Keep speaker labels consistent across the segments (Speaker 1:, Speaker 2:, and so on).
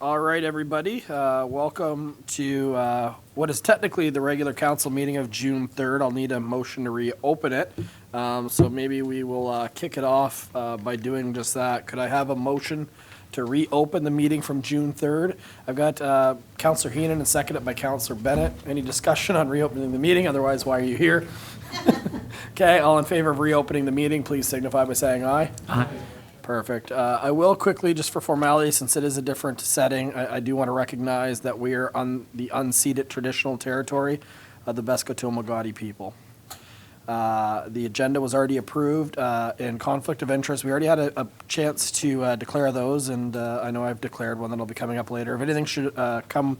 Speaker 1: All right, everybody. Welcome to what is technically the regular council meeting of June 3rd. I'll need a motion to reopen it. So maybe we will kick it off by doing just that. Could I have a motion to reopen the meeting from June 3rd? I've got Councillor Heenan and seconded by Councillor Bennett. Any discussion on reopening the meeting? Otherwise, why are you here? Okay, all in favor of reopening the meeting, please signify by saying aye.
Speaker 2: Aye.
Speaker 1: Perfect. I will quickly, just for formality, since it is a different setting, I do want to recognize that we are on the unceded traditional territory of the Beskoto-Magadi people. The agenda was already approved. In conflict of interest, we already had a chance to declare those, and I know I've declared one that'll be coming up later. If anything should come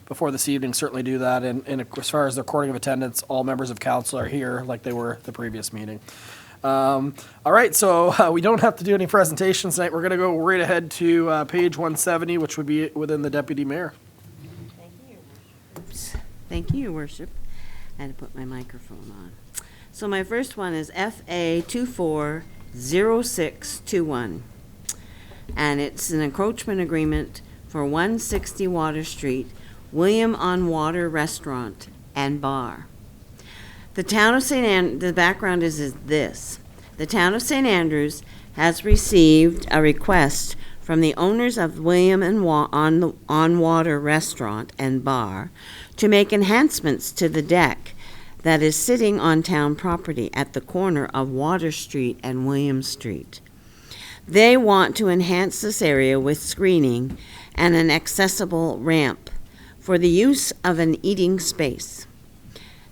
Speaker 1: before this evening, certainly do that. And as far as the recording of attendance, all members of council are here like they were at the previous meeting. All right, so we don't have to do any presentations tonight. We're going to go right ahead to page 170, which would be within the deputy mayor.
Speaker 2: Thank you. Oops. Thank you, Your Worship. I had to put my microphone on. So my first one is FA 240621, and it's an encroachment agreement for 160 Water Street, William on Water Restaurant and Bar. The town of the background is this. The town of St. Andrews has received a request from the owners of William on Water Restaurant and Bar to make enhancements to the deck that is sitting on town property at the corner of Water Street and William Street. They want to enhance this area with screening and an accessible ramp for the use of an eating space.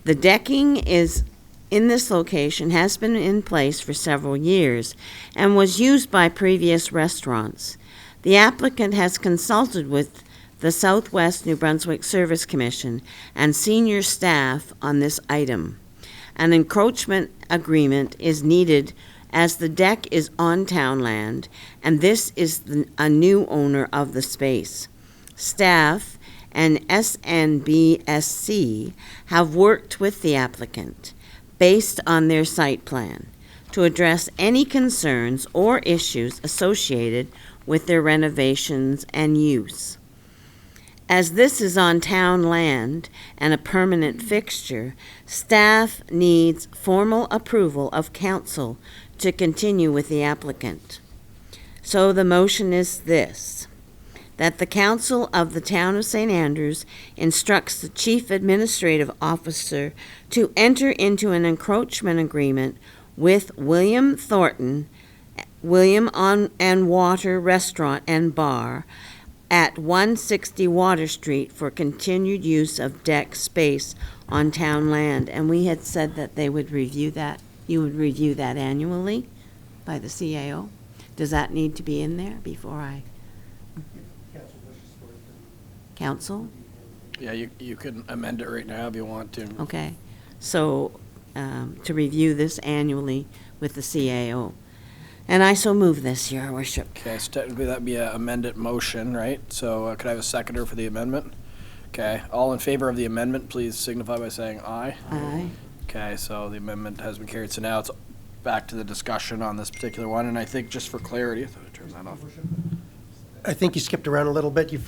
Speaker 2: The decking is in this location has been in place for several years and was used by previous restaurants. The applicant has consulted with the Southwest New Brunswick Service Commission and senior staff on this item. An encroachment agreement is needed as the deck is on town land, and this is a new owner of the space. Staff and SNBSC have worked with the applicant based on their site plan to address any concerns or issues associated with their renovations and use. As this is on town land and a permanent fixture, staff needs formal approval of council to continue with the applicant. So the motion is this: that the council of the town of St. Andrews instructs the chief administrative officer to enter into an encroachment agreement with William Thornton, William on and Water Restaurant and Bar at 160 Water Street for continued use of deck space on town land. And we had said that they would review that. You would review that annually by the CAO. Does that need to be in there before I... Council?
Speaker 1: Yeah, you can amend it right now if you want to.
Speaker 2: Okay. So to review this annually with the CAO. And I so move this, Your Worship.
Speaker 1: Okay, so technically that'd be an amended motion, right? So could I have a seconder for the amendment? Okay, all in favor of the amendment, please signify by saying aye.
Speaker 2: Aye.
Speaker 1: Okay, so the amendment has been carried. So now it's back to the discussion on this particular one. And I think just for clarity, I thought I turned that off.
Speaker 3: I think you skipped around a little bit. You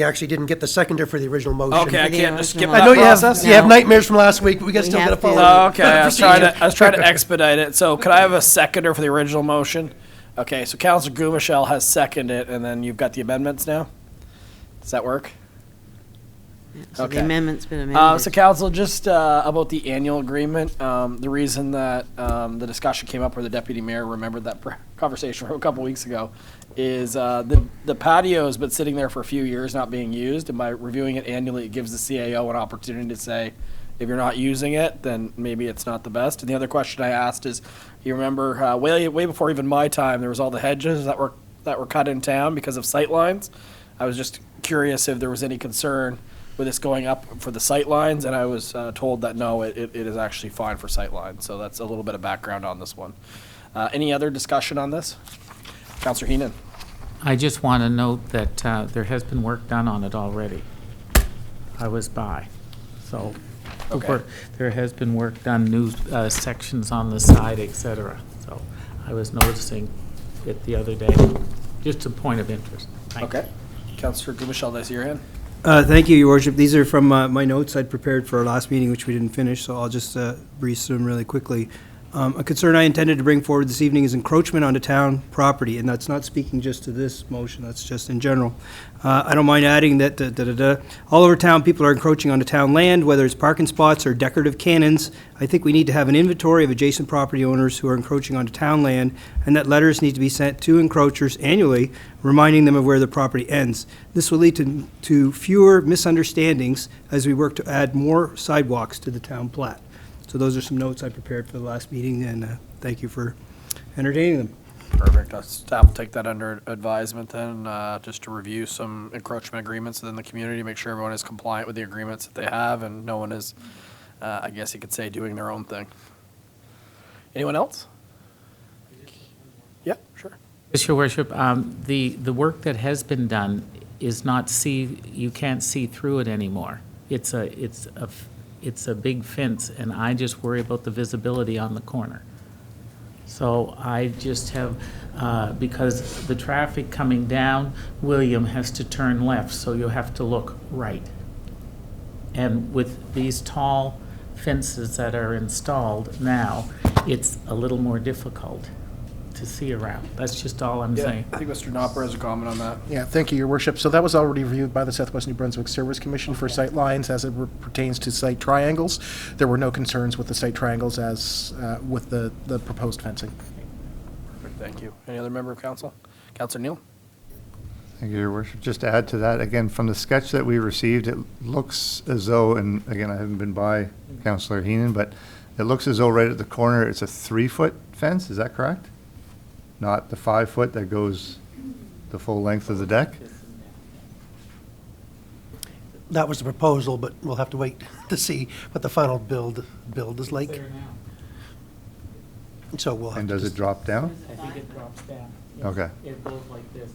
Speaker 3: actually didn't get the seconder for the original motion.
Speaker 1: Okay, I can't just skip
Speaker 3: I
Speaker 1: that
Speaker 3: know
Speaker 1: process?
Speaker 3: you have nightmares from last week, but we still got to
Speaker 2: have to.
Speaker 3: follow.
Speaker 1: Oh, okay, I was
Speaker 3: procedure.
Speaker 1: trying to expedite it. So could I have a seconder for the original motion? Okay, so Councilor Gumashell has seconded, and then you've got the amendments now? Does that work?
Speaker 2: So
Speaker 1: Okay.
Speaker 2: the amendment's been amended.
Speaker 1: So Council, just about the annual agreement, the reason that the discussion came up where the deputy mayor remembered that conversation from a couple weeks ago is the patio has been sitting there for a few years not being used, and by reviewing it annually, it gives the CAO an opportunity to say, if you're not using it, then maybe it's not the best. And the other question I asked is, you remember way before even my time, there was all the hedges that were cut in town because of sight lines. I was just curious if there was any concern with this going up for the sight lines, and I was told that no, it is actually fine for sight lines. So that's a little bit of background on this one. Any other discussion on this? Councillor Heenan.
Speaker 4: I just want to note that there has been work done on it already. I was by, so
Speaker 1: Okay.
Speaker 4: there has been work done, new sections on the side, etc. So I was noticing it the other day. Just a point of interest. Thank you.
Speaker 1: Okay. Councillor Gumashal, I see your hand.
Speaker 5: Thank you, Your Worship. These are from my notes I'd prepared for our last meeting, which we didn't finish, so I'll just breeze through them really quickly. A concern I intended to bring forward this evening is encroachment onto town property, and that's not speaking just to this motion, that's just in general. I don't mind adding that all over town, people are encroaching onto town land, whether it's parking spots or decorative cannons. I think we need to have an inventory of adjacent property owners who are encroaching onto town land, and that letters need to be sent to encroachers annually, reminding them of where the property ends. This will lead to fewer misunderstandings as we work to add more sidewalks to the town plat. So those are some notes I prepared for the last meeting, and thank you for entertaining them.
Speaker 1: Perfect. Staff will take that under advisement then, just to review some encroachment agreements within the community, make sure everyone is compliant with the agreements that they have and no one is, I guess you could say, doing their own thing. Anyone else? Yeah, sure.
Speaker 4: Yes, Your Worship, the work that has been done is not you can't see through it anymore. It's a big fence, and I just worry about the visibility on the corner. So I just have, because the traffic coming down William has to turn left, so you have to look right. And with these tall fences that are installed now, it's a little more difficult to see around. That's just all I'm saying.
Speaker 1: I think Mr. Knopper has a comment on that.
Speaker 6: Yeah, thank you, Your Worship. So that was already reviewed by the Southwest New Brunswick Service Commission for sight lines as it pertains to site triangles. There were no concerns with the site triangles as with the proposed fencing.
Speaker 1: Perfect, thank you. Any other member of council? Councillor Neal?
Speaker 7: Thank you, Your Worship. Just to add to that, again, from the sketch that we received, it looks as though, and again, I haven't been by Councillor Heenan, but it looks as though right at the corner, it's a 3-foot fence, is that correct? Not the 5-foot that goes the full length of the deck?
Speaker 3: That was the proposal, but we'll have to wait to see what the final build is like. So we'll have
Speaker 7: And
Speaker 3: to
Speaker 7: does it
Speaker 3: just-
Speaker 7: drop down?
Speaker 4: I think it drops down.
Speaker 7: Okay.
Speaker 4: It goes like this.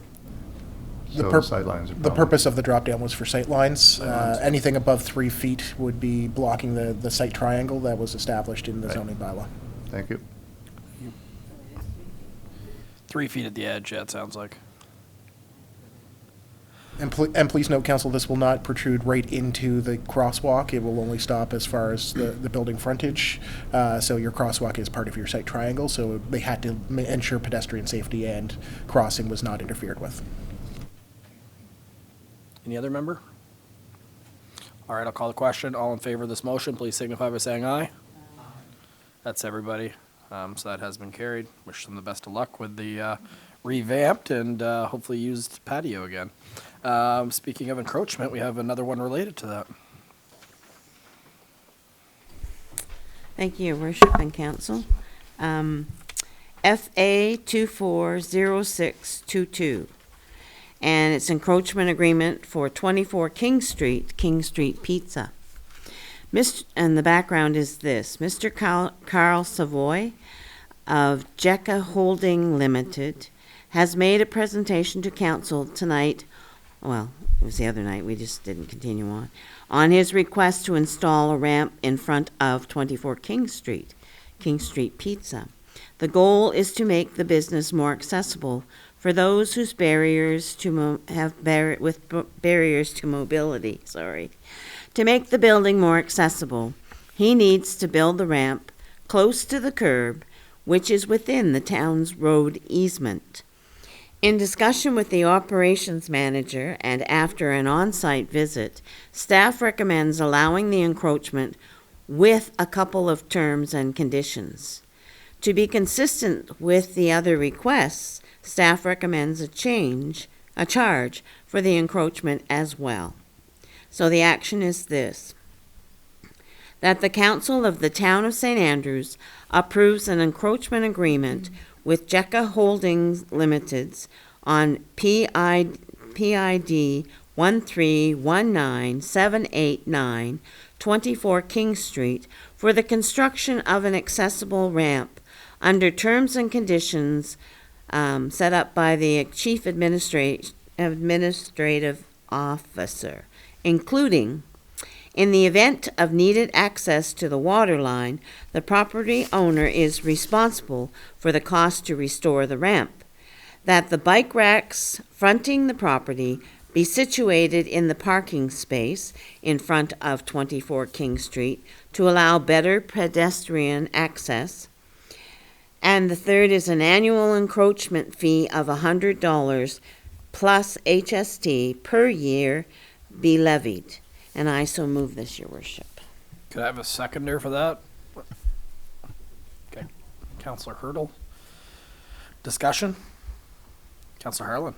Speaker 7: So the sight lines are
Speaker 6: The
Speaker 7: probably-
Speaker 6: purpose of the drop down was for sight lines. Anything above 3 feet would be blocking the site triangle that was established in the
Speaker 7: Right.
Speaker 6: zoning bylaw.
Speaker 7: Thank you.
Speaker 1: 3 feet at the edge, yeah, it sounds like.
Speaker 6: And please note, Council, this will not protrude right into the crosswalk. It will only stop as far as the building frontage. So your crosswalk is part of your site triangle, so they had to ensure pedestrian safety and crossing was not interfered with.
Speaker 1: Any other member? All right, I'll call the question. All in favor of this motion, please signify by saying aye. That's everybody. So that has been carried. Wish them the best of luck with the revamped and hopefully used patio again. Speaking of encroachment, we have another one related to that.
Speaker 2: Thank you, Your Worship and Council. FA 240622. And it's encroachment agreement for 24 King Street Pizza. And the background is this. Mr. Carl Savoy of CHCO Holding Limited has made a presentation to council tonight, well, it was the other night, we just didn't continue on his request to install a ramp in front of 24 King Street Pizza. The goal is to make the business more accessible for those whose barriers to barriers to mobility, To make the building more accessible, he needs to build the ramp close to the curb, which is within the town's road easement. In discussion with the operations manager and after an on-site visit, staff recommends allowing the encroachment with a couple of terms and conditions. To be consistent with the other requests, staff recommends a charge for the encroachment as well. So the action is this: that the Council of the Town of St. Andrews approves an encroachment agreement with CHCO Holdings Limited on PID 1319789 24 King Street for the construction of an accessible ramp under terms and conditions set up by the Chief Administrative Officer, including, in the event of needed access to the water line, the property owner is responsible for the cost to restore the ramp, that the bike racks fronting the property be situated in the parking space in front of 24 King Street to allow better pedestrian access. And the third is an annual encroachment fee of $100 plus HST per year be levied. And I so move this, Your Worship.
Speaker 1: Could I have a seconder for that? Okay, Councillor Hurdle. Discussion? Councillor Harlan.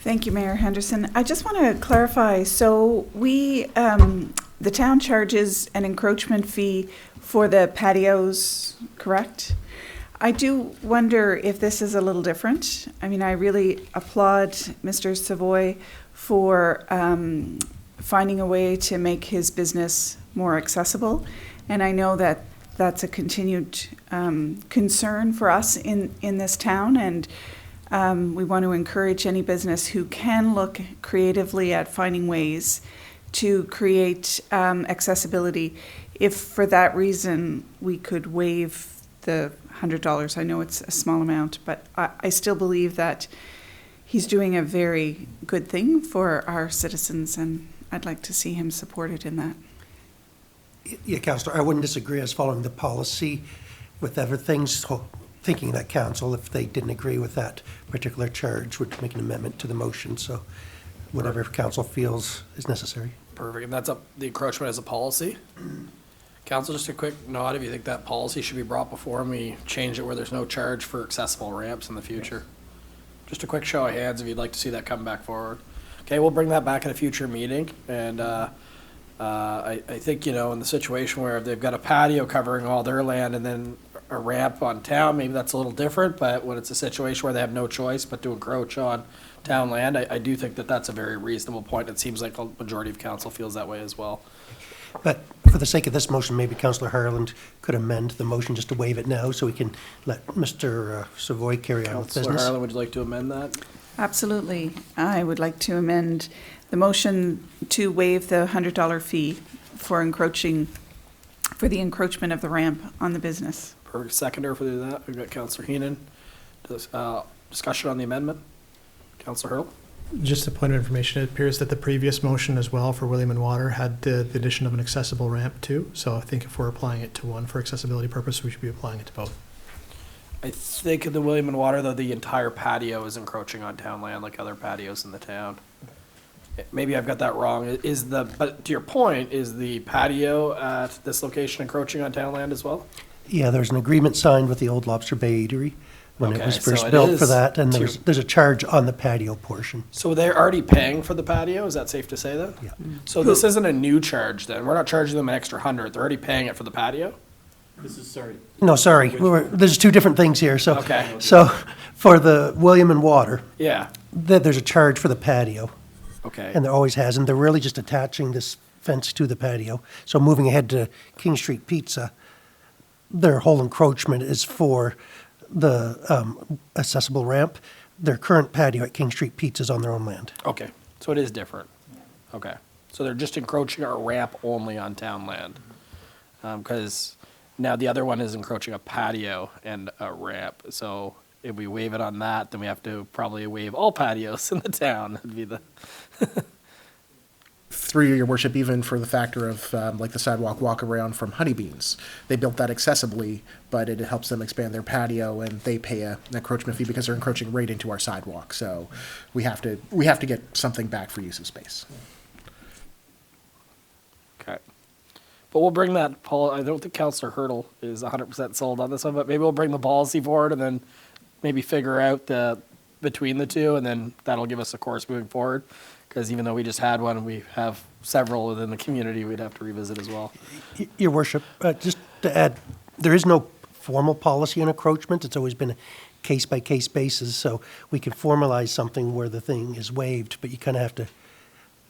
Speaker 8: Thank you, Mayor Henderson. I just want to clarify, so the town charges an encroachment fee for the patios, correct? I do wonder if this is a little different. I mean, I really applaud Mr. Savoy for finding a way to make his business more accessible. And I know that that's a continued concern for us in this town. And we want to encourage any business who can look creatively at finding ways to create accessibility. If for that reason we could waive the $100, I know it's a small amount, but I still believe that he's doing a very good thing for our citizens, and I'd like to see him supported in that.
Speaker 3: Yeah, Councillor, I wouldn't disagree as following the policy with everything. So thinking that council, if they didn't agree with that particular charge, would make an amendment to the motion. So whatever council feels is necessary.
Speaker 1: Perfect, and that's up, the encroachment as a policy. Council, just a quick nod, if you think that policy should be brought before and we change it where there's no charge for accessible ramps in the future. Just a quick show of hands if you'd like to see that come back forward. Okay, we'll bring that back at a future meeting, and I think, you know, in the situation where they've got a patio covering all their land and then a ramp on town, maybe that's a little different, but when it's a situation where they have no choice but to encroach on town land, I do think that that's a very reasonable point. It seems like a majority of council feels that way as well.
Speaker 3: But for the sake of this motion, maybe Councillor Harland could amend the motion just to waive it now so we can let Mr. Savoy carry on with
Speaker 1: Councillor
Speaker 3: business.
Speaker 1: Harlan, would you like to amend that?
Speaker 8: Absolutely. I would like to amend the motion to waive the $100 fee for the encroachment of the ramp on the business.
Speaker 1: Perfect. Seconder for that. We've got Councillor Heenan. Discussion on the amendment. Councillor Hurl.
Speaker 9: Just a point of information, it appears that the previous motion as well for William and Water had the addition of an accessible ramp too. So I think if we're applying it to one for accessibility purpose, we should be applying it to both.
Speaker 1: I think in the William and Water, though, the entire patio is encroaching on town land like other patios in the town. Maybe I've got that wrong. But to your point, is the patio at this location encroaching on town land as well?
Speaker 3: Yeah, there's an agreement signed with the Old Lobster Bay Eatery when it
Speaker 1: Okay,
Speaker 3: was
Speaker 1: so
Speaker 3: first
Speaker 1: it
Speaker 3: built for
Speaker 1: is
Speaker 3: that, and
Speaker 1: to-
Speaker 3: there's a charge on the patio portion.
Speaker 1: So they're already paying for the patio? Is that safe to say that?
Speaker 3: Yeah.
Speaker 1: So this isn't a new charge then? We're not charging them an extra 100. They're already paying it for the patio?
Speaker 3: No, sorry, there's two different things here. So,
Speaker 1: Okay.
Speaker 3: so for the William and Water,
Speaker 1: Yeah.
Speaker 3: there's a charge for the patio,
Speaker 1: Okay.
Speaker 3: and there always has, and they're really just attaching this fence to the patio. So moving ahead to King Street Pizza, their whole encroachment is for the accessible ramp. Their current patio at King Street Pizza is on their own land.
Speaker 1: Okay, so it is different. Okay, so they're just encroaching a ramp only on town land. Because now the other one is encroaching a patio and a ramp. So if we waive it on that, then we have to probably waive all patios in the town. That'd be the,
Speaker 6: Through your worship, even for the factor of like the sidewalk walk around from Honeybeans, they built that accessibly, but it helps them expand their patio, and they pay an encroachment fee because they're encroaching right into our sidewalk. So we have to get something back for use of space.
Speaker 1: okay. But we'll bring that, Paul, I don't think Councillor Hurdle is 100% sold on this one, but maybe we'll bring the policy forward and then maybe figure out between the two, and then that'll give us a course moving forward. Because even though we just had one, we have several within the community we'd have to revisit as well.
Speaker 3: Your Worship, just to add, there is no formal policy on encroachment. It's always been a case-by-case basis, so we can formalize something where the thing is waived, but you kind of have to,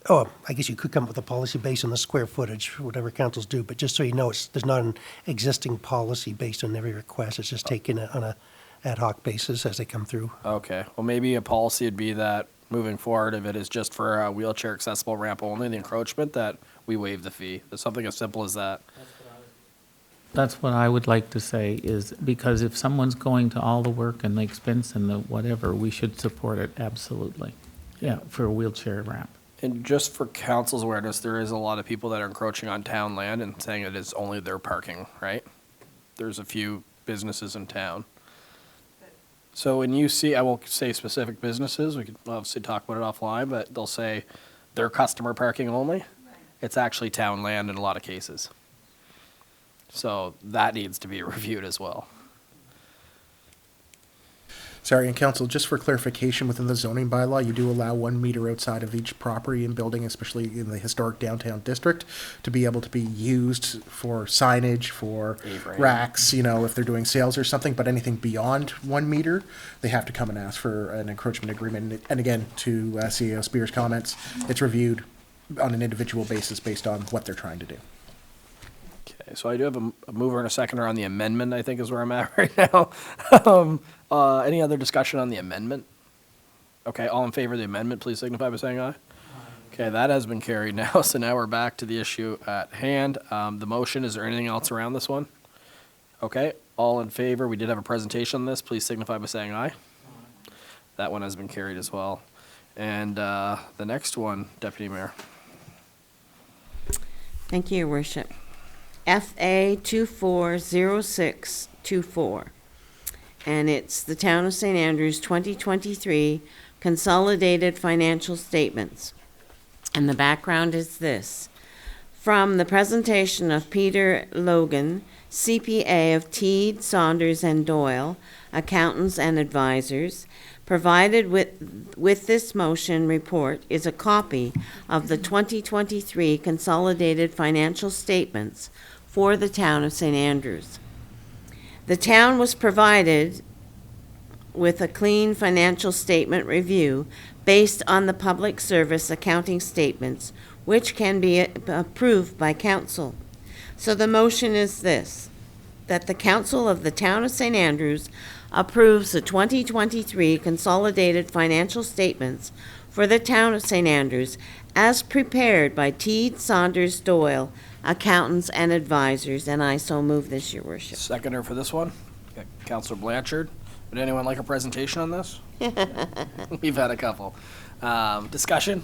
Speaker 3: I guess you could come up with a policy based on the square footage, whatever councils do, but just so you know, there's not an existing policy based on every request. It's just taken on a ad hoc basis as they come through.
Speaker 1: Okay, well, maybe a policy would be that moving forward, if it is just for a wheelchair accessible ramp only, the encroachment, that we waive the fee. There's something as simple as that.
Speaker 4: That's what I would like to say, is because if someone's going to all the work and the expense and the whatever, we should support it, absolutely. Yeah, for a wheelchair ramp.
Speaker 1: And just for council's awareness, there is a lot of people that are encroaching on town land and saying it is only their parking, right? There's a few businesses in town. So when you see, I won't say specific businesses, we could obviously talk about it offline, but they'll say their customer parking only. It's actually town land in a lot of cases. So that needs to be reviewed as well.
Speaker 6: Sorry, and council, just for clarification, within the zoning bylaw, you do allow 1 meter outside of each property and building, especially in the historic downtown district, to be able to be used for signage, for
Speaker 1: A-frame.
Speaker 6: racks, you know, if they're doing sales or something, but anything beyond 1 meter, they have to come and ask for an encroachment agreement. And again, to CEO Spear's comments, it's reviewed on an individual basis based on what they're trying to do.
Speaker 1: Okay, so I do have a mover and a seconder on the amendment, I think is where I'm at right now. Any other discussion on the amendment? Okay, all in favor of the amendment, please signify by saying aye. Okay, that has been carried now, so now we're back to the issue at hand. The motion, is there anything else around this one? Okay, all in favor, we did have a presentation on this, please signify by saying aye. That one has been carried as well. And the next one, Deputy Mayor.
Speaker 2: Thank you, Your Worship. FA 240624. And it's the Town of St. Andrews 2023 Consolidated Financial Statements. And the background is this. From the presentation of Peter Logan, CPA of Teed, Saunders, and Doyle, accountants and advisors, provided with this motion report is a copy of the 2023 Consolidated Financial Statements for the Town of St. Andrews. The town was provided with a clean financial statement review based on the public service accounting statements, which can be approved by council. So the motion is this, that the council of the Town of St. Andrews approves the 2023 Consolidated Financial Statements for the Town of St. Andrews as prepared by Teed, Saunders, Doyle, accountants and advisors, and I so move this, Your Worship.
Speaker 1: Seconder for this one, Councilor Blanchard. Would anyone like a presentation on this? We've had a couple. Discussion?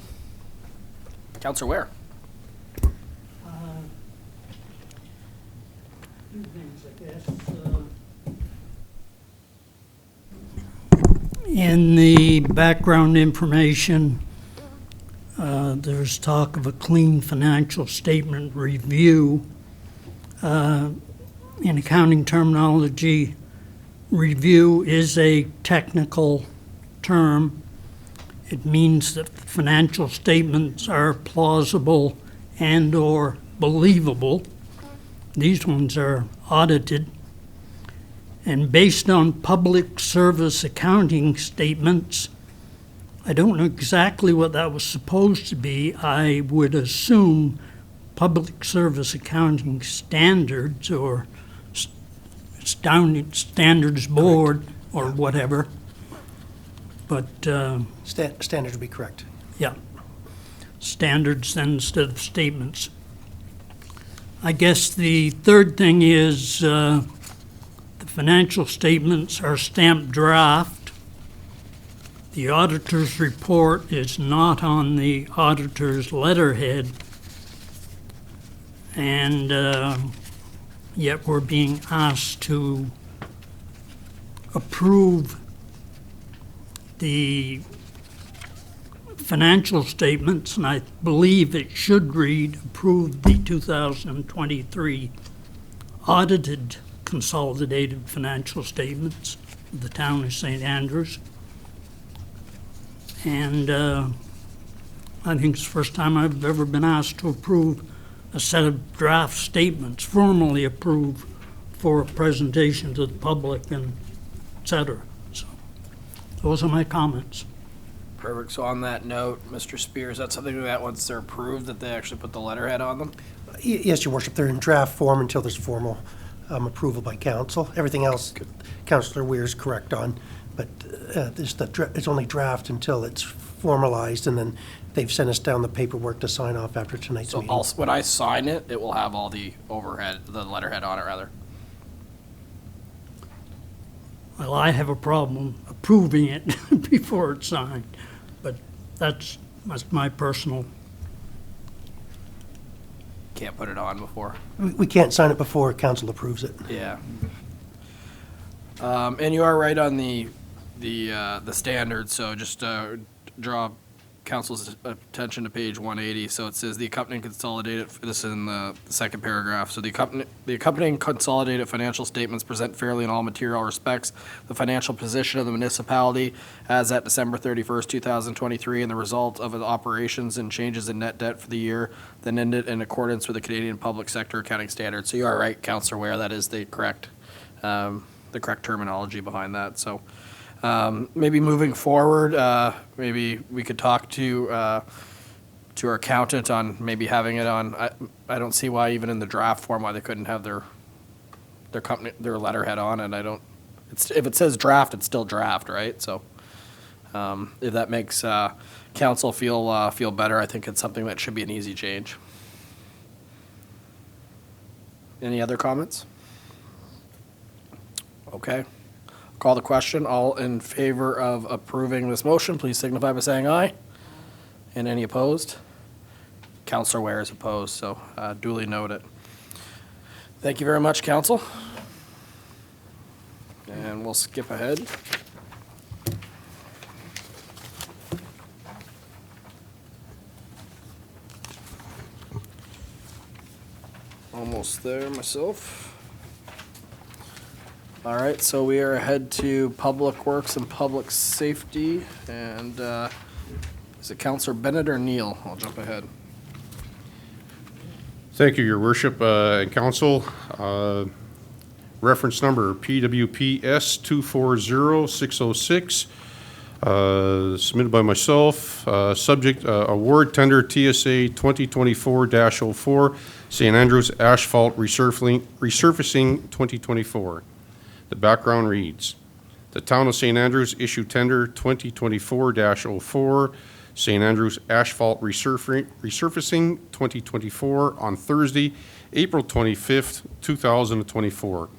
Speaker 1: Councilor Ware.
Speaker 10: Few things, I guess. In the background information, there's talk of a clean financial statement review. In accounting terminology, review is a technical term. It means that financial statements are plausible and/or believable. These ones are audited. And based on public service accounting statements, I don't know exactly what that was supposed to be. I would assume public service accounting standards or standards board or whatever. But
Speaker 3: Standard would be correct.
Speaker 10: yeah, standards then instead of statements. I guess the third thing is the financial statements are stamped draft. The auditor's report is not on the auditor's letterhead, and yet we're being asked to approve the financial statements, and I believe it should read, approve the 2023 audited consolidated financial statements of the Town of St. Andrews. And I think it's the first time I've ever been asked to approve a set of draft statements, formally approved for a presentation to the public and et cetera. So those are my comments.
Speaker 1: Perfect. So on that note, Mr. Spear, is that something that once they're approved, that they actually put the letterhead on them?
Speaker 3: Yes, Your Worship, they're in draft form until there's formal approval by council. Everything else, Councillor Weir is correct on, but it's only draft until it's formalized, and then they've sent us down the paperwork to sign off after tonight's
Speaker 1: So
Speaker 3: meeting.
Speaker 1: when I sign it, it will have all the the letterhead on it, rather.
Speaker 10: Well, I have a problem approving it before it's signed, but That's my personal,
Speaker 1: Can't put it on before.
Speaker 3: We can't sign it before council approves it.
Speaker 1: Yeah. And you are right on the standards, so just draw council's attention to page 180. So it says the accompanying consolidated, this is in the second paragraph, so the accompanying consolidated financial statements present fairly in all material respects the financial position of the municipality as at December 31st, 2023, and the result of its operations and changes in net debt for the year then ended in accordance with the Canadian Public Sector Accounting Standards. So you are right, Councillor Ware, that is the correct terminology behind that, so. Maybe moving forward, maybe we could talk to our accountant on maybe having it on, I don't see why even in the draft form why they couldn't have their letterhead on, and if it says draft, it's still draft, right? So, if that makes, council feel better, I think it's something that should be an easy change. Any other comments? Okay. Call the question. All in favor of approving this motion, please signify by saying aye. And any opposed? Councillor Ware is opposed, so duly noted. Thank you very much, council. And we'll skip ahead. Almost there myself. All right, so we are ahead to Public Works and Public Safety, and is it Councillor Bennett or Neil? I'll jump ahead.
Speaker 11: Thank you, Your Worship and Council. Reference number PWPS 240606, submitted by myself. Subject award tender TSA 2024-04, St. Andrews Asphalt Resurfacing 2024. The background reads, the Town of St. Andrews issued tender 2024-04, St. Andrews Asphalt Resurfacing 2024 on Thursday, April 25th, 2024.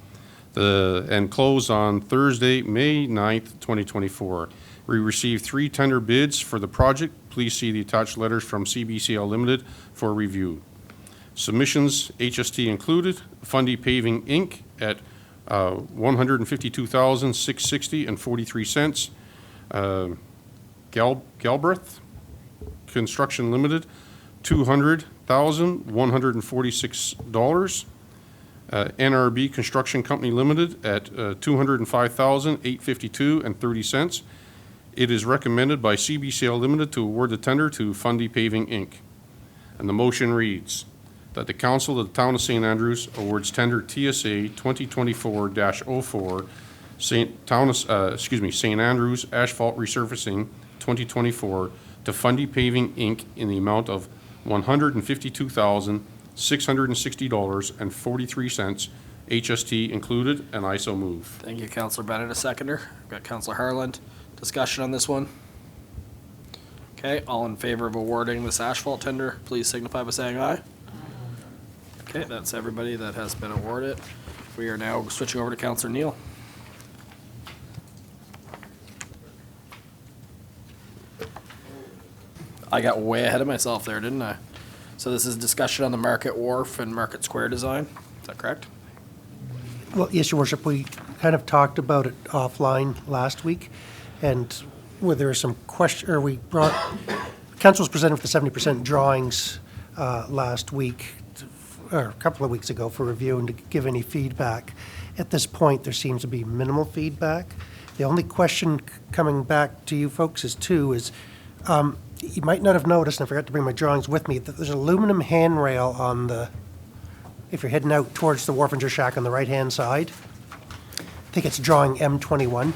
Speaker 11: And closed on Thursday, May 9th, 2024. We received 3 tender bids for the project. Please see the attached letters from CBCL Limited for review. Submissions, HST included, Fundy Paving Inc. at $152,660.43. Galbraith Construction Limited, $200,146. NRB Construction Company Limited at $205,852.30. It is recommended by CBCL Limited to award the tender to Fundy Paving Inc. And the motion reads that the Council of the Town of St. Andrews awards tender TSA 2024-04 St. Andrews Asphalt Resurfacing 2024 to Fundy Paving Inc. in the amount of $152,660.43, HST included, and I so move.
Speaker 1: Thank you, Councillor Bennett. A seconder. We've got Councillor Harland. Discussion on this one? Okay, all in favor of awarding this asphalt tender, please signify by saying aye. Okay, that's everybody that has been awarded. We are now switching over to Councillor Neal. I got way ahead of myself there, didn't I? So this is discussion on the Market Wharf and Market Square design. Is that correct?
Speaker 3: Well, yes, Your Worship, we kind of talked about it offline last week, and where there was some question, or we brought, council was presented with the 70% drawings last week, or a couple of weeks ago, for review and to give any feedback. At this point, there seems to be minimal feedback. The only question coming back to you folks is you might not have noticed, and I forgot to bring my drawings with me, that there's an aluminum handrail on the, if you're heading out towards the Wharfinger Shack on the right-hand side. I think it's drawing M21.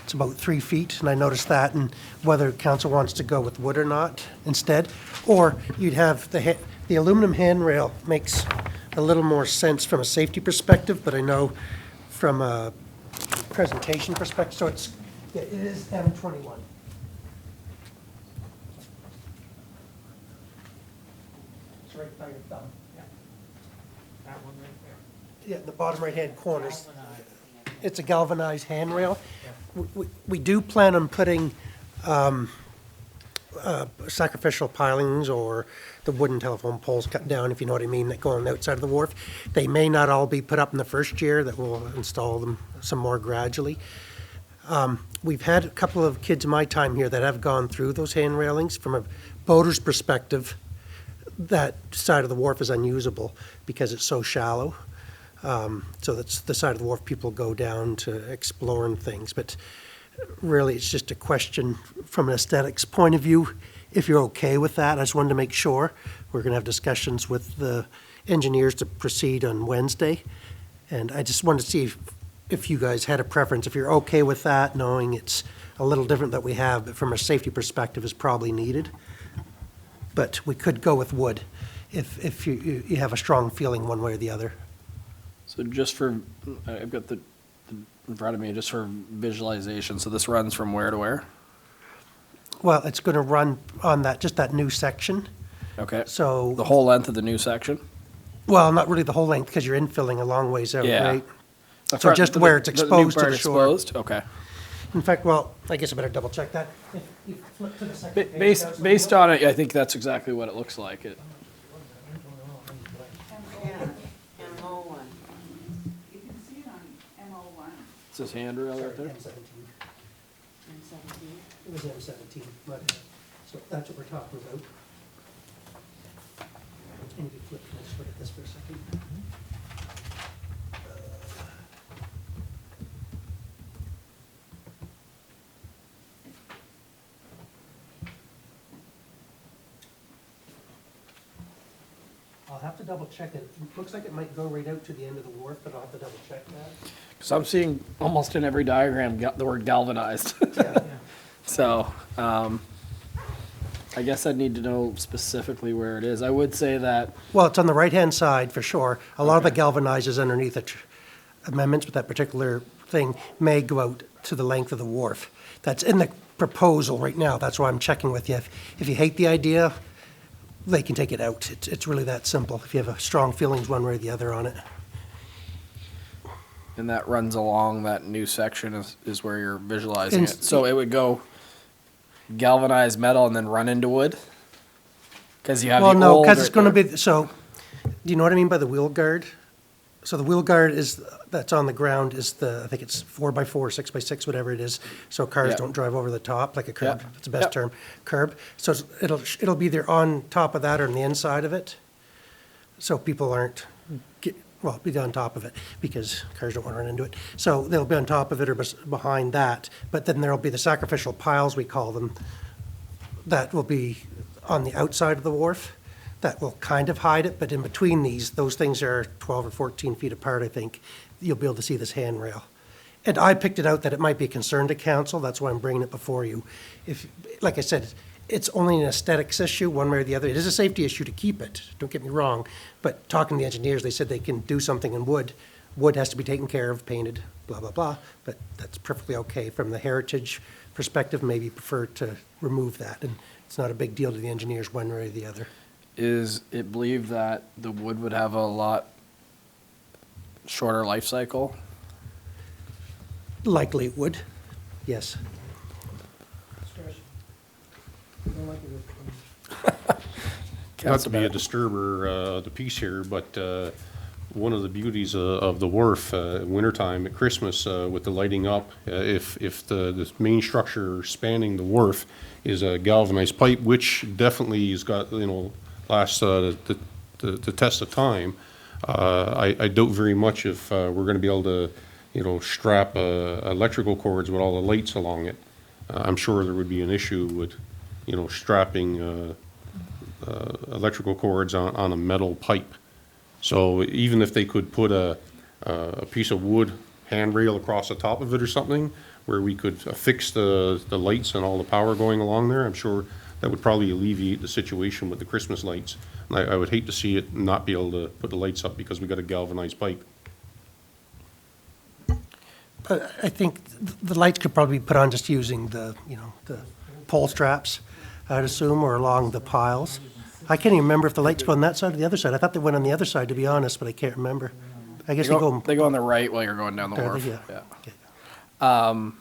Speaker 3: It's about 3 feet, and I noticed that, and whether council wants to go with wood or not instead. Or you'd have the aluminum handrail makes a little more sense from a safety perspective, but I know from a presentation perspective, so it is M21. It's right by your thumb. Yeah.
Speaker 4: That one right there.
Speaker 3: Yeah, the bottom right-hand corners. It's a galvanized handrail. We do plan on putting sacrificial pilings or the wooden telephone poles cut down, if you know what I mean, that go on the outside of the wharf. They may not all be put up in the first year, that we'll install them some more gradually. We've had a couple of kids in my time here that have gone through those hand railings. From a boater's perspective, that side of the wharf is unusable because it's so shallow. So that's the side of the wharf people go down to explore and things. But really, it's just a question from an aesthetics point of view, if you're okay with that. I just wanted to make sure. We're going to have discussions with the engineers to proceed on Wednesday. And I just wanted to see if you guys had a preference, if you're okay with that, knowing it's a little different that we have, but from a safety perspective is probably needed. But we could go with wood if you have a strong feeling one way or the other.
Speaker 1: So just for, I've got the in front of me, just for visualization. So this runs from where to where?
Speaker 3: Well, it's going to run on that, just that new section.
Speaker 1: Okay.
Speaker 3: So,
Speaker 1: The whole length of the new section?
Speaker 3: well, not really the whole length, because you're infilling a long ways out,
Speaker 1: Yeah.
Speaker 3: right?
Speaker 1: The
Speaker 3: So just where it's
Speaker 1: the new
Speaker 3: exposed to
Speaker 1: part
Speaker 3: the shore.
Speaker 1: exposed? Okay.
Speaker 3: In fact, well, I guess I better double check that. If you flip to the second page,
Speaker 1: Based, based on it, I think that's exactly what it looks like. It,
Speaker 8: You can see it on MO1.
Speaker 1: it says handrail right there.
Speaker 3: M17. It was M17, but, so that's what we're talking about. And if you flip, let's look at this for a second. I'll have to double check it. It looks like it might go right out to the end of the wharf, but I'll have to double check that.
Speaker 1: Because I'm seeing almost in every diagram the word galvanized.
Speaker 3: Yeah.
Speaker 1: So, I guess I'd need to know specifically where it is. I would say that,
Speaker 3: Well, it's on the right-hand side for sure. A lot of the galvanizes underneath it, amendments with that particular thing may go out to the length of the wharf. That's in the proposal right now. That's why I'm checking with you. If you hate the idea, they can take it out. It's really that simple, if you have a strong feelings one way or the other on it.
Speaker 1: and that runs along that new section is where you're visualizing
Speaker 3: And-
Speaker 1: it. So it would go galvanized metal and then run into wood? Because you have
Speaker 3: Well,
Speaker 1: the
Speaker 3: no,
Speaker 1: old.
Speaker 3: because it's going to be, so, do you know what I mean by the wheel guard? So the wheel guard is, that's on the ground is the, I think it's 4x4, 6x6, whatever it is, so cars
Speaker 1: Yeah.
Speaker 3: don't drive over the top, like a curb,
Speaker 1: Yeah.
Speaker 3: that's the best
Speaker 1: Yeah.
Speaker 3: term, curb. So it'll be either on top of that or on the inside of it, so people aren't, well, be on top of it, because cars don't want to run into it. So they'll be on top of it or behind that, but then there'll be the sacrificial piles, we call them, that will be on the outside of the wharf. That will kind of hide it, but in between these, those things are 12 or 14 feet apart, I think. You'll be able to see this handrail. And I picked it out that it might be a concern to council, that's why I'm bringing it before you. If, like I said, it's only an aesthetics issue, one way or the other. It is a safety issue to keep it, don't get me wrong. But talking to the engineers, they said they can do something in wood. Wood has to be taken care of, painted, blah, blah, blah. But that's perfectly okay. From the heritage perspective, maybe prefer to remove that. And it's not a big deal to the engineers one way or the other.
Speaker 1: Is it believed that the wood would have a lot shorter life cycle?
Speaker 3: Likely it would, yes.
Speaker 11: Not to be a disturber of the peace here, but one of the beauties of the wharf, wintertime at Christmas with the lighting up, if the main structure spanning the wharf is a galvanized pipe, which definitely has got, last the test of time, I doubt very much if we're going to be able to, strap electrical cords with all the lights along it. I'm sure there would be an issue with, strapping electrical cords on a metal pipe. So even if they could put a piece of wood handrail across the top of it or something, where we could affix the lights and all the power going along there, I'm sure that would probably alleviate the situation with the Christmas lights. I would hate to see it not be able to put the lights up because we got a galvanized pipe.
Speaker 3: I think the lights could probably be put on just using the pole straps, I'd assume, or along the piles. I can't even remember if the lights go on that side or the other side. I thought they went on the other side, to be honest, but I can't remember. I guess they go.
Speaker 1: They go on the right while you're going down the
Speaker 3: There,
Speaker 1: wharf.
Speaker 3: yeah.
Speaker 1: Yeah.
Speaker 3: Okay.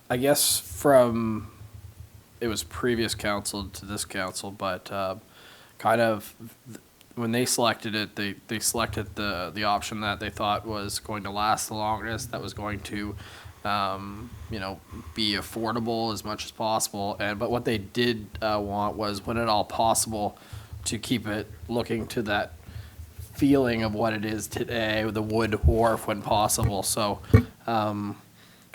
Speaker 1: I guess from it was previous council to this council, but kind of when they selected it, they selected the option that they thought was going to last the longest, that was going to be affordable as much as possible. But what they did want was, when at all possible, to keep it looking to that feeling of what it is today, with the wood wharf when possible. So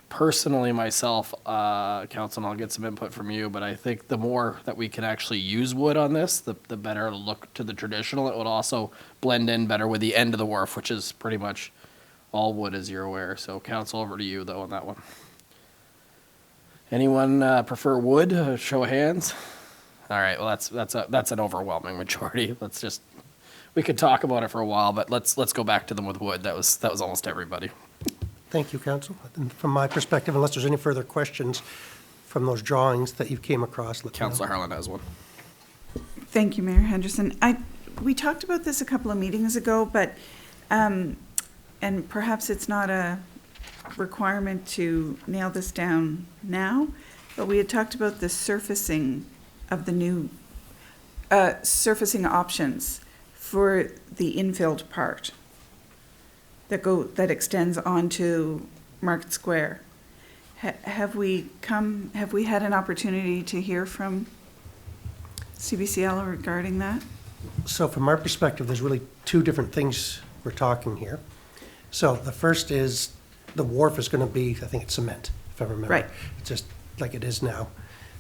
Speaker 1: personally, myself, council, and I'll get some input from you, but I think the more that we can actually use wood on this, the better it'll look to the traditional. It would also blend in better with the end of the wharf, which is pretty much all wood, as you're aware. So council, over to you though on that one. Anyone prefer wood? Show of hands. All right, well that's an overwhelming majority. We could talk about it for a while, but let's go back to them with wood. That was almost everybody.
Speaker 3: Thank you, Council. And from my perspective, unless there's any further questions from those drawings that you came across, let me know.
Speaker 1: Councillor Harlan has one.
Speaker 8: Thank you, Mayor Henderson. We talked about this a couple of meetings ago, but, and perhaps it's not a requirement to nail this down now, but we had talked about the surfacing of the new, surfacing options for the infilled part that extends onto Market Square. Have we had an opportunity to hear from CBCL regarding that?
Speaker 3: So from our perspective, there's really two different things we're talking here. So the first is the wharf is going to be, I think it's cement, if I remember.
Speaker 8: Right.
Speaker 3: It's just like it is now.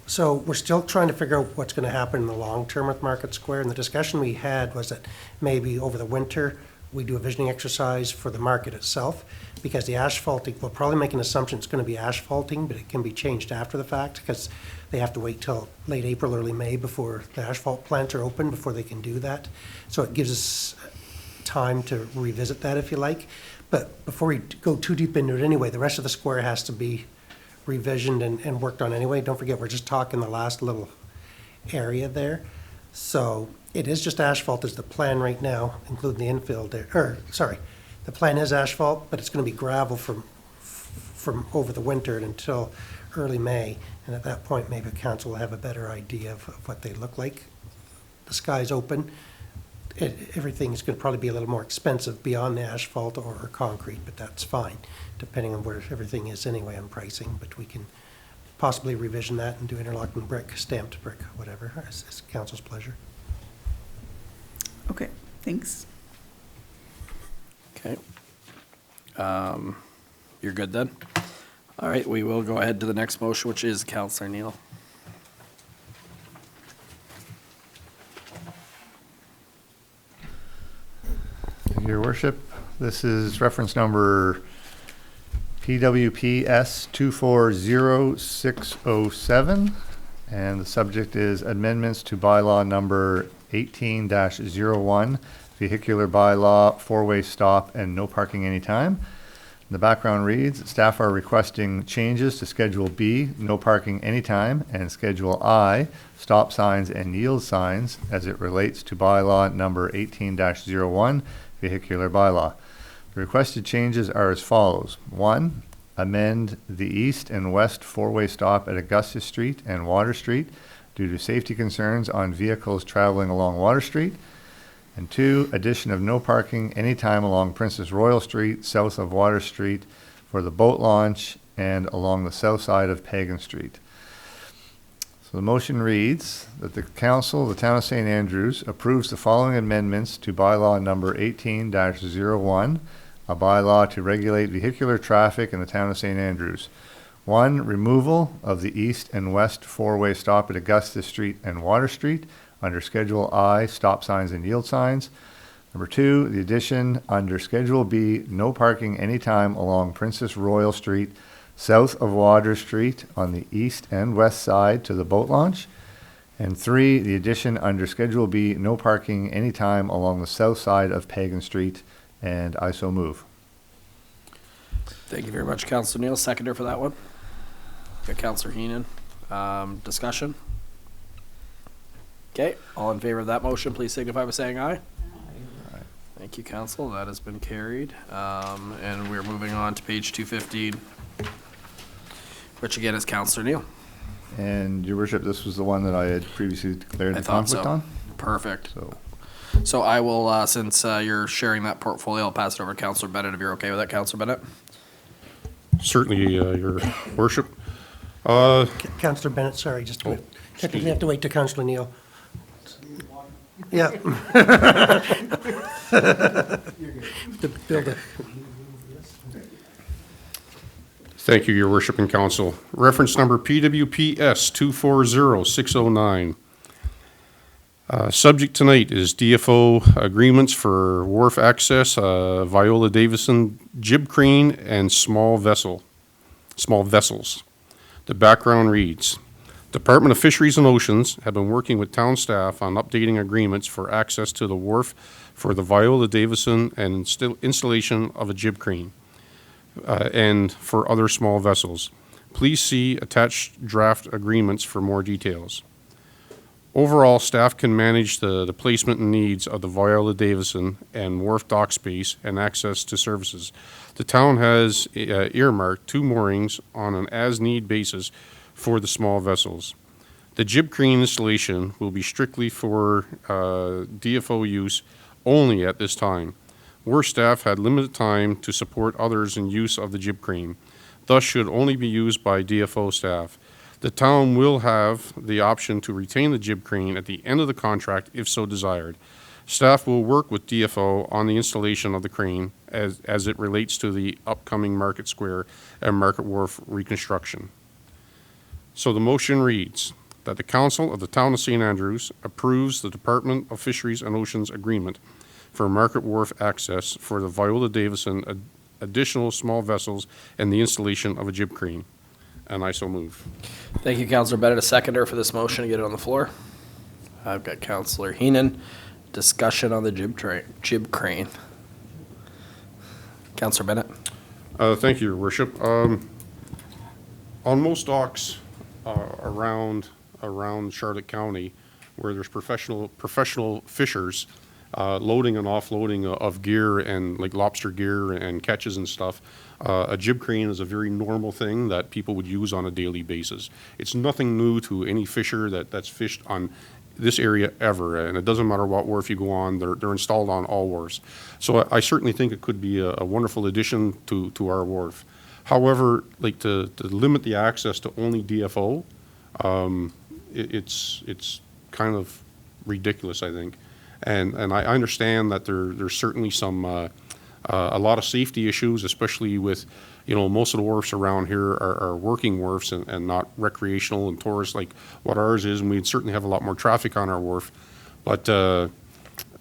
Speaker 3: So we're still trying to figure out what's going to happen in the long term with Market Square. And the discussion we had was that maybe over the winter, we do a visioning exercise for the market itself, because the asphalting, we'll probably make an assumption it's going to be asphalting, but it can be changed after the fact, because they have to wait till late April, early May before the asphalt plants are open, before they can do that. So it gives us time to revisit that, if you like. But before we go too deep into it anyway, the rest of the square has to be revisioned and worked on anyway. Don't forget, we're just talking the last little area there. So it is just asphalt is the plan right now, including the infill there. The plan is asphalt, but it's going to be gravel from over the winter until early May. And at that point, maybe council will have a better idea of what they look like. The sky's open. Everything's going to probably be a little more expensive beyond the asphalt or concrete, but that's fine, depending on where everything is anyway on pricing. But we can possibly revision that and do interlocking brick, stamped brick, whatever, as council's pleasure.
Speaker 8: Okay, thanks.
Speaker 1: Okay. You're good then? All right, we will go ahead to the next motion, which is Councillor Neal.
Speaker 7: Your Worship, this is reference number PWPS 240607, and the subject is amendments to bylaw number 18-01, vehicular bylaw, four-way stop and no parking anytime. The background reads, staff are requesting changes to Schedule B, no parking anytime, and Schedule I, stop signs and yield signs, as it relates to bylaw number 18-01, vehicular bylaw. The requested changes are as follows. 1, amend the east and west four-way stop at Augustus Street and Water Street due to safety concerns on vehicles traveling along Water Street. And 2, addition of no parking anytime along Princess Royal Street, south of Water Street for the boat launch and along the south side of Pagan Street. So the motion reads that the Council of the Town of St. Andrews approves the following amendments to bylaw number 18-01, a bylaw to regulate vehicular traffic in the Town of St. Andrews. 1, removal of the east and west four-way stop at Augustus Street and Water Street under Schedule I, stop signs and yield signs. Number 2, the addition under Schedule B, no parking anytime along Princess Royal Street, south of Water Street on the east and west side to the boat launch. And 3, the addition under Schedule B, no parking anytime along the south side of Pagan Street, and I so move.
Speaker 1: Thank you very much, Councillor Neal. Seconder for that one. Got Councillor Heenan. Discussion? Okay, all in favor of that motion, please signify by saying aye. Aye. Thank you, Council. That has been carried. And we're moving on to page 215, which again is Councillor Neal.
Speaker 7: And Your Worship, this was the one that I had previously declared
Speaker 1: I
Speaker 7: a
Speaker 1: thought
Speaker 7: conflict
Speaker 1: so.
Speaker 7: on.
Speaker 1: Perfect.
Speaker 7: So,
Speaker 1: So I will, since you're sharing that portfolio, I'll pass it over to Councillor Bennett, if you're okay with that, Councillor Bennett.
Speaker 11: Certainly, Your Worship.
Speaker 3: Councillor Bennett, sorry, just wait. Technically, have to wait to Councillor Neal. Yeah. The builder.
Speaker 11: Thank you, Your Worship and Council. Reference number PWPS 240609. Subject tonight is DFO agreements for wharf access, Viola Davison jib crane, and small vessels. The background reads, Department of Fisheries and Oceans have been working with town staff on updating agreements for access to the wharf for the Viola Davison and installation of a jib crane and for other small vessels. Please see attached draft agreements for more details. Overall, staff can manage the placement and needs of the Viola Davison and wharf dock space and access to services. The town has earmarked 2 moorings on an as-need basis for the small vessels. The jib crane installation will be strictly for DFO use only at this time. Wharf staff had limited time to support others in use of the jib crane, thus should only be used by DFO staff. The town will have the option to retain the jib crane at the end of the contract if so desired. Staff will work with DFO on the installation of the crane as it relates to the upcoming Market Square and Market Wharf reconstruction. So the motion reads that the Council of the Town of St. Andrews approves the Department of Fisheries and Oceans agreement for Market Wharf access for the Viola Davison additional small vessels and the installation of a jib crane. And I so move.
Speaker 1: Thank you, Councillor Bennett. A seconder for this motion to get it on the floor. I've got Councillor Heenan. Discussion on the jib crane. Councillor Bennett.
Speaker 11: Thank you, Your Worship. On most docks around Charlotte County, where there's professional fishers loading and offloading of gear and like lobster gear and catches and stuff, a jib crane is a very normal thing that people would use on a daily basis. It's nothing new to any fisher that's fished on this area ever, and it doesn't matter what wharf you go on, they're installed on all wharfs. So I certainly think it could be a wonderful addition to our wharf. However, like to limit the access to only DFO, it's kind of ridiculous, I think. And I understand that there's certainly some a lot of safety issues, especially with, most of the wharfs around here are working wharfs and not recreational and tourist like what ours is, and we'd certainly have a lot more traffic on our wharf. But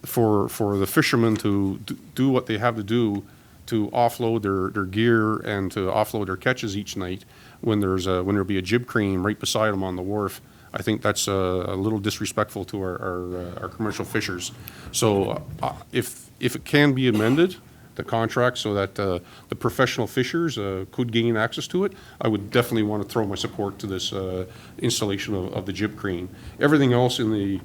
Speaker 11: for the fishermen to do what they have to do to offload their gear and to offload their catches each night when there'll be a jib crane right beside them on the wharf, I think that's a little disrespectful to our commercial fishers. So if it can be amended, the contract, so that the professional fishers could gain access to it, I would definitely want to throw my support to this installation of the jib crane. Everything else in the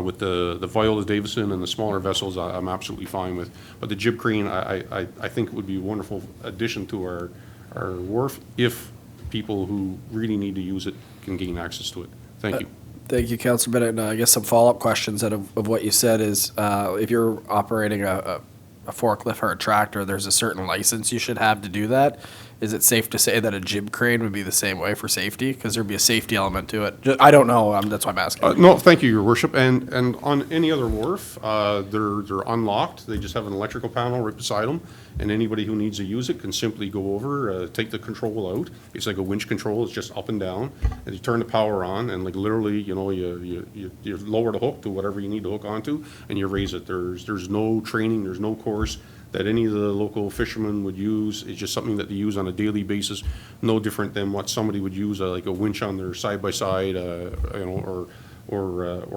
Speaker 11: with the Viola Davison and the smaller vessels, I'm absolutely fine with. But the jib crane, I think it would be a wonderful addition to our wharf if people who really need to use it can gain access to it. Thank you.
Speaker 1: Thank you, Councillor Bennett. I guess some follow-up questions out of what you said is, if you're operating a forklift or a tractor, there's a certain license you should have to do that. Is it safe to say that a jib crane would be the same way for safety? Because there'd be a safety element to it. I don't know. That's why I'm asking.
Speaker 11: No, thank you, Your Worship. And on any other wharf, they're unlocked. They just have an electrical panel right beside them, and anybody who needs to use it can simply go over, take the control out. It's like a winch control. It's just up and down, and you turn the power on, and like literally, you lower the hook to whatever you need to hook onto, and you raise it. There's no training. There's no course that any of the local fishermen would use. It's just something that they use on a daily basis, no different than what somebody would use, like a winch on their side-by-side, or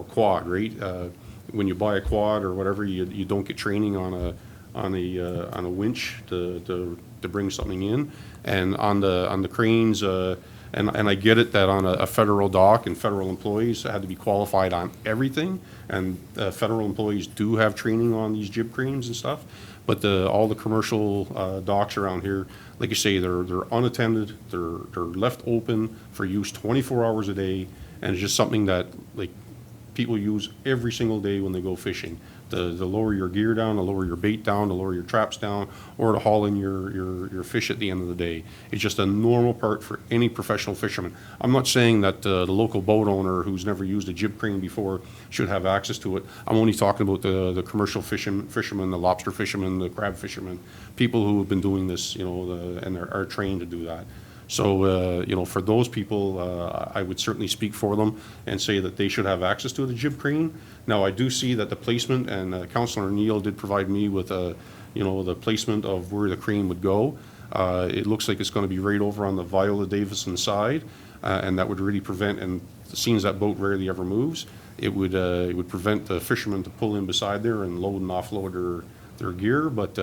Speaker 11: quad, right? When you buy a quad or whatever, you don't get training on a winch to bring something in, and on the cranes and And I get it that on a federal dock and federal employees had to be qualified on everything, and federal employees do have training on these jib cranes and stuff, but all the commercial docks around here, like you say, they're unattended, they're left open for use 24 hours a day, and it's just something that, like, people use every single day when they go fishing. To lower your gear down, to lower your bait down, to lower your traps down, or to haul in your fish at the end of the day. It's just a normal part for any professional fisherman. I'm not saying that the local boat owner who's never used a jib crane before should have access to it. I'm only talking about the commercial fishermen, the lobster fishermen, the crab fishermen, people who have been doing this, and are trained to do that. So, for those people, I would certainly speak for them and say that they should have access to the jib crane. Now, I do see that the placement, and Councillor Neal did provide me with the placement of where the crane would go. It looks like it's going to be right over on the Viola Davison side, and that would really prevent, and seems that boat rarely ever moves, it would prevent the fishermen to pull in beside there and load and offload their gear. But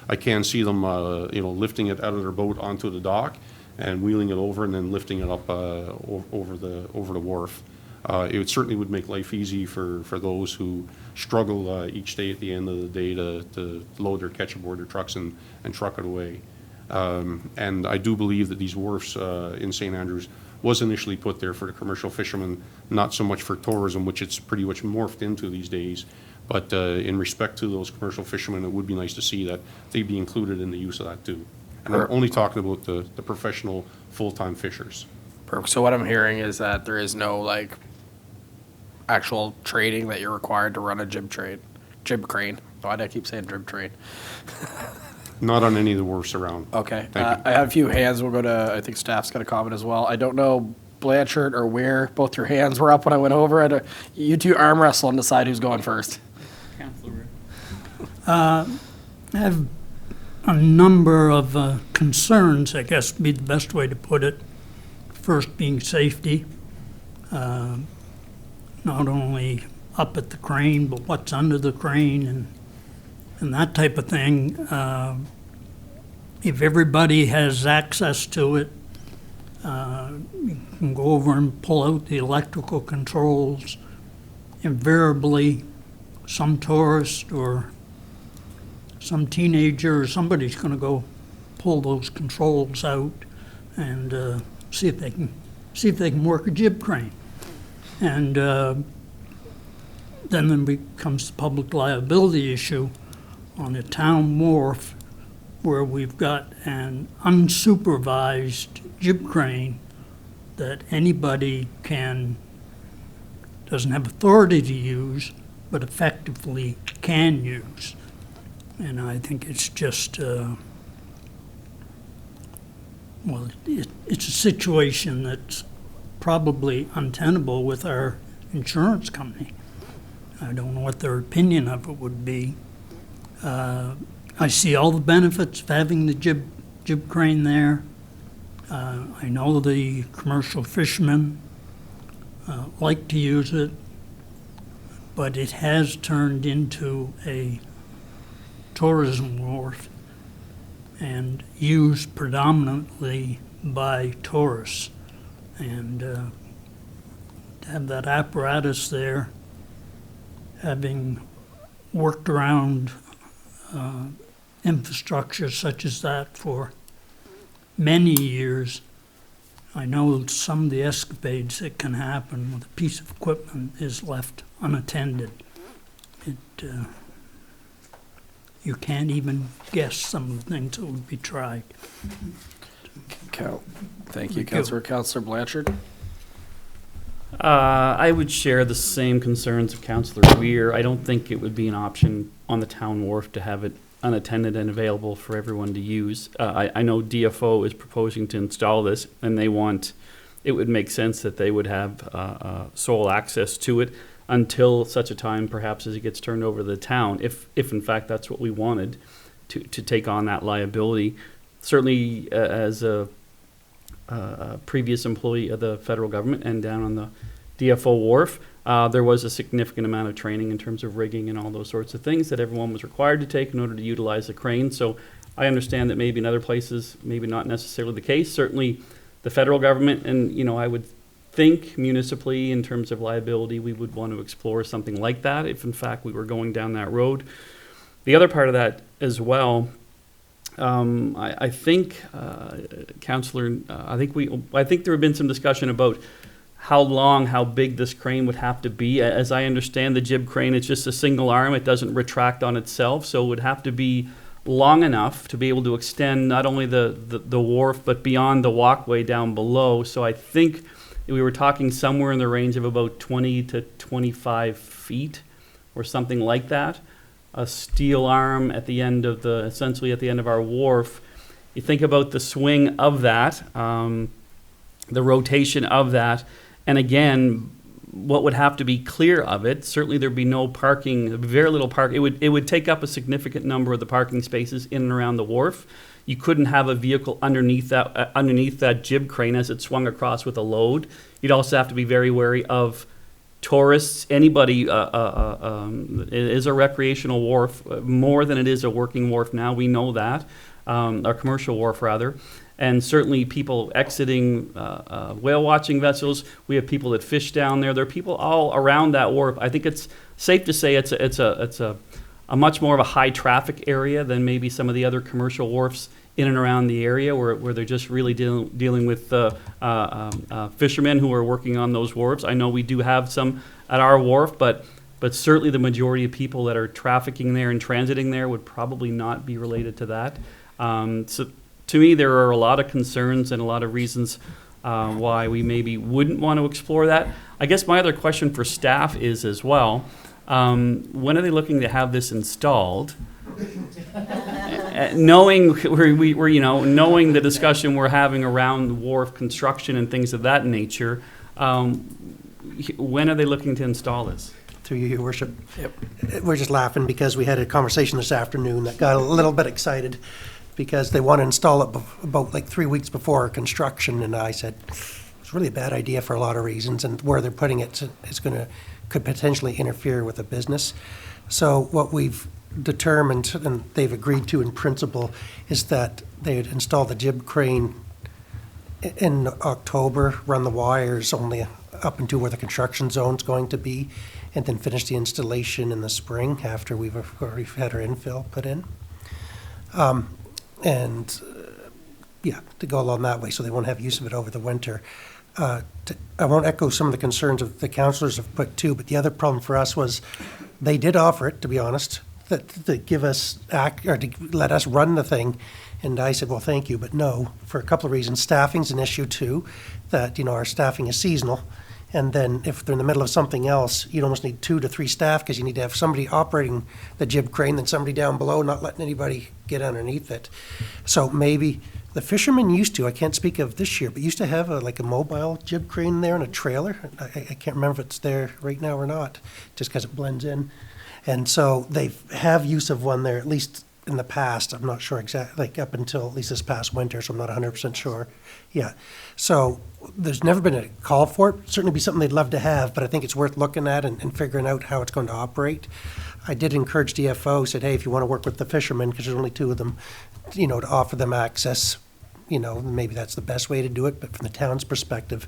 Speaker 11: I can see them, lifting it out of their boat onto the dock and wheeling it over and then lifting it up over the wharf. It certainly would make life easy for those who struggle each day at the end of the day to load their catch aboard their trucks and truck it away. And I do believe that these wharfs in St. Andrews was initially put there for the commercial fishermen, not so much for tourism, which it's pretty much morphed into these days. But in respect to those commercial fishermen, it would be nice to see that they be included in the use of that too. And I'm only talking about the professional full-time fishers.
Speaker 1: Perfect. So what I'm hearing is that there is no actual training that you're required to run a jib crane. Why do I keep saying jib train?
Speaker 11: Not on any of the wharfs around.
Speaker 1: Okay.
Speaker 11: Thank you.
Speaker 1: I have a few hands. We'll go to, I think staff's got a comment as well. I don't know, Blanchard or where both your hands were up when I went over. You two arm wrestle and decide who's going first.
Speaker 10: I have a number of concerns, I guess would be the best way to put it. First being safety, not only up at the crane, but what's under the crane and that type of thing. If everybody has access to it, you can go over and pull out the electrical controls. Invariably, some tourist or some teenager or somebody's going to go pull those controls out and see if they can work a jib crane. And then there becomes the public liability issue on a town wharf where we've got an unsupervised jib crane that anybody doesn't have authority to use, but effectively can use. And I think it's just, it's a situation that's probably untenable with our insurance company. I don't know what their opinion of it would be. I see all the benefits of having the jib crane there. I know the commercial fishermen like to use it, but it has turned into a tourism wharf and used predominantly by tourists. And to have that apparatus there, having worked around infrastructure such as that for many years, I know some of the escapades that can happen with a piece of equipment is left unattended. You can't even guess some of the things that would be tried.
Speaker 1: Thank you, Councillor Blanchard.
Speaker 12: I would share the same concerns of Councillor Weir. I don't think it would be an option on the town wharf to have it unattended and available for everyone to use. I know DFO is proposing to install this, and it would make sense that they would have sole access to it until such a time perhaps as it gets turned over to the town, if in fact that's what we wanted, to take on that liability. Certainly as a previous employee of the federal government and down on the DFO wharf, there was a significant amount of training in terms of rigging and all those sorts of things that everyone was required to take in order to utilize the crane. So I understand that maybe in other places, maybe not necessarily the case. Certainly the federal government, and, you know, I would think municipally, in terms of liability, we would want to explore something like that if in fact we were going down that road. The other part of that as well, I think, Councillor, I think there have been some discussion about how big this crane would have to be. As I understand, the jib crane, it's just a single arm. It doesn't retract on itself, so it would have to be long enough to be able to extend not only the wharf, but beyond the walkway down below. So I think we were talking somewhere in the range of about 20 to 25 feet or something like that. A steel arm at the end of essentially at the end of our wharf. You think about the swing of that, the rotation of that, and again, what would have to be clear of it, certainly there'd be no parking, very little park. It would take up a significant number of the parking spaces in and around the wharf. You couldn't have a vehicle underneath that jib crane as it swung across with a load. You'd also have to be very wary of tourists, anybody. It is a recreational wharf more than it is a working wharf now. We know that, a commercial wharf rather. And certainly people exiting whale watching vessels. We have people that fish down there. There are people all around that wharf. I think it's safe to say it's a much more of a high traffic area than maybe some of the other commercial wharfs in and around the area where they're just really dealing with fishermen who are working on those wharves. I know we do have some at our wharf, but certainly the majority of people that are trafficking there and transiting there would probably not be related to that. So to me, there are a lot of concerns and a lot of reasons why we maybe wouldn't want to explore that. I guess my other question for staff is as well, when are they looking to have this installed? Knowing knowing the discussion we're having around wharf construction and things of that nature, when are they looking to install this?
Speaker 3: Through you, Your Worship. Yep. We're just laughing because we had a conversation this afternoon that got a little bit excited because they want to install it about like 3 weeks before construction, and I said it's really a bad idea for a lot of reasons, and where they're putting it could potentially interfere with the business. So what we've determined, and they've agreed to in principle, is that they would install the jib crane in October, run the wires only up into where the construction zone's going to be, and then finish the installation in the spring after we've already had our infill put in. To go along that way, so they won't have use of it over the winter. I won't echo some of the concerns of the councillors have put too, but the other problem for us was they did offer it, to be honest, to give us to let us run the thing, and I said, well, thank you, but no, for a couple of reasons. Staffing's an issue too, that our staffing is seasonal, and then if they're in the middle of something else, you'd almost need 2 to 3 staff because you need to have somebody operating the jib crane, then somebody down below, not letting anybody get underneath it. So maybe the fishermen used to, I can't speak of this year, but used to have a mobile jib crane there and a trailer. I can't remember if it's there right now or not, just because it blends in. And so they have use of one there, at least in the past. I'm not sure exactly, like up until at least this past winter, so I'm not 100% sure. Yeah. So there's never been a call for it. Certainly be something they'd love to have, but I think it's worth looking at and figuring out how it's going to operate. I did encourage DFO, said, hey, if you want to work with the fishermen, because there's only 2 of them, to offer them access, maybe that's the best way to do it. But from the town's perspective,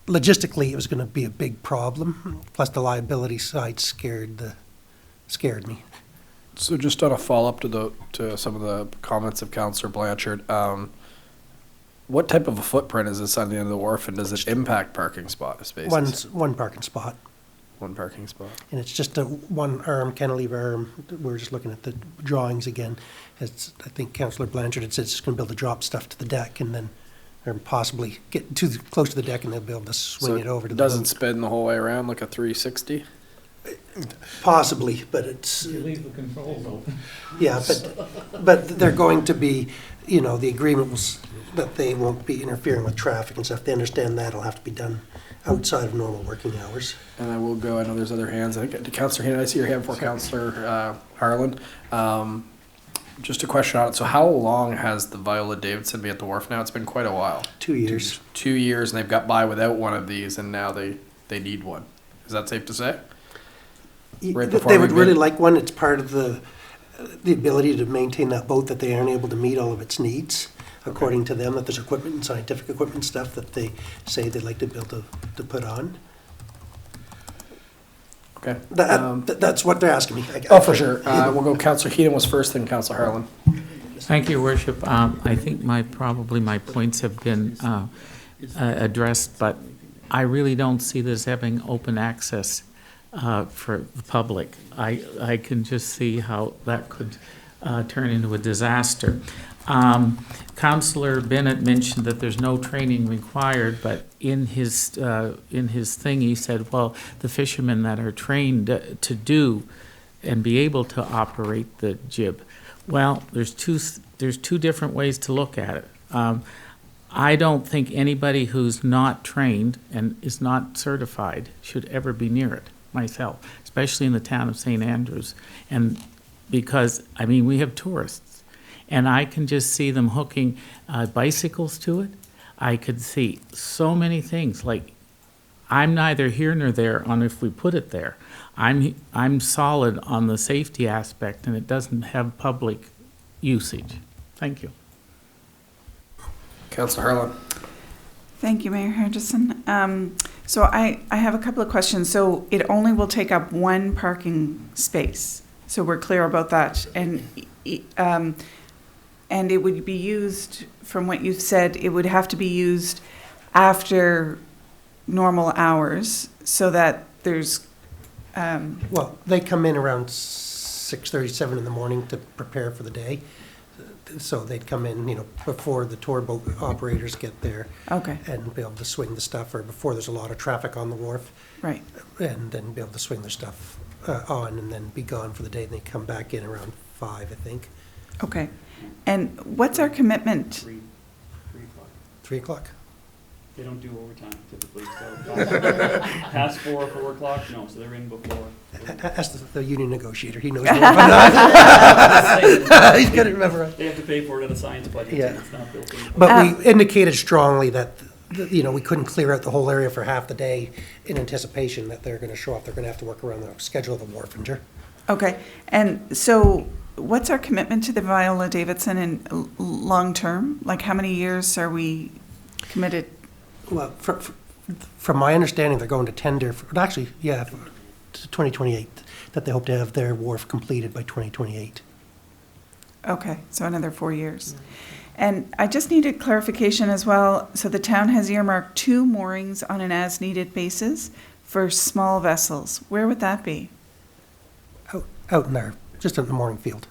Speaker 3: logistically, it was going to be a big problem. Plus the liability side scared me.
Speaker 1: So just on a follow-up to some of the comments of Councillor Blanchard, what type of a footprint is this on the end of the wharf, and does it impact parking spaces?
Speaker 3: One parking spot.
Speaker 1: One parking spot.
Speaker 3: And it's just a one-arm cantilever arm. We're just looking at the drawings again. I think Councillor Blanchard had said it's just going to be able to drop stuff to the deck and then or possibly get too close to the deck and they'll be able to swing it over to the boat.
Speaker 1: Doesn't spin the whole way around like a 360?
Speaker 3: Possibly, but it's...
Speaker 4: You leave the controls open.
Speaker 3: Yeah, but they're going to be, the agreement was that they won't be interfering with traffic and stuff. They understand that'll have to be done outside of normal working hours.
Speaker 1: And I will go, I know there's other hands. I think, Councillor Hannon, I see your hand for Councillor Harlan. Just a question on it. So how long has the Viola Davidson been at the wharf now? It's been quite a while.
Speaker 3: 2 years.
Speaker 1: 2 years, and they've got by without one of these, and now they need one. Is that safe to say? Right
Speaker 3: They would really like one. It's part of the ability to maintain that boat that they aren't able to meet all of its needs. according to them, that there's equipment and scientific equipment stuff that they say they'd like to be able to put on.
Speaker 1: Okay.
Speaker 3: That's what they're asking me.
Speaker 1: Oh, for sure. We'll go Councillor Keenan was first, then Councillor Harlan.
Speaker 4: Thank you, Your Worship. I think probably my points have been addressed, but I really don't see this having open access for the public. I can just see how that could turn into a disaster. Councillor Bennett mentioned that there's no training required, but in his thing, he said, well, the fishermen that are trained to do and be able to operate the jib. Well, there's two different ways to look at it. I don't think anybody who's not trained and is not certified should ever be near it, myself, especially in the town of St. Andrews. And because, I mean, we have tourists, and I can just see them hooking bicycles to it. I could see so many things. Like, I'm neither here nor there on if we put it there. I'm solid on the safety aspect, and it doesn't have public usage. Thank you.
Speaker 1: Councillor Harlan.
Speaker 8: Thank you, Mayor Henderson. So I have a couple of questions. So it only will take up one parking space. So we're clear about that. And it would be used, from what you've said, it would have to be used after normal hours so that there's...
Speaker 3: Well, they come in around 6:37 in the morning to prepare for the day. So they'd come in, before the tour boat operators get there.
Speaker 8: Okay.
Speaker 3: And be able to swing the stuff, or before there's a lot of traffic on the wharf.
Speaker 8: Right.
Speaker 3: And then be able to swing their stuff on and then be gone for the day. And they come back in around 5, I think.
Speaker 8: Okay. And what's our commitment?
Speaker 12: 3 o'clock.
Speaker 3: 3 o'clock?
Speaker 12: They don't do overtime typically, so past 4 o'clock, no, so they're in before.
Speaker 3: Ask the union negotiator. He knows more about that. He's got to remember.
Speaker 12: They have to pay for it at a science budget,
Speaker 3: Yeah.
Speaker 12: so it's not built in.
Speaker 3: But we indicated strongly that, we couldn't clear out the whole area for half the day in anticipation that they're going to show up. They're going to have to work around the schedule of the wharfinger.
Speaker 8: Okay. And so what's our commitment to the Viola Davidson in long term? Like, how many years are we committed?
Speaker 3: Well, from my understanding, they're going to tender, to 2028, that they hope to have their wharf completed by 2028.
Speaker 8: Okay, so another 4 years. And I just needed clarification as well. So the town has earmarked 2 moorings on an as-needed basis for small vessels. Where would that be?
Speaker 3: Out in there, just in the mooring field.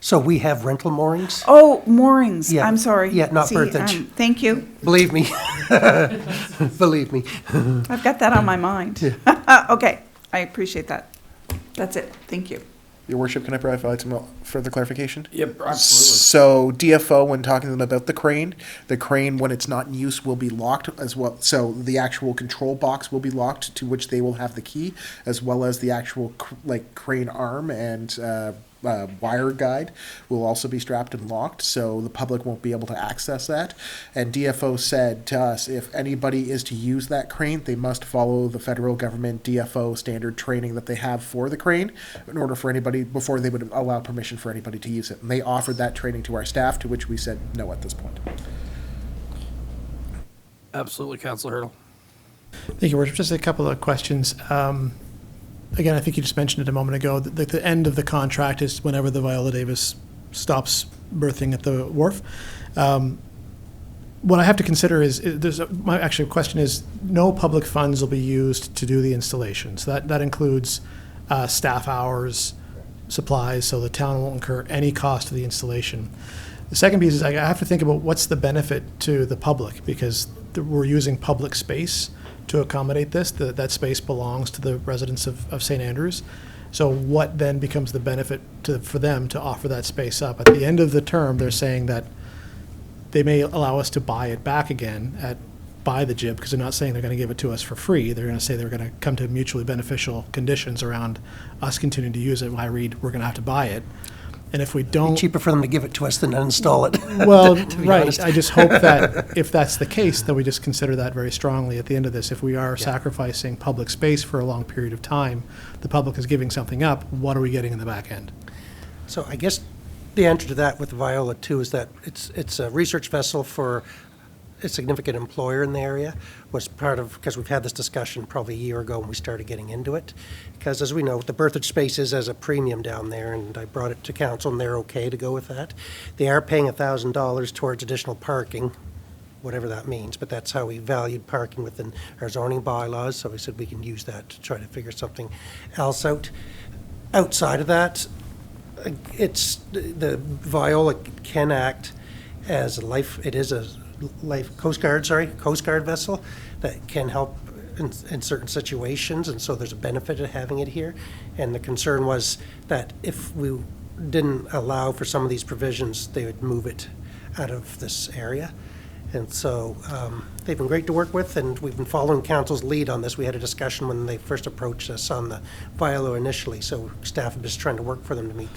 Speaker 3: So we have rental moorings.
Speaker 8: Oh, moorings.
Speaker 3: Yeah.
Speaker 8: I'm sorry.
Speaker 3: Yeah, not
Speaker 8: See,
Speaker 3: berthage.
Speaker 8: Thank you.
Speaker 3: Believe me. Believe me.
Speaker 8: I've got that on my mind. Okay, I appreciate that. That's it. Thank you.
Speaker 6: Your Worship, can I provide some further clarification?
Speaker 1: Yep, absolutely.
Speaker 6: So DFO, when talking to them about the crane, when it's not in use will be locked as well. So the actual control box will be locked, to which they will have the key, as well as the actual crane arm and wire guide will also be strapped and locked, so the public won't be able to access that. And DFO said to us, if anybody is to use that crane, they must follow the federal government DFO standard training that they have for the crane in order for anybody, before they would allow permission for anybody to use it. And they offered that training to our staff, to which we said no at this point.
Speaker 1: Absolutely, Councillor Hurdle.
Speaker 9: Thank you, Worship. Just a couple of questions. Again, I think you just mentioned it a moment ago, that the end of the contract is whenever the Viola Davis stops berthing at the wharf. What I have to consider is, my actual question is, no public funds will be used to do the installation. So that includes staff hours, supplies, so the town won't incur any cost of the installation. The second piece is I have to think about what's the benefit to the public, because we're using public space to accommodate this. That space belongs to the residents of St. Andrews. So what then becomes the benefit for them to offer that space up? At the end of the term, they're saying that they may allow us to buy it back again by the jib, because they're not saying they're going to give it to us for free. They're going to say they're going to come to mutually beneficial conditions around us continuing to use it. When I read, we're going to have to buy it. And if we don't...
Speaker 3: It's cheaper for them to give it to us than to install it.
Speaker 9: Well,
Speaker 3: to be
Speaker 9: right.
Speaker 3: honest.
Speaker 9: I just hope that if that's the case, then we just consider that very strongly at the end of this. If we are sacrificing public space for a long period of time, the public is giving something up, what are we getting in the back end?
Speaker 3: So I guess the answer to that with Viola too is that it's a research vessel for a significant employer in the area, was part of, because we've had this discussion probably a year ago when we started getting into it. Because as we know, the berthage space is as a premium down there, and I brought it to council and they're okay to go with that. They are paying $1,000 towards additional parking, whatever that means, but that's how we valued parking within our zoning bylaws, so we said we can use that to try to figure something else out. Outside of that, it's, the Viola can act as a Coast Guard vessel that can help in certain situations, and so there's a benefit of having it here. And the concern was that if we didn't allow for some of these provisions, they would move it out of this area. And so they've been great to work with, and we've been following council's lead on this. We had a discussion when they first approached us on the Viola initially, so staff is just trying to work for them to meet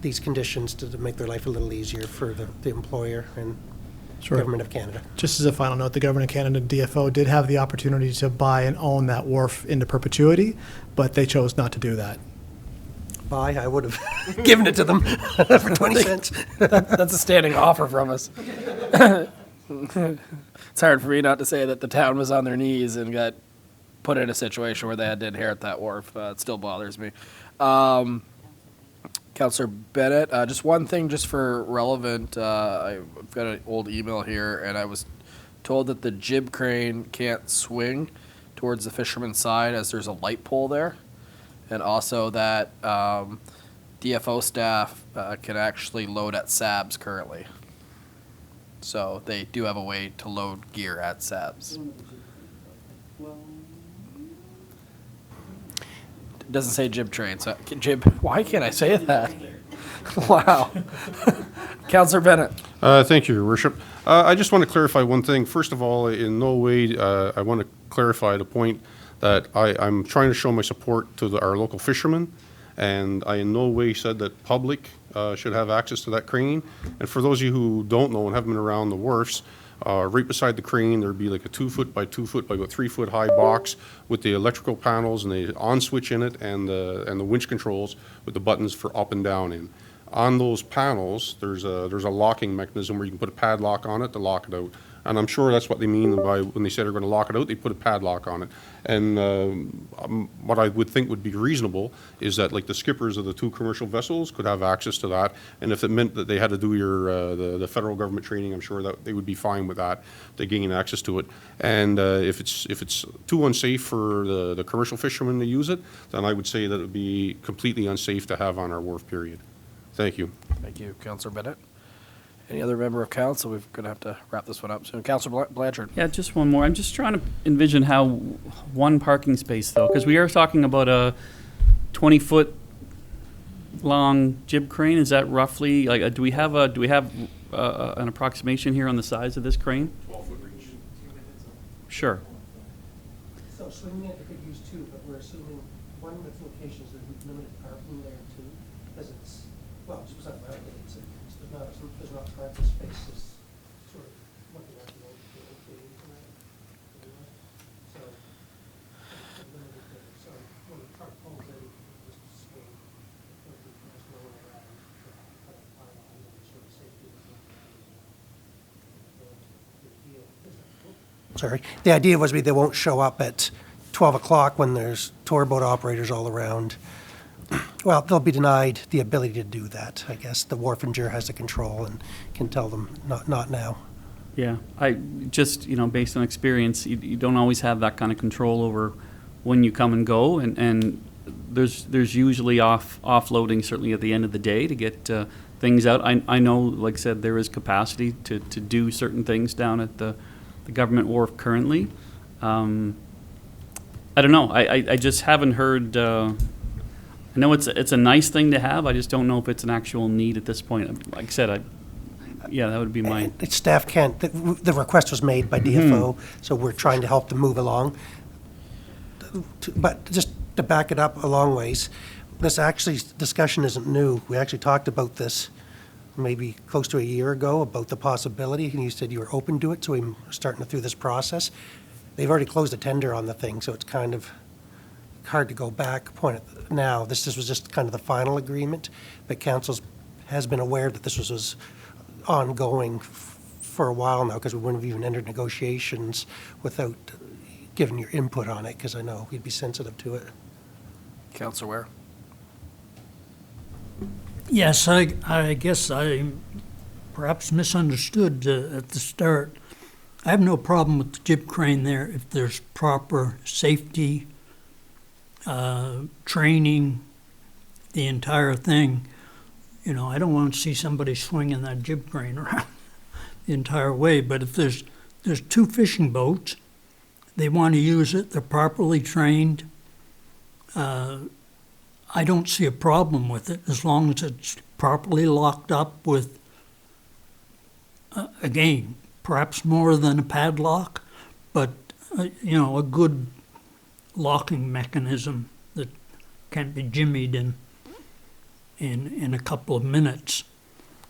Speaker 3: these conditions to make their life a little easier for the employer and Government of Canada.
Speaker 9: Just as a final note, the Government of Canada and DFO did have the opportunity to buy and own that wharf into perpetuity, but they chose not to do that.
Speaker 3: I would have given it to them for 20 cents.
Speaker 1: That's a standing offer from us. It's hard for me not to say that the town was on their knees and got put in a situation where they had to inherit that wharf. It still bothers me. Councillor Bennett, just one thing just for relevant, I've got an old email here, and I was told that the jib crane can't swing towards the fisherman's side as there's a light pole there, and also that DFO staff can actually load at SABs currently. So they do have a way to load gear at SABs. It doesn't say jib train, so jib. Why can't I say that? Wow. Councillor Bennett.
Speaker 11: Thank you, Your Worship. I just want to clarify one thing. First of all, in no way I want to clarify the point that I'm trying to show my support to our local fishermen, and I in no way said that public should have access to that crane. And for those of you who don't know and haven't been around the wharfs, right beside the crane, there'd be like a 2 foot by 2 foot by about 3 foot high box with the electrical panels and the on switch in it and the winch controls with the buttons for up and down in. On those panels, there's a locking mechanism where you can put a padlock on it to lock it out. And I'm sure that's what they mean by when they say they're going to lock it out, they put a padlock on it. And what I would think would be reasonable is that like the skippers of the two commercial vessels could have access to that. And if it meant that they had to do the federal government training, I'm sure that they would be fine with that, they gain access to it. And if it's too unsafe for the commercial fishermen to use it, then I would say that it would be completely unsafe to have on our wharf, period. Thank you.
Speaker 1: Thank you, Councillor Bennett. Any other member of council? We're going to have to wrap this one up soon. Councillor Blanchard.
Speaker 12: Yeah, just one more. I'm just trying to envision how one parking space, though, because we are talking about a 20-foot long jib crane. Is that roughly, like, do we have an approximation here on the size of this crane?
Speaker 11: 12-foot reach.
Speaker 12: Sure.
Speaker 3: So swinging it, you could use two, but we're assuming one of the locations that we've limited parking there too, because it's, well, it's not right, there's not private spaces, sort of looking at the old building tonight. So, it's limited there. So when the truck pulls in, you just swing, there's no one around, put a pile on and sort of safety. Sorry, the idea was they won't show up at 12 o'clock when there's tour boat operators all around. Well, they'll be denied the ability to do that, I guess. The wharfinger has the control and can tell them, not now.
Speaker 12: Yeah, I just, based on experience, you don't always have that kind of control over when you come and go, and there's usually offloading certainly at the end of the day to get things out. I know, like I said, there is capacity to do certain things down at the government wharf currently. I don't know. I just haven't heard. I know it's a nice thing to have. I just don't know if it's an actual need at this point. Like I said, that would be my.
Speaker 3: Staff can't. The request was made by DFO, so we're trying to help them move along. But just to back it up a long ways, this discussion isn't new. We actually talked about this maybe close to a year ago about the possibility, and you said you were open to it, so we're starting through this process. They've already closed a tender on the thing, so it's kind of hard to go back now. This was just kind of the final agreement, but council's has been aware that this was ongoing for a while now, because we wouldn't have even entered negotiations without giving your input on it, because I know we'd be sensitive to it.
Speaker 1: Councillor Ware?
Speaker 10: Yes, I guess I perhaps misunderstood at the start. I have no problem with the jib crane there if there's proper safety, training, the entire thing. You know, I don't want to see somebody swinging that jib crane around the entire way, but if there's 2 fishing boats, they want to use it, they're properly trained, I don't see a problem with it as long as it's properly locked up with, again, perhaps more than a padlock, but, you know, a good locking mechanism that can't be jimmied in a couple of minutes.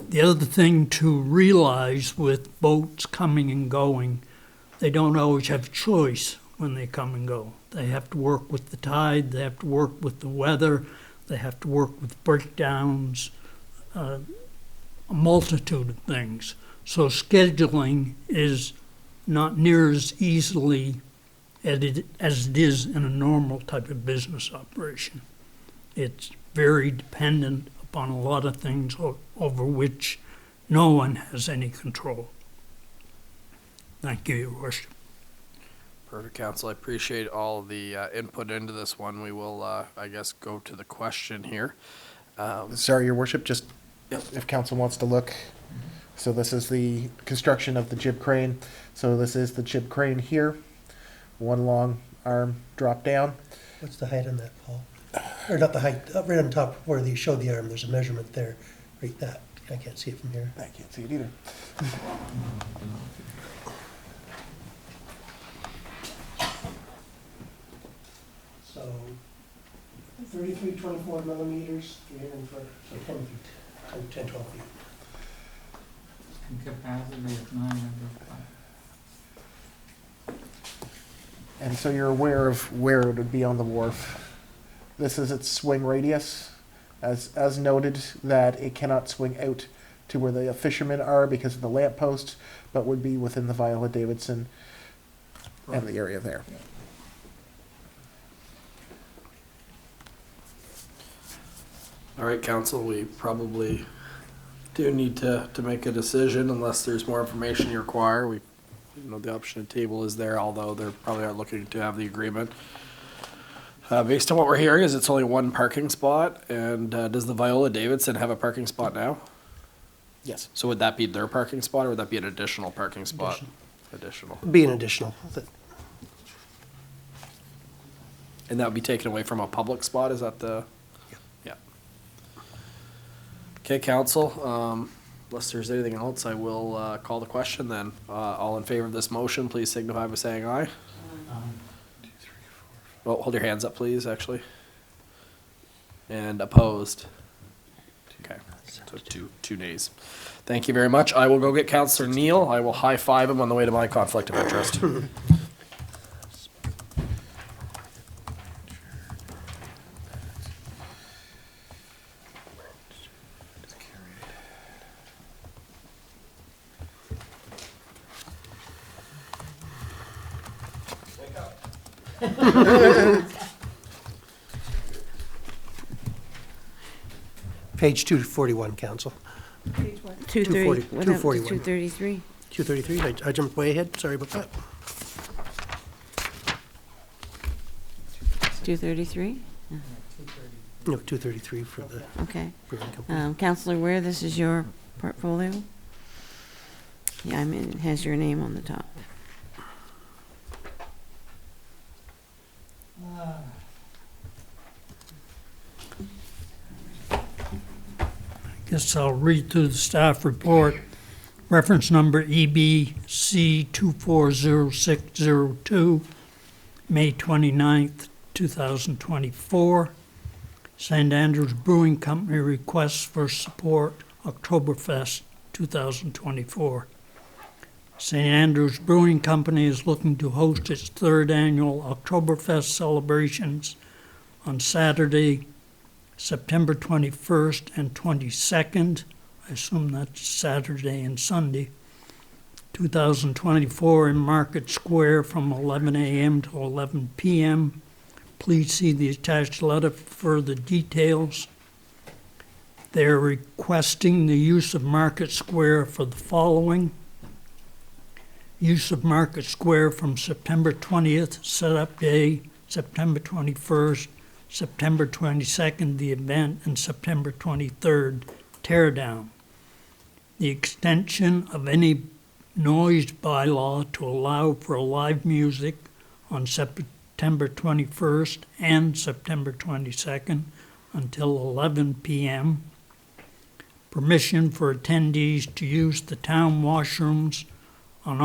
Speaker 10: The other thing to realize with boats coming and going, they don't always have choice when they come and go. They have to work with the tide, they have to work with the weather, they have to work with breakdowns, a multitude of things. So scheduling is not near as easily as it is in a normal type of business operation. It's very dependent upon a lot of things over which no one has any control. Thank you, Your Worship.
Speaker 1: Perfect, Council. I appreciate all the input into this one. We will, I guess, go to the question here.
Speaker 6: Sorry, Your Worship, just if council wants to look. So this is the construction of the jib crane. So this is the jib crane here. One long arm drop down.
Speaker 3: What's the height on that, Paul? Or not the height, right on top where they showed the arm, there's a measurement there, right that. I can't see it from here.
Speaker 6: I can't see it either.
Speaker 3: So 33, 24 millimeters, 300 foot, so 10 feet, 10, 12 feet.
Speaker 4: Capacity is 900.
Speaker 6: And so you're aware of where it would be on the wharf. This is its swing radius, as noted, that it cannot swing out to where the fishermen are because of the lamppost, but would be within the Viola Davidson and the area there.
Speaker 1: All right, Council, we probably do need to make a decision unless there's more information you require. We, you know, the option to table is there, although they're probably not looking to have the agreement. Based on what we're hearing, is it's only one parking spot, and does the Viola Davidson have a parking spot now?
Speaker 6: Yes.
Speaker 1: So would that be their parking spot, or would that be an additional parking spot? Additional.
Speaker 3: Be an additional.
Speaker 1: And that would be taken away from a public spot, is that the? Yeah. Okay, Council, unless there's anything else, I will call the question then. All in favor of this motion, please signify by saying aye. Well, hold your hands up, please, actually. And opposed? Okay, so two nays. Thank you very much. I will go get Councillor Neal. I will high-five him on the way to my conflict of interest.
Speaker 3: Page 241, Council.
Speaker 2: 230,
Speaker 3: 241.
Speaker 2: 233.
Speaker 3: 233, I jumped way ahead, sorry about that.
Speaker 2: 233?
Speaker 3: No, 233 for the
Speaker 2: Okay.
Speaker 3: brewing company.
Speaker 2: Councillor Ware, this is your portfolio? Yeah, I mean, it has your name on the top.
Speaker 10: Guess I'll read through the staff report. Reference number EBC 240602, May 29th, 2024. St. Andrews Brewing Company requests for support Oktoberfest 2024. St. Andrews Brewing Company is looking to host its third annual Oktoberfest celebrations on Saturday, September 21st and 22nd, I assume that's Saturday and Sunday, 2024 in Market Square from 11 a.m. to 11 p.m. Please see the attached letter for further details. They're requesting the use of Market Square for the following. Use of Market Square from September 20th, setup day, September 21st, September 22nd, the event, and September 23rd, tear down. The extension of any noise bylaw to allow for live music on September 21st and September 22nd until 11 p.m. Permission for attendees to use the town washrooms on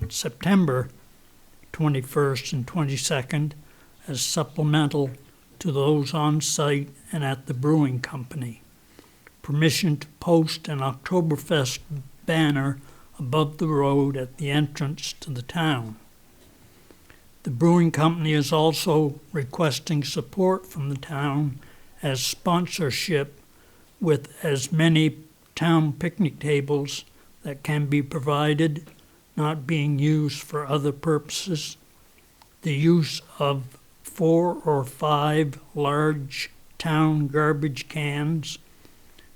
Speaker 10: September 21st and 22nd as supplemental to those on site and at the brewing company. Permission to post an Oktoberfest banner above the road at the entrance to the town. The brewing company is also requesting support from the town as sponsorship with as many town picnic tables that can be provided, not being used for other purposes. The use of 4 or 5 large town garbage cans.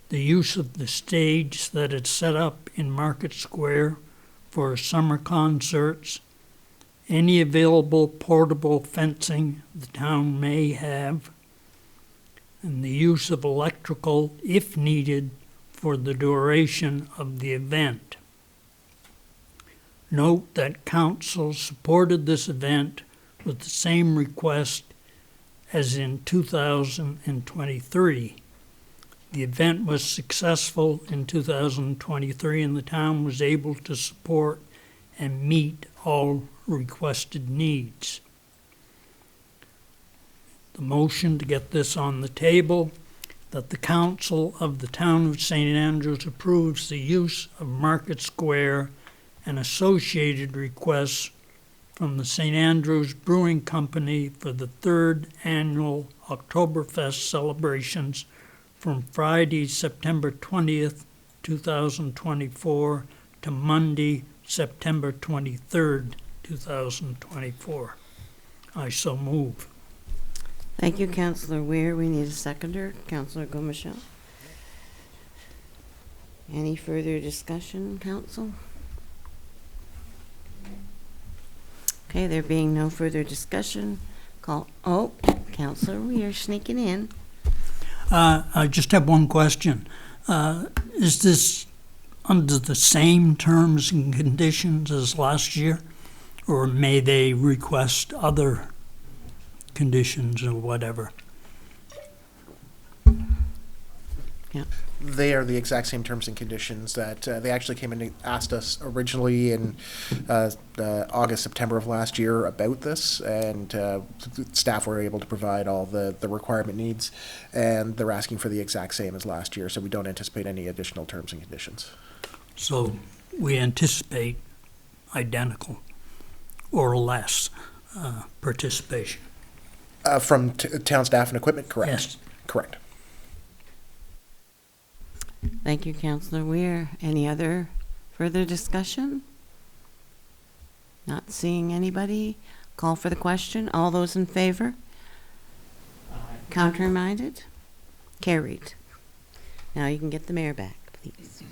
Speaker 10: The use of the stage that is set up in Market Square for summer concerts. Any available portable fencing the town may have. And the use of electrical, if needed, for the duration of the event. Note that council supported this event with the same request as in 2023. The event was successful in 2023 and the town was able to support and meet all requested needs. The motion to get this on the table, that the council of the town of St. Andrews approves the use of Market Square and associated requests from the St. Andrews Brewing Company for the 3rd annual Oktoberfest celebrations from Friday, September 20th, 2024 to Monday, September 23rd, 2024. I so move.
Speaker 2: Thank you, Councillor Weir. We need a seconder. Councillor Gomichel. Any further discussion, Council? Okay, there being no further discussion, Councillor Weir sneaking in.
Speaker 10: I just have one question. Is this under the same terms and conditions as last year? Or may they request other conditions or whatever?
Speaker 2: Yeah.
Speaker 6: They are the exact same terms and conditions that they actually came in and asked us originally in August, September of last year about this, and staff were able to provide all the requirement needs, and they're asking for the exact same as last year, so we don't anticipate any additional terms and conditions.
Speaker 10: So we anticipate identical or less participation.
Speaker 6: From town staff and equipment, correct?
Speaker 10: Yes.
Speaker 6: Correct.
Speaker 2: Thank you, Councillor Weir. Any other further discussion? Not seeing anybody. Call for the question. All those in favor? Counter-minded? Carried. Now you can get the mayor back, please.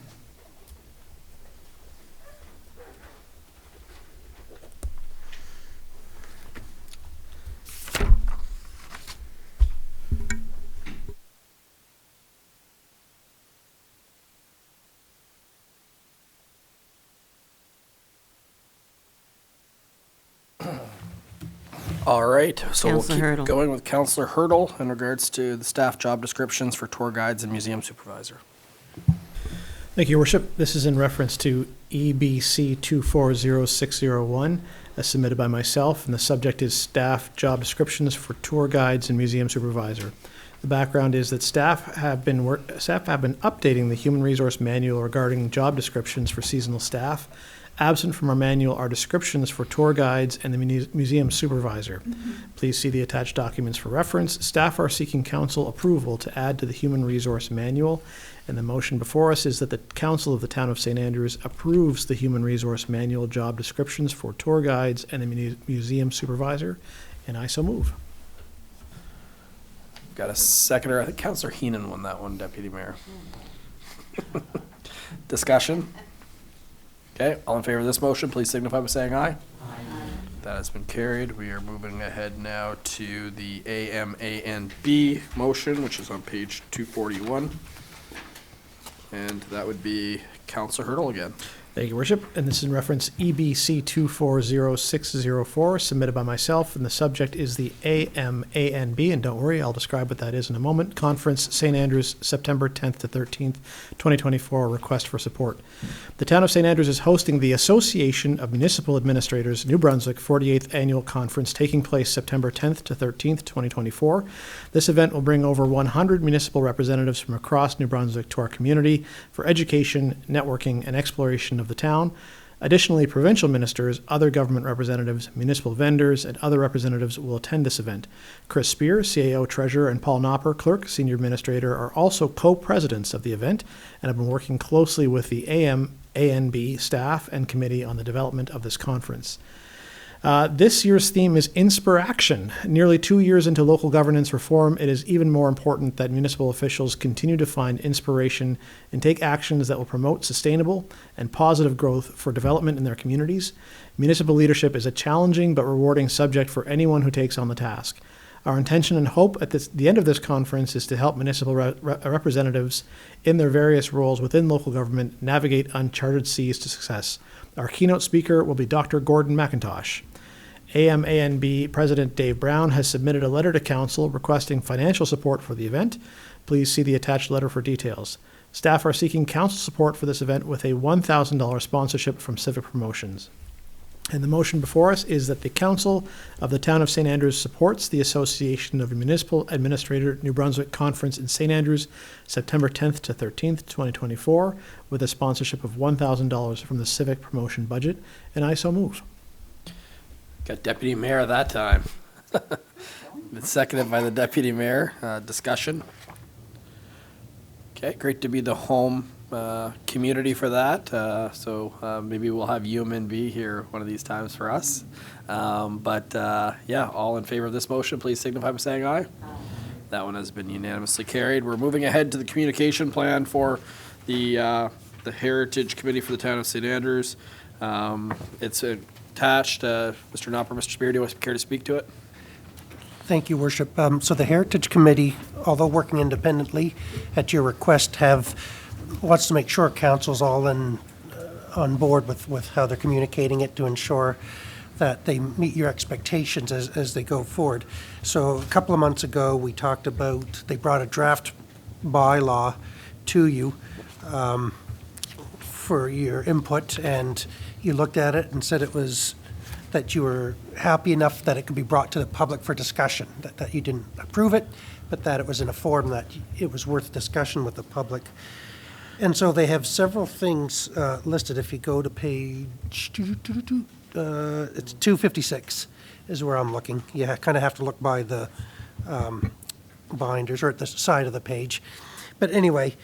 Speaker 1: All right, so we'll
Speaker 2: Councillor
Speaker 1: keep
Speaker 2: Hurdle.
Speaker 1: going with Councillor Hurdle in regards to the staff job descriptions for tour guides and museum supervisor.
Speaker 9: Thank you, Your Worship. This is in reference to EBC 240601, as submitted by myself, and the subject is staff job descriptions for tour guides and museum supervisor. The background is that staff have been updating the human resource manual regarding job descriptions for seasonal staff, Absent from our manual are descriptions for tour guides and the museum supervisor. Please see the attached documents for reference. Staff are seeking council approval to add to the human resource manual. And the motion before us is that the council of the town of St. Andrews approves the human resource manual job descriptions for tour guides and the museum supervisor. And I so move.
Speaker 1: Got a seconder. I think Councillor Heenan won that one, Deputy Mayor. Discussion? Okay, all in favor of this motion, please signify by saying aye. Aye. That has been carried. We are moving ahead now to the AMANB motion, which is on page 241. And that would be Councillor Hurdle again.
Speaker 9: Thank you, Worship. And this is in reference EBC 240604, submitted by myself, and the subject is the AMANB, and don't worry, I'll describe what that is in a moment. Conference, St. Andrews, September 10th to 13th, 2024, request for support. The town of St. Andrews is hosting the Association of Municipal Administrators, New Brunswick, 48th Annual Conference, taking place September 10th to 13th, 2024. This event will bring over 100 municipal representatives from across New Brunswick to our community for education, networking, and exploration of the town. Additionally, provincial ministers, other government representatives, municipal vendors, and other representatives will attend this event. Chris Spear, CAO Treasurer, and Paul Knopper, Clerk, Senior Administrator, are also co-presidents of the event and have been working closely with the AMANB staff and committee on the development of this conference. This year's theme is Inspiraction. Nearly 2 years into local governance reform, it is even more important that municipal officials continue to find inspiration and take actions that will promote sustainable and positive growth for development in their communities. Municipal leadership is a challenging but rewarding subject for anyone who takes on the task. Our intention and hope at the end of this conference is to help municipal representatives in their various roles within local government navigate uncharted seas to success. Our keynote speaker will be Dr. Gordon McIntosh. AMANB President Dave Brown has submitted a letter to Council requesting financial support for the event. Please see the attached letter for details. Staff are seeking Council support for this event with a $1,000 sponsorship from Civic Promotions. And the motion before us is that the Council of the Town of St. Andrews supports the Association of Municipal Administrator New Brunswick Conference in St. Andrews, September 10th to 13th, 2024, with a sponsorship of $1,000 from the Civic Promotion budget, and I so move.
Speaker 1: Got Deputy Mayor that time. Been seconded by the Deputy Mayor. Discussion? Okay, great to be the home community for that. So maybe we'll have UMNB here one of these times for us. Yeah, all in favor of this motion, please signify by saying aye. Aye. That one has been unanimously carried. We're moving ahead to the communication plan for the Heritage Committee for the Town of St. Andrews. It's attached. Mr. Knopper, Mr. Spear, do you care to speak to it?
Speaker 3: Thank you, Worship. So the Heritage Committee, although working independently, at your request, wants to make sure council's all on board with how they're communicating it to ensure that they meet your expectations as they go forward. So a couple of months ago, we talked about, they brought a draft bylaw to you for your input, and you looked at it and said that you were happy enough that it could be brought to the public for discussion, that you didn't approve it, but that it was in a form that it was worth discussion with the public. And so they have several things listed. If you go to page, it's 256 is where I'm looking. You kind of have to look by the binders or at the side of the page. But anyway,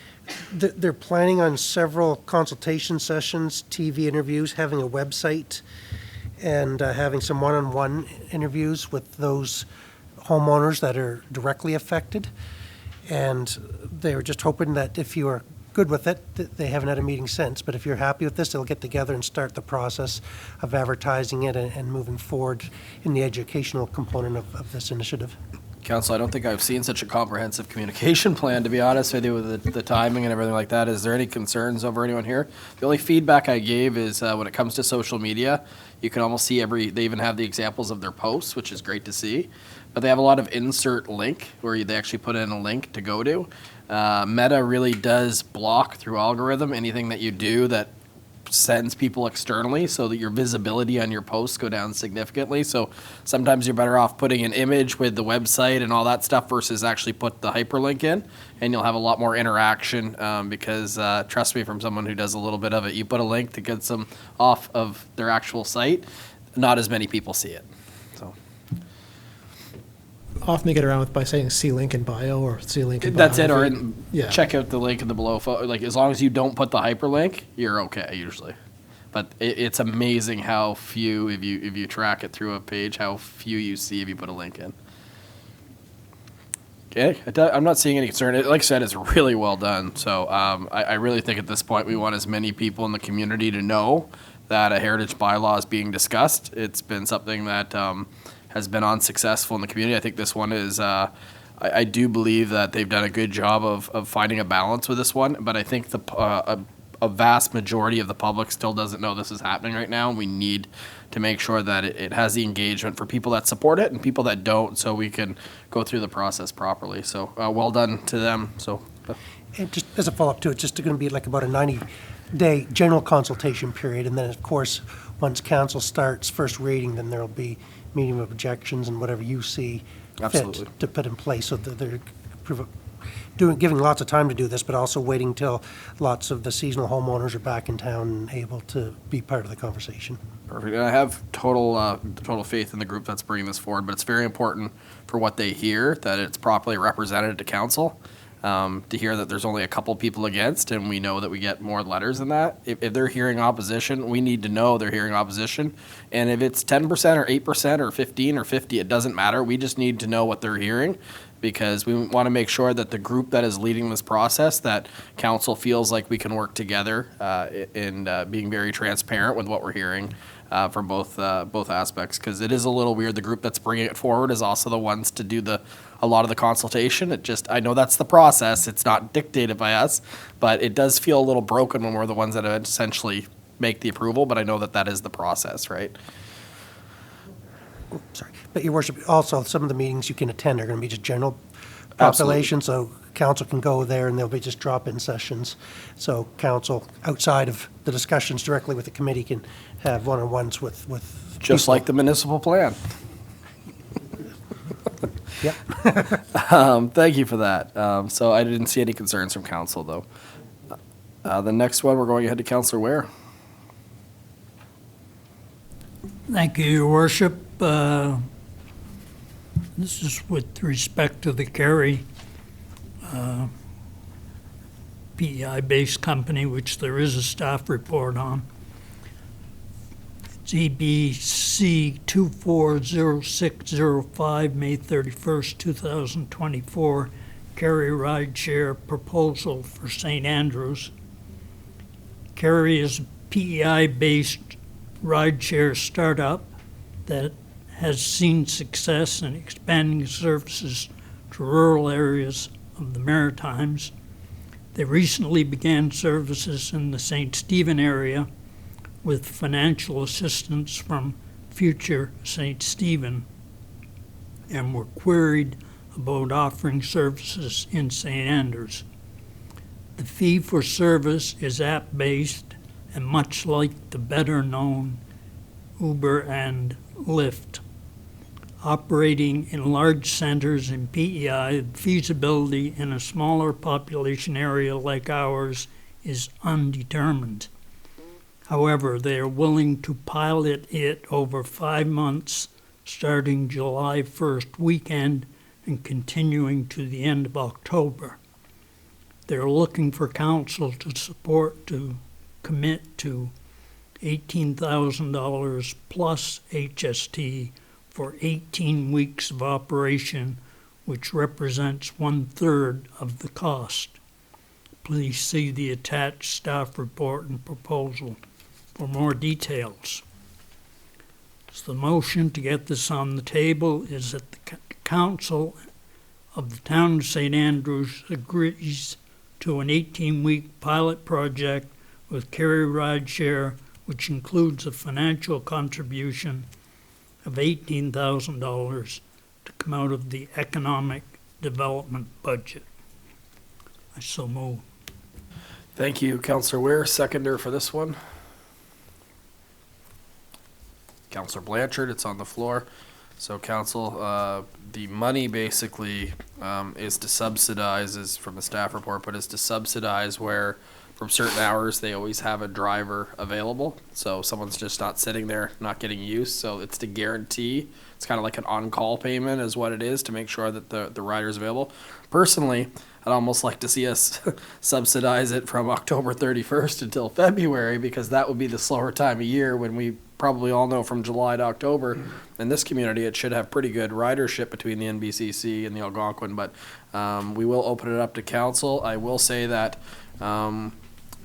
Speaker 3: they're planning on several consultation sessions, TV interviews, having a website, and having some one-on-one interviews with those homeowners that are directly affected. And they were just hoping that if you are good with it, they haven't had a meeting since, but if you're happy with this, they'll get together and start the process of advertising it and moving forward in the educational component of this initiative.
Speaker 1: Council, I don't think I've seen such a comprehensive communication plan, to be honest with you, with the timing and everything like that. Is there any concerns over anyone here? The only feedback I gave is when it comes to social media, you can almost see they even have the examples of their posts, which is great to see. But they have a lot of insert link where they actually put in a link to go to. Meta really does block through algorithm anything that you do that sends people externally so that your visibility on your posts go down significantly. So sometimes you're better off putting an image with the website and all that stuff versus actually put the hyperlink in, and you'll have a lot more interaction because trust me, from someone who does a little bit of it, you put a link that gets them off of their actual site, not as many people see it. So
Speaker 9: Often they get around with by saying see link in bio or see link in bio.
Speaker 1: that's it, or
Speaker 9: Yeah.
Speaker 1: check out the link in the below. Like as long as you don't put the hyperlink, you're okay usually. But it's amazing how few, if you track it through a page, how few you see if you put a link in. Okay, I'm not seeing any concern. Like I said, it's really well done. So I really think at this point we want as many people in the community to know that a heritage bylaw is being discussed. It's been something that has been unsuccessful in the community. I think this one is, I do believe that they've done a good job of finding a balance with this one, but I think a vast majority of the public still doesn't know this is happening right now, and we need to make sure that it has the engagement for people that support it and people that don't, so we can go through the process properly. So well done to them. So.
Speaker 3: And just as a follow-up to it, just going to be like about a 90-day general consultation period, and then, of course, once council starts first reading, then there'll be meeting of objections and whatever you see
Speaker 1: Absolutely.
Speaker 3: fit to put in place, so that they're giving lots of time to do this, but also waiting till lots of the seasonal homeowners are back in town and able to be part of the conversation.
Speaker 1: Perfect. And I have total faith in the group that's bringing this forward, but it's very important for what they hear that it's properly represented to council. To hear that there's only a couple people against, and we know that we get more letters than that. If they're hearing opposition, we need to know they're hearing opposition. And if it's 10% or 8% or 15 or 50, it doesn't matter. We just need to know what they're hearing, because we want to make sure that the group that is leading this process, that council feels like we can work together in being very transparent with what we're hearing from both aspects, because it is a little weird. The group that's bringing it forward is also the ones to do a lot of the consultation. I know that's the process. It's not dictated by us, but it does feel a little broken when we're the ones that essentially make the approval, but I know that is the process, right?
Speaker 3: Sorry, but Your Worship, also some of the meetings you can attend are going to be just general population, so council can go there and there'll be just drop-in sessions. So council, outside of the discussions directly with the committee, can have one-on-ones with
Speaker 1: Just
Speaker 3: people.
Speaker 1: like the municipal plan.
Speaker 3: Yep.
Speaker 1: Thank you for that. So I didn't see any concerns from council, though. The next one, we're going ahead to Councillor Ware.
Speaker 10: Thank you, Your Worship. This is with respect to the Kerry PEI-based company, which there is a staff report on. It's EBC 240605, May 31st, 2024, Kerry rideshare proposal for St. Andrews. Kerry is a PEI-based rideshare startup that has seen success in expanding services to rural areas of the Maritimes. They recently began services in the St. Stephen area with financial assistance from Future St. Stephen, and were queried about offering services in St. Andrews. The fee for service is app-based and much like the better-known Uber and Lyft. Operating in large centers in PEI, feasibility in a smaller population area like ours is undetermined. However, they are willing to pilot it over 5 months, starting July 1st weekend and continuing to the end of October. They're looking for council to commit to $18,000 plus HST for 18 weeks of operation, which represents 1/3 of the cost. Please see the attached staff report and proposal for more details. So the motion to get this on the table is that the council of the town of St. Andrews agrees to an 18-week pilot project with Kerry Rideshare, which includes a financial contribution of $18,000 to come out of the economic development budget. I so move.
Speaker 1: Thank you, Councillor Ware. Seconder for this one. Councillor Blanchard. It's on the floor. So council, the money basically is to subsidize, is from the staff report, but is to subsidize where from certain hours they always have a driver available. So someone's just not sitting there, not getting use. So it's to guarantee, it's kind of like an on-call payment is what it is, to make sure that the rider is available. Personally, I'd almost like to see us subsidize it from October 31st until February, because that would be the slower time of year when we probably all know from July to October in this community it should have pretty good ridership between the NBCC and the Algonquin. But we will open it up to council. I will say that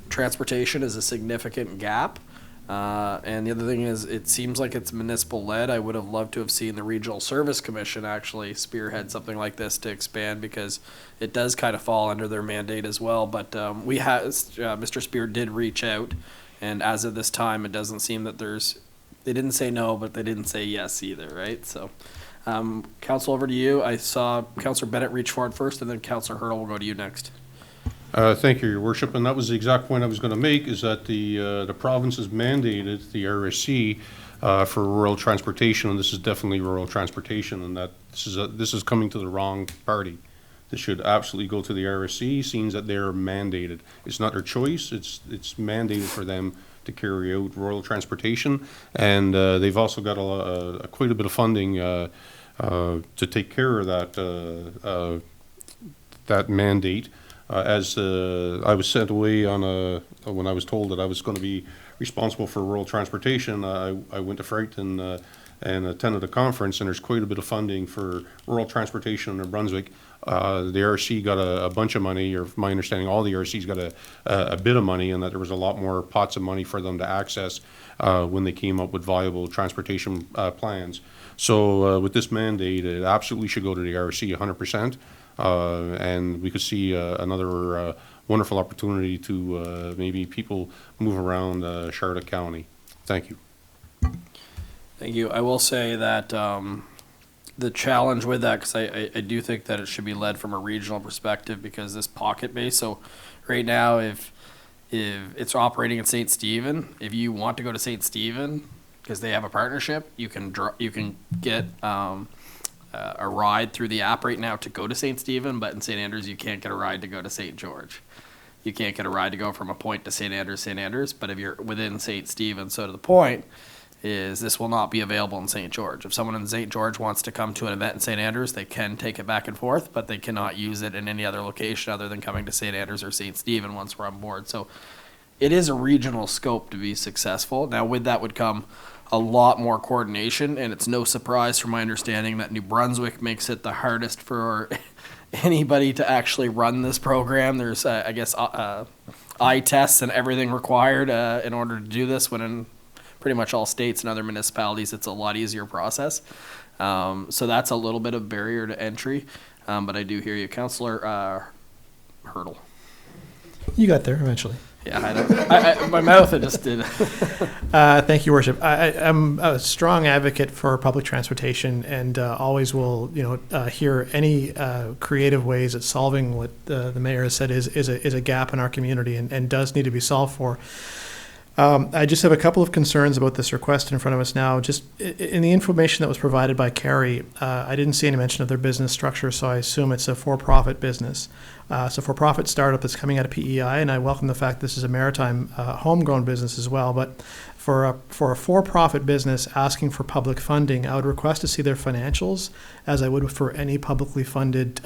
Speaker 1: transportation is a significant gap. And the other thing is, it seems like it's municipal led. I would have loved to have seen the Regional Service Commission actually spearhead something like this to expand, because it does kind of fall under their mandate as well. But Mr. Spear did reach out, and as of this time, it doesn't seem that they didn't say no, but they didn't say yes either, right? So, council, over to you. I saw Councillor Bennett reach forward first, and then Councillor Hurdle will go to you next.
Speaker 11: Thank you, Your Worship, and that was the exact point I was going to make, is that the province has mandated the RSC for rural transportation, and this is definitely rural transportation, and that this is coming to the wrong party. This should absolutely go to the RSC, seeing that they're mandated. It's not their choice, it's mandated for them to carry out rural transportation, and they've also got quite a bit of funding to take care of that mandate. As I was sent away when I was told that I was going to be responsible for rural transportation, I went to Fredericton and attended a conference, and there's quite a bit of funding for rural transportation in New Brunswick. The RC got a bunch of money, or from my understanding, all the RCs got a bit of money, and that there was a lot more pots of money for them to access when they came up with viable transportation plans. So with this mandate, it absolutely should go to the RC 100%. And we could see another wonderful opportunity to maybe people move around Charlotte County. Thank you.
Speaker 1: Thank you. I will say that the challenge with that, because I do think that it should be led from a regional perspective, because this pocket base, so right now if it's operating in St. Stephen, if you want to go to St. Stephen, because they have a partnership, you can get a ride through the app right now to go to St. Stephen, but in St. Andrews you can't get a ride to go to St. George. You can't get a ride to go from a point to St. Andrews, but if you're within St. Stephen. So to the point is, this will not be available in St. George. If someone in St. George wants to come to an event in St. Andrews, they can take it back and forth, but they cannot use it in any other location other than coming to St. Andrews or St. Stephen once we're on board. So it is a regional scope to be successful. Now with that would come a lot more coordination, and it's no surprise from my understanding that New Brunswick makes it the hardest for anybody to actually run this program. There's, I guess, eye tests and everything required in order to do this, when in pretty much all states and other municipalities it's a lot easier process. So that's a little bit of barrier to entry, but I do hear you. Councillor Hurdle.
Speaker 9: You got there eventually.
Speaker 1: Yeah, my mouth, it just did.
Speaker 9: Thank you, Worship. I'm a strong advocate for public transportation, and always will, hear any creative ways at solving what the mayor has said is a gap in our community and does need to be solved for. I just have a couple of concerns about this request in front of us now. Just in the information that was provided by Carrie, I didn't see any mention of their business structure, so I assume it's a for-profit business. So for-profit startup that's coming out of PEI, and I welcome the fact this is a maritime homegrown business as well. But for a for-profit business asking for public funding, I would request to see their financials, as I would for any publicly funded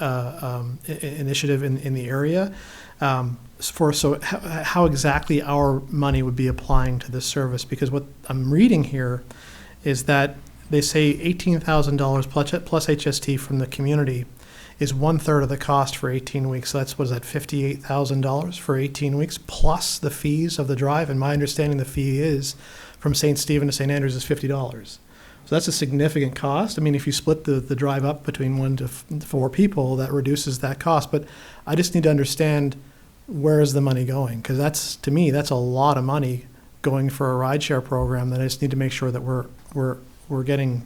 Speaker 9: initiative in the area. How exactly our money would be applying to this service, because what I'm reading here is that they say $18,000 plus HST from the community is 1/3 of the cost for 18 weeks. So that's, what is that, $58,000 for 18 weeks plus the fees of the drive. And my understanding the fee is from St. Stephen to St. Andrews is $50. So that's a significant cost. I mean, if you split the drive up between 1 to 4 people, that reduces that cost. But I just need to understand, where is the money going? Because to me, that's a lot of money going for a rideshare program that I just need to make sure that we're getting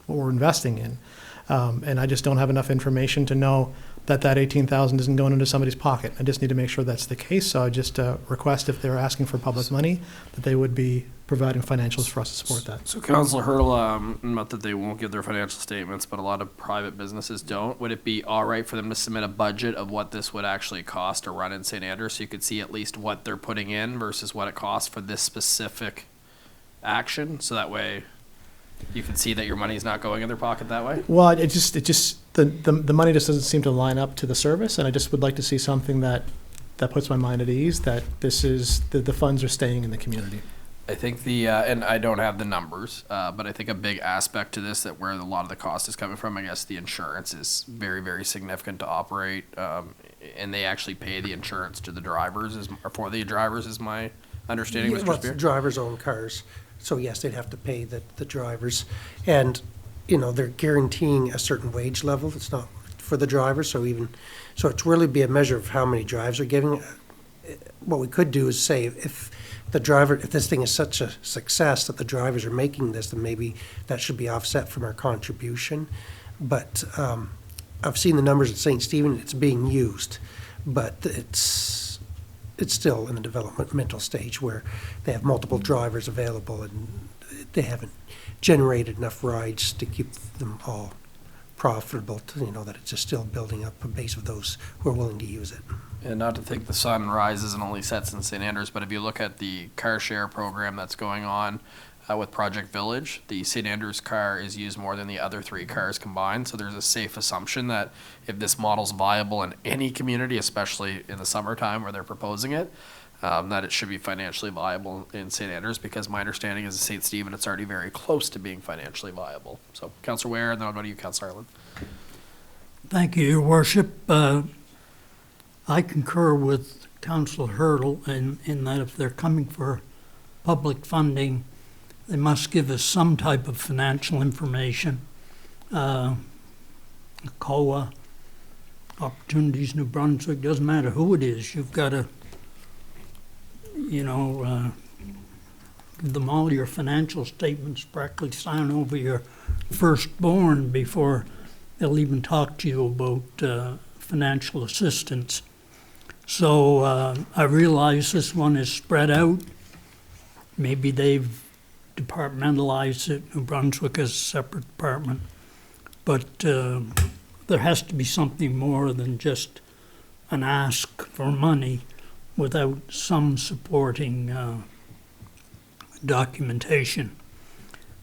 Speaker 9: what we're investing in. And I just don't have enough information to know that 18,000 isn't going into somebody's pocket. I just need to make sure that's the case, so I just request if they're asking for public money, that they would be providing financials for us to support that.
Speaker 1: So Councillor Hurdle, not that they won't give their financial statements, but a lot of private businesses don't. Would it be all right for them to submit a budget of what this would actually cost to run in St. Andrews, so you could see at least what they're putting in versus what it costs for this specific action? So that way you can see that your money's not going in their pocket that way?
Speaker 9: Well, it just the money just doesn't seem to line up to the service, and I just would like to see something that puts my mind at ease, that this is, the funds are staying in the community.
Speaker 1: I think and I don't have the numbers, but I think a big aspect to this, that where a lot of the cost is coming from, I guess the insurance is very, very significant to operate, and they actually pay the insurance to the drivers, or for the drivers, is my understanding,
Speaker 3: Yeah,
Speaker 1: Mr.
Speaker 3: well, it's
Speaker 1: Spear?
Speaker 3: the drivers own cars, so yes, they'd have to pay the drivers. And, they're guaranteeing a certain wage level. It's not for the drivers, so it's really be a measure of how many drives are giving. What we could do is say, if this thing is such a success that the drivers are making this, then maybe that should be offset from our contribution. But I've seen the numbers at St. Stephen, it's being used, but it's still in the developmental stage where they have multiple drivers available and they haven't generated enough rides to keep them all profitable, that it's just still building up a base of those who are willing to use it.
Speaker 1: And not to think the sun rises and only sets in St. Andrews, but if you look at the car share program that's going on with Project Village, the St. Andrews car is used more than the other 3 cars combined. So there's a safe assumption that if this model's viable in any community, especially in the summertime where they're proposing it, that it should be financially viable in St. Andrews, because my understanding is in St. Stephen, it's already very close to being financially viable. So Councillor Ware, and then I'll go to you, Councillor Harlan.
Speaker 10: Thank you, Your Worship. I concur with Councillor Hurdle in that if they're coming for public funding, they must give us some type of financial information. COA, Opportunities New Brunswick, doesn't matter who it is, you've got to, give them all your financial statements, practically sign over your firstborn before they'll even talk to you about financial assistance. So I realize this one is spread out. Maybe they've departmentalized it. New Brunswick is a separate department. But there has to be something more than just an ask for money without some supporting documentation.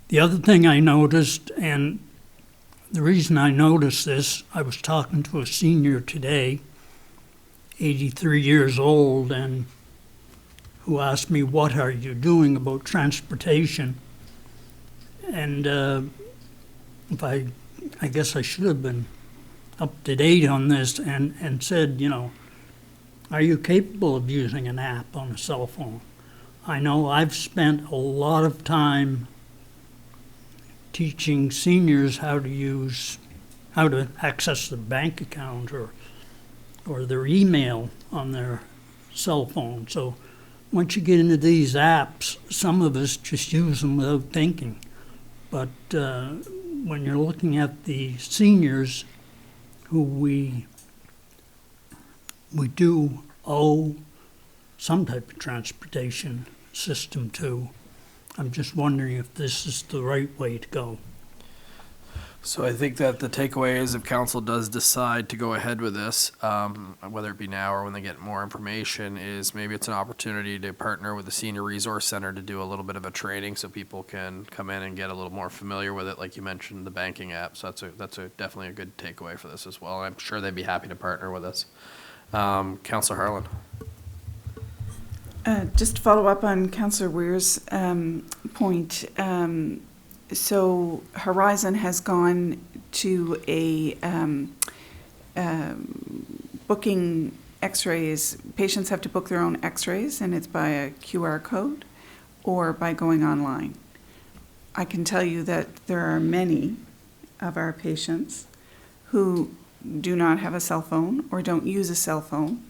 Speaker 10: The other thing I noticed, and the reason I noticed this, I was talking to a senior today, 83 years old, and who asked me, what are you doing about transportation? And I guess I should have been up to date on this and said, are you capable of using an app on a cell phone? I know I've spent a lot of time teaching seniors how to access their bank account or their email on their cell phone. So once you get into these apps, some of us just use them without thinking. But when you're looking at the seniors who we do owe some type of transportation system to, I'm just wondering if this is the right way to go.
Speaker 1: So I think that the takeaway is, if council does decide to go ahead with this, whether it be now or when they get more information, is maybe it's an opportunity to partner with the Senior Resource Center to do a little bit of a training so people can come in and get a little more familiar with it, like you mentioned, the banking app. So that's definitely a good takeaway for this as well. I'm sure they'd be happy to partner with us. Councillor Harlan.
Speaker 8: Just to follow up on Councillor Weir's point, so Horizon has gone to a booking x-rays. Patients have to book their own x-rays, and it's by a QR code or by going online. I can tell you that there are many of our patients who do not have a cell phone or don't use a cell phone,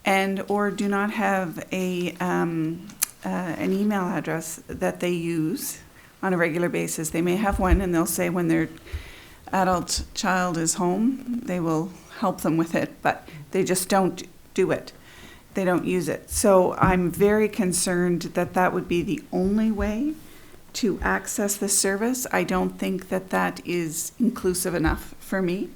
Speaker 8: and or do not have an email address that they use on a regular basis. They may have one, and they'll say when they're adult child is home, they will help them with it, but they just don't do it. They don't use it. So I'm very concerned that that would be the only way to access this service. I don't think that that is inclusive enough for me,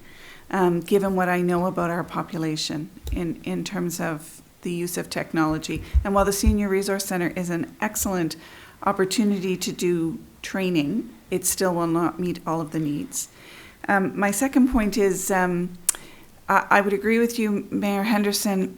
Speaker 8: given what I know about our population in terms of the use of technology. And while the Senior Resource Center is an excellent opportunity to do training, it still will not meet all of the needs. My second point is, I would agree with you, Mayor Henderson,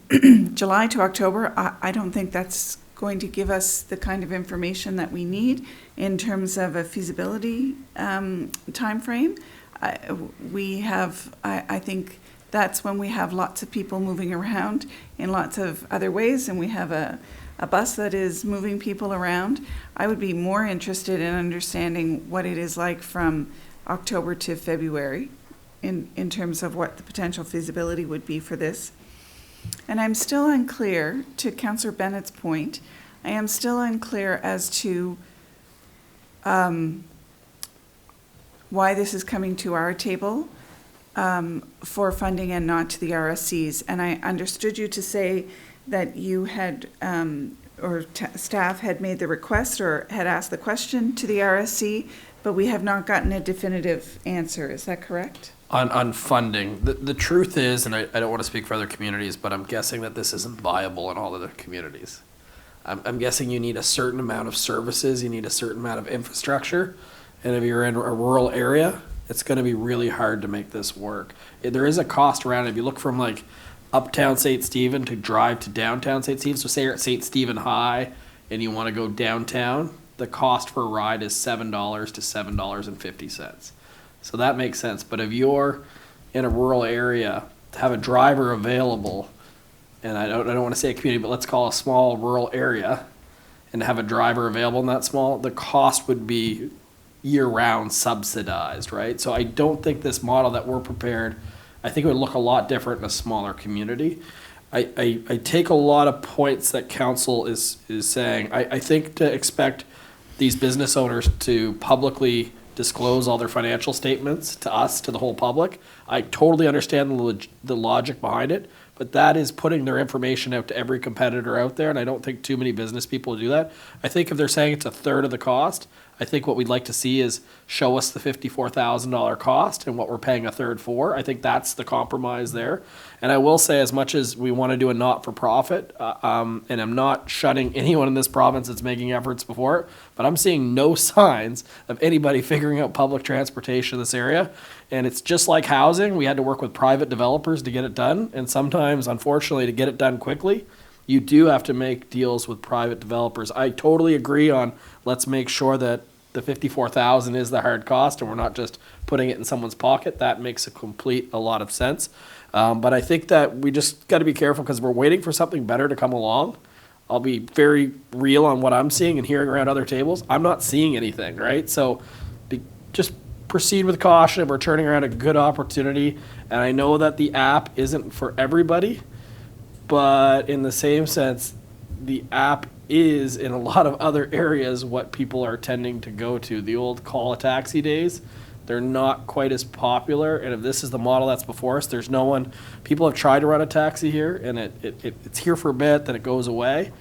Speaker 8: July to October, I don't think that's going to give us the kind of information that we need in terms of a feasibility timeframe. I think that's when we have lots of people moving around in lots of other ways, and we have a bus that is moving people around. I would be more interested in understanding what it is like from October to February in terms of what the potential feasibility would be for this. And I'm still unclear, to Councillor Bennett's point, I am still unclear as to why this is coming to our table for funding and not to the RSCs. And I understood you to say that you had, staff had made the request or had asked the question to the RSC, but we have not gotten a definitive answer. Is that correct?
Speaker 1: On funding, the truth is, and I don't want to speak for other communities, but I'm guessing that this isn't viable in all other communities. I'm guessing you need a certain amount of services, you need a certain amount of infrastructure, and if you're in a rural area, it's going to be really hard to make this work. There is a cost around it. If you look from like uptown St. Stephen to drive to downtown St. Stephen, so say you're at St. Stephen High and you want to go downtown, the cost for a ride is $7 to $7.50. So that makes sense. But if you're in a rural area, to have a driver available, and I don't want to say a community, but let's call a small rural area, and to have a driver available in that small, the cost would be year-round subsidized, right? So I don't think this model that we're prepared, I think it would look a lot different in a smaller community. I take a lot of points that council is saying. I think to expect these business owners to publicly disclose all their financial statements to us, to the whole public. I totally understand the logic behind it, but that is putting their information out to every competitor out there, and I don't think too many business people do that. I think if they're saying it's a third of the cost, I think what we'd like to see is show us the $54,000 cost and what we're paying a third for. I think that's the compromise there. And I will say, as much as we want to do a not-for-profit, and I'm not shutting anyone in this province that's making efforts before it, but I'm seeing no signs of anybody figuring out public transportation in this area. And it's just like housing. We had to work with private developers to get it done. And sometimes, unfortunately, to get it done quickly, you do have to make deals with private developers. I totally agree on let's make sure that the $54,000 is the hard cost and we're not just putting it in someone's pocket. That makes a lot of sense. But I think that we just got to be careful because we're waiting for something better to come along. I'll be very real on what I'm seeing and hearing around other tables. I'm not seeing anything, right? So just proceed with caution. We're turning around a good opportunity. And I know that the app isn't for everybody, but in the same sense, the app is in a lot of other areas what people are tending to go to. The old call a taxi days, they're not quite as popular. And if this is the model that's before us, there's no one, people have tried to run a taxi here and it's here for a bit, then it goes away.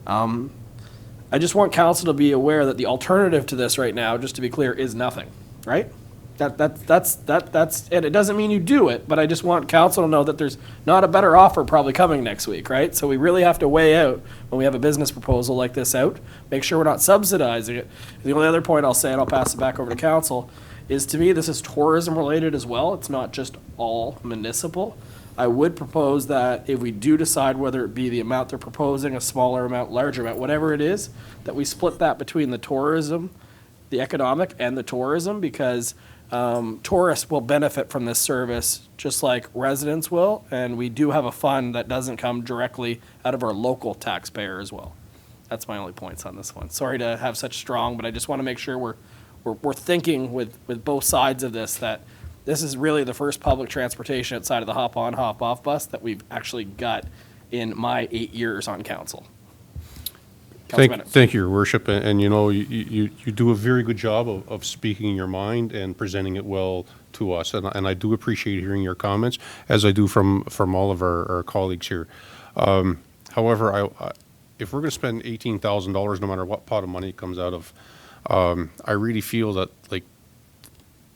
Speaker 1: I just want council to be aware that the alternative to this right now, just to be clear, is nothing, right? That's and it doesn't mean you do it, but I just want council to know that there's not a better offer probably coming next week, right? So we really have to weigh out when we have a business proposal like this out, make sure we're not subsidizing it. The only other point I'll say, and I'll pass it back over to council, is to me this is tourism related as well. It's not just all municipal. I would propose that if we do decide whether it be the amount they're proposing, a smaller amount, larger amount, whatever it is, that we split that between the tourism, the economic, and the tourism, because tourists will benefit from this service just like residents will, and we do have a fund that doesn't come directly out of our local taxpayer as well. That's my only points on this one. Sorry to have such strong, but I just want to make sure we're thinking with both sides of this, that this is really the first public transportation outside of the hop-on, hop-off bus that we've actually got in my 8 years on council.
Speaker 11: Thank you, Your Worship, and you know, you do a very good job of speaking your mind and presenting it well to us, and I do appreciate hearing your comments, as I do from all of our colleagues here. However, if we're going to spend $18,000, no matter what pot of money it comes out of, I really feel that, like,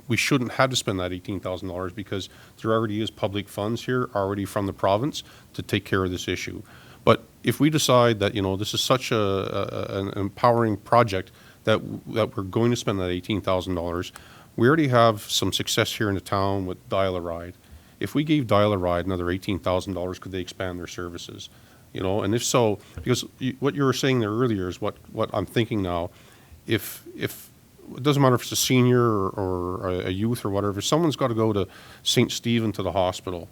Speaker 11: we shouldn't have to spend that $18,000 because there already is public funds here already from the province to take care of this issue. But if we decide that, this is such an empowering project that we're going to spend that $18,000, we already have some success here in the town with Dial-A-Ride. If we gave Dial-A-Ride another $18,000, could they expand their services? And if so, because what you were saying there earlier is what I'm thinking now. If it doesn't matter if it's a senior or a youth or whatever, if someone's got to go to St. Stephen to the hospital,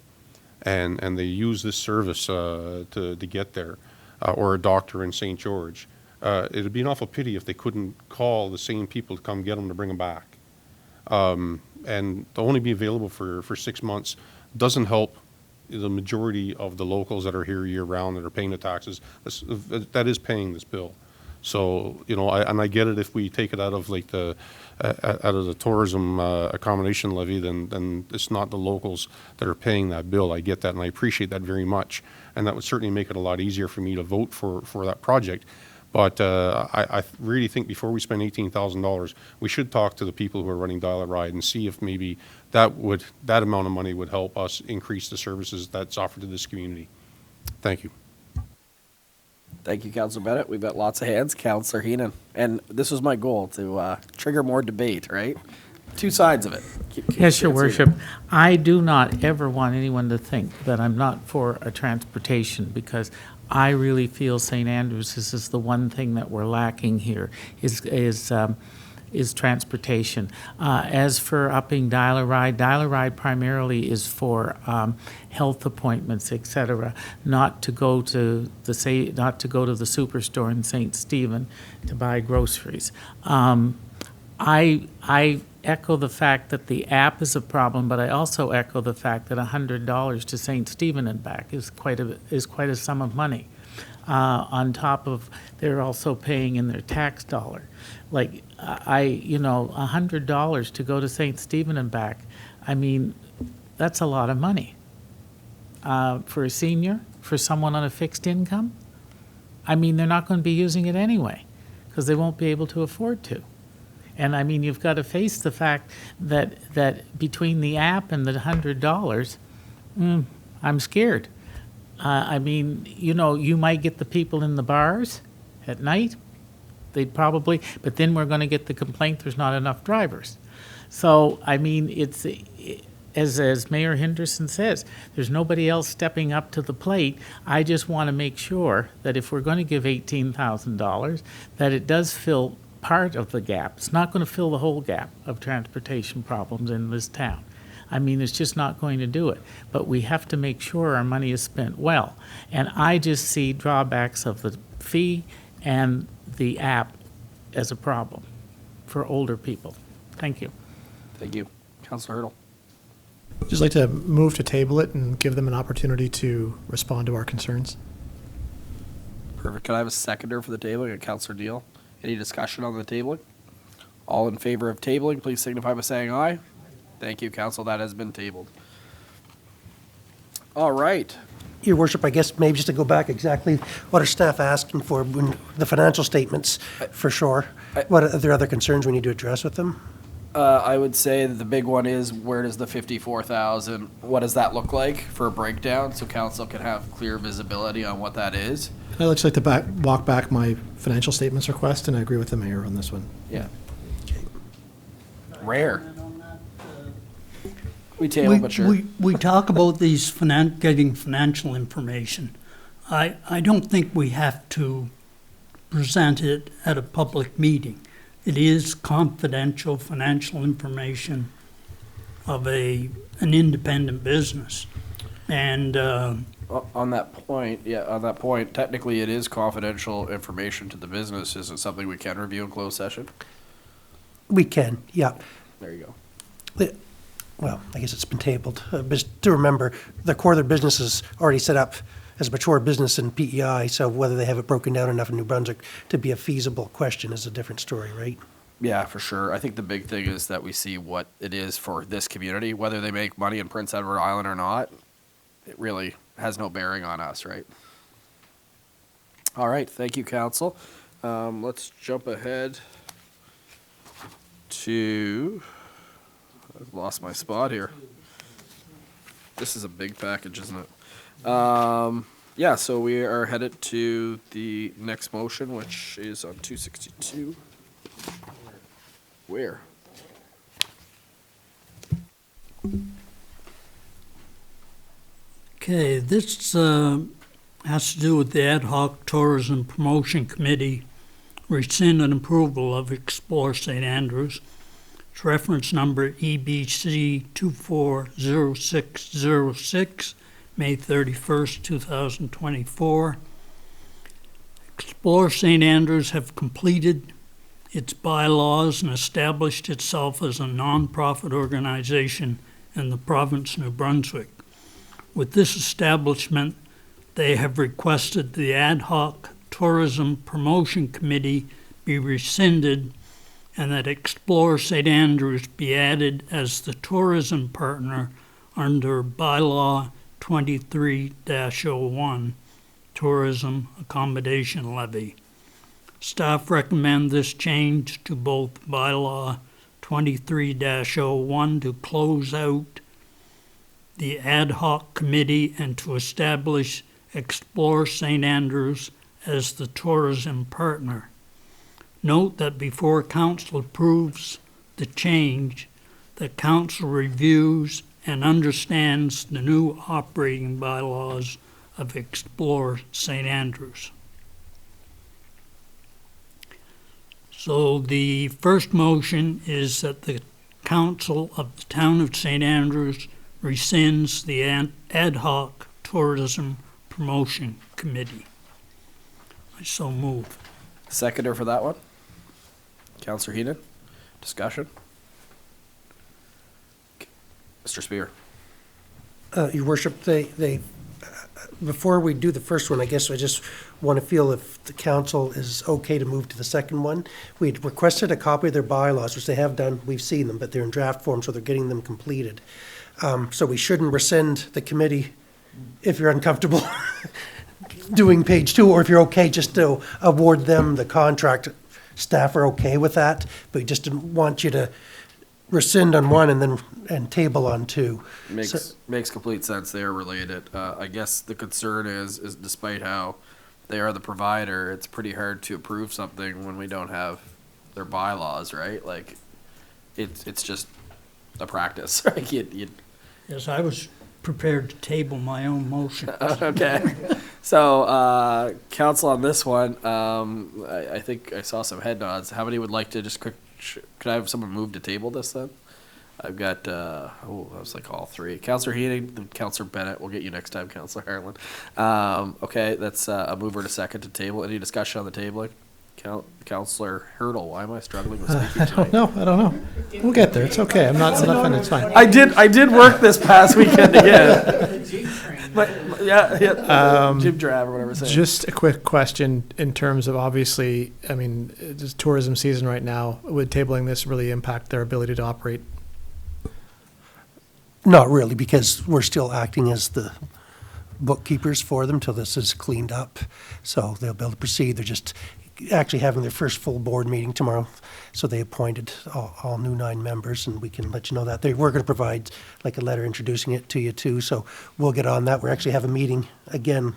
Speaker 11: and they use this service to get there, or a doctor in St. George, it'd be an awful pity if they couldn't call the same people to come get them to bring them back. And to only be available for 6 months doesn't help the majority of the locals that are here year-round that are paying the taxes. That is paying this bill. So, I get it if we take it out of the tourism accommodation levy, then it's not the locals that are paying that bill. I get that, and I appreciate that very much. And that would certainly make it a lot easier for me to vote for that project. But I really think before we spend $18,000, we should talk to the people who are running Dial-A-Ride and see if maybe that amount of money would help us increase the services that's offered to this community. Thank you.
Speaker 1: Thank you, Councilor Bennett. We've got lots of hands. Councilor Heenan. And this was my goal, to trigger more debate, right? Two sides of it.
Speaker 4: Yes, Your Worship. I do not ever want anyone to think that I'm not for a transportation, because I really feel St. Andrews is the one thing that we're lacking here is transportation. As for upping Dial-A-Ride primarily is for health appointments, etc., not to go to the superstore in St. Stephen to buy groceries. I echo the fact that the app is a problem, but I also echo the fact that $100 to St. Stephen and back is quite a sum of money. On top of, they're also paying in their tax dollar. Like, $100 to go to St. Stephen and back, I mean, that's a lot of money. For a senior, for someone on a fixed income, I mean, they're not going to be using it anyway, because they won't be able to afford to. And I mean, you've got to face the fact that between the app and the $100, I'm scared. I mean, you might get the people in the bars at night. They'd probably, but then we're going to get the complaint there's not enough drivers. So, I mean, it's, as Mayor Henderson says, there's nobody else stepping up to the plate. I just want to make sure that if we're going to give $18,000, that it does fill part of the gap. It's not going to fill the whole gap of transportation problems in this town. I mean, it's just not going to do it. But we have to make sure our money is spent well. And I just see drawbacks of the fee and the app as a problem for older people. Thank you.
Speaker 1: Thank you. Councilor Hurdle.
Speaker 9: Just like to move to table it and give them an opportunity to respond to our concerns.
Speaker 1: Perfect. Can I have a seconder for the tabling? Councilor Deal. Any discussion on the tabling? All in favor of tabling, please signify by saying aye. Thank you, Council. That has been tabled. All right.
Speaker 3: Your Worship, I guess maybe just to go back exactly, what are staff asking for when the financial statements, for sure? What are there other concerns we need to address with them?
Speaker 1: I would say that the big one is, where does the $54,000, what does that look like for a breakdown, so council can have clear visibility on what that is?
Speaker 9: I'd just like to walk back my financial statements request, and I agree with the mayor on this one.
Speaker 1: Yeah. Rare. We table, but sure.
Speaker 10: We talk about these getting financial information. I don't think we have to present it at a public meeting. It is confidential financial information of an independent business. And
Speaker 1: on that point, technically it is confidential information to the business. Is it something we can review in closed session?
Speaker 3: We can, yeah.
Speaker 1: There you go.
Speaker 3: Well, I guess it's been tabled. But to remember, the core of their business is already set up as a mature business in PEI, so whether they have it broken down enough in New Brunswick to be a feasible question is a different story, right?
Speaker 1: Yeah, for sure. I think the big thing is that we see what it is for this community, whether they make money in Prince Edward Island or not. It really has no bearing on us, right? All right, thank you, council. Let's jump ahead to, I've lost my spot here. This is a big package, isn't it? Yeah, so we are headed to the next motion, which is on 262. Where?
Speaker 10: Okay, this has to do with the Ad hoc Tourism Promotion Committee rescind an approval of Explore St. Andrews. It's reference number EBC 240606, May 31st, 2024. Explore St. Andrews have completed its bylaws and established itself as a nonprofit organization in the province of New Brunswick. With this establishment, they have requested the Ad hoc Tourism Promotion Committee be rescinded and that Explore St. Andrews be added as the tourism partner under Bylaw 23-01, Tourism Accommodation Levy. Staff recommend this change to both Bylaw 23-01 to close out the ad hoc committee and to establish Explore St. Andrews as the tourism partner. Note that before council approves the change, the council reviews and understands the new operating bylaws of Explore St. Andrews. So the first motion is that the council of the town of St. Andrews rescinds the ad hoc tourism promotion committee. I so move.
Speaker 1: Seconder for that one? Councillor Heenan? Discussion? Mr. Spear?
Speaker 3: Your worship, they before we do the first one, I guess I just want to feel if the council is okay to move to the second one. We had requested a copy of their bylaws, which they have done. We've seen them, but they're in draft form, so they're getting them completed. So we shouldn't rescind the committee if you're uncomfortable doing page 2, or if you're okay just to award them the contract. Staff are okay with that, but we just didn't want you to rescind on one and table on 2.
Speaker 1: Makes complete sense. They are related. I guess the concern is despite how they are the provider, it's pretty hard to approve something when we don't have their bylaws, right? Like, it's just a practice. Like
Speaker 10: Yes, I was prepared to table my own motion.
Speaker 1: Okay. So, council on this one, I think I saw some head nods. How many would like to just quick, could I have someone move to table this then? I've got, that was like all 3. Councillor Heating, Councillor Bennett, we'll get you next time, Councillor Harlan. Okay, that's a mover to second to table. Any discussion on the tabling? Councillor Hurdle, why am I struggling with speaking tonight?
Speaker 9: No, I don't know. We'll get there. It's okay. I'm not offended. It's fine.
Speaker 1: I did work this past weekend again. But yeah, Jim Drab or whatever it's saying.
Speaker 9: Just a quick question in terms of, obviously, I mean, it's tourism season right now. Would tabling this really impact their ability to operate?
Speaker 3: Not really, because we're still acting as the bookkeepers for them till this is cleaned up. So they'll be able to proceed. They're just actually having their first full board meeting tomorrow. So they appointed all new 9 members, and we can let you know that. We're going to provide like a letter introducing it to you too. So we'll get on that. We actually have a meeting again.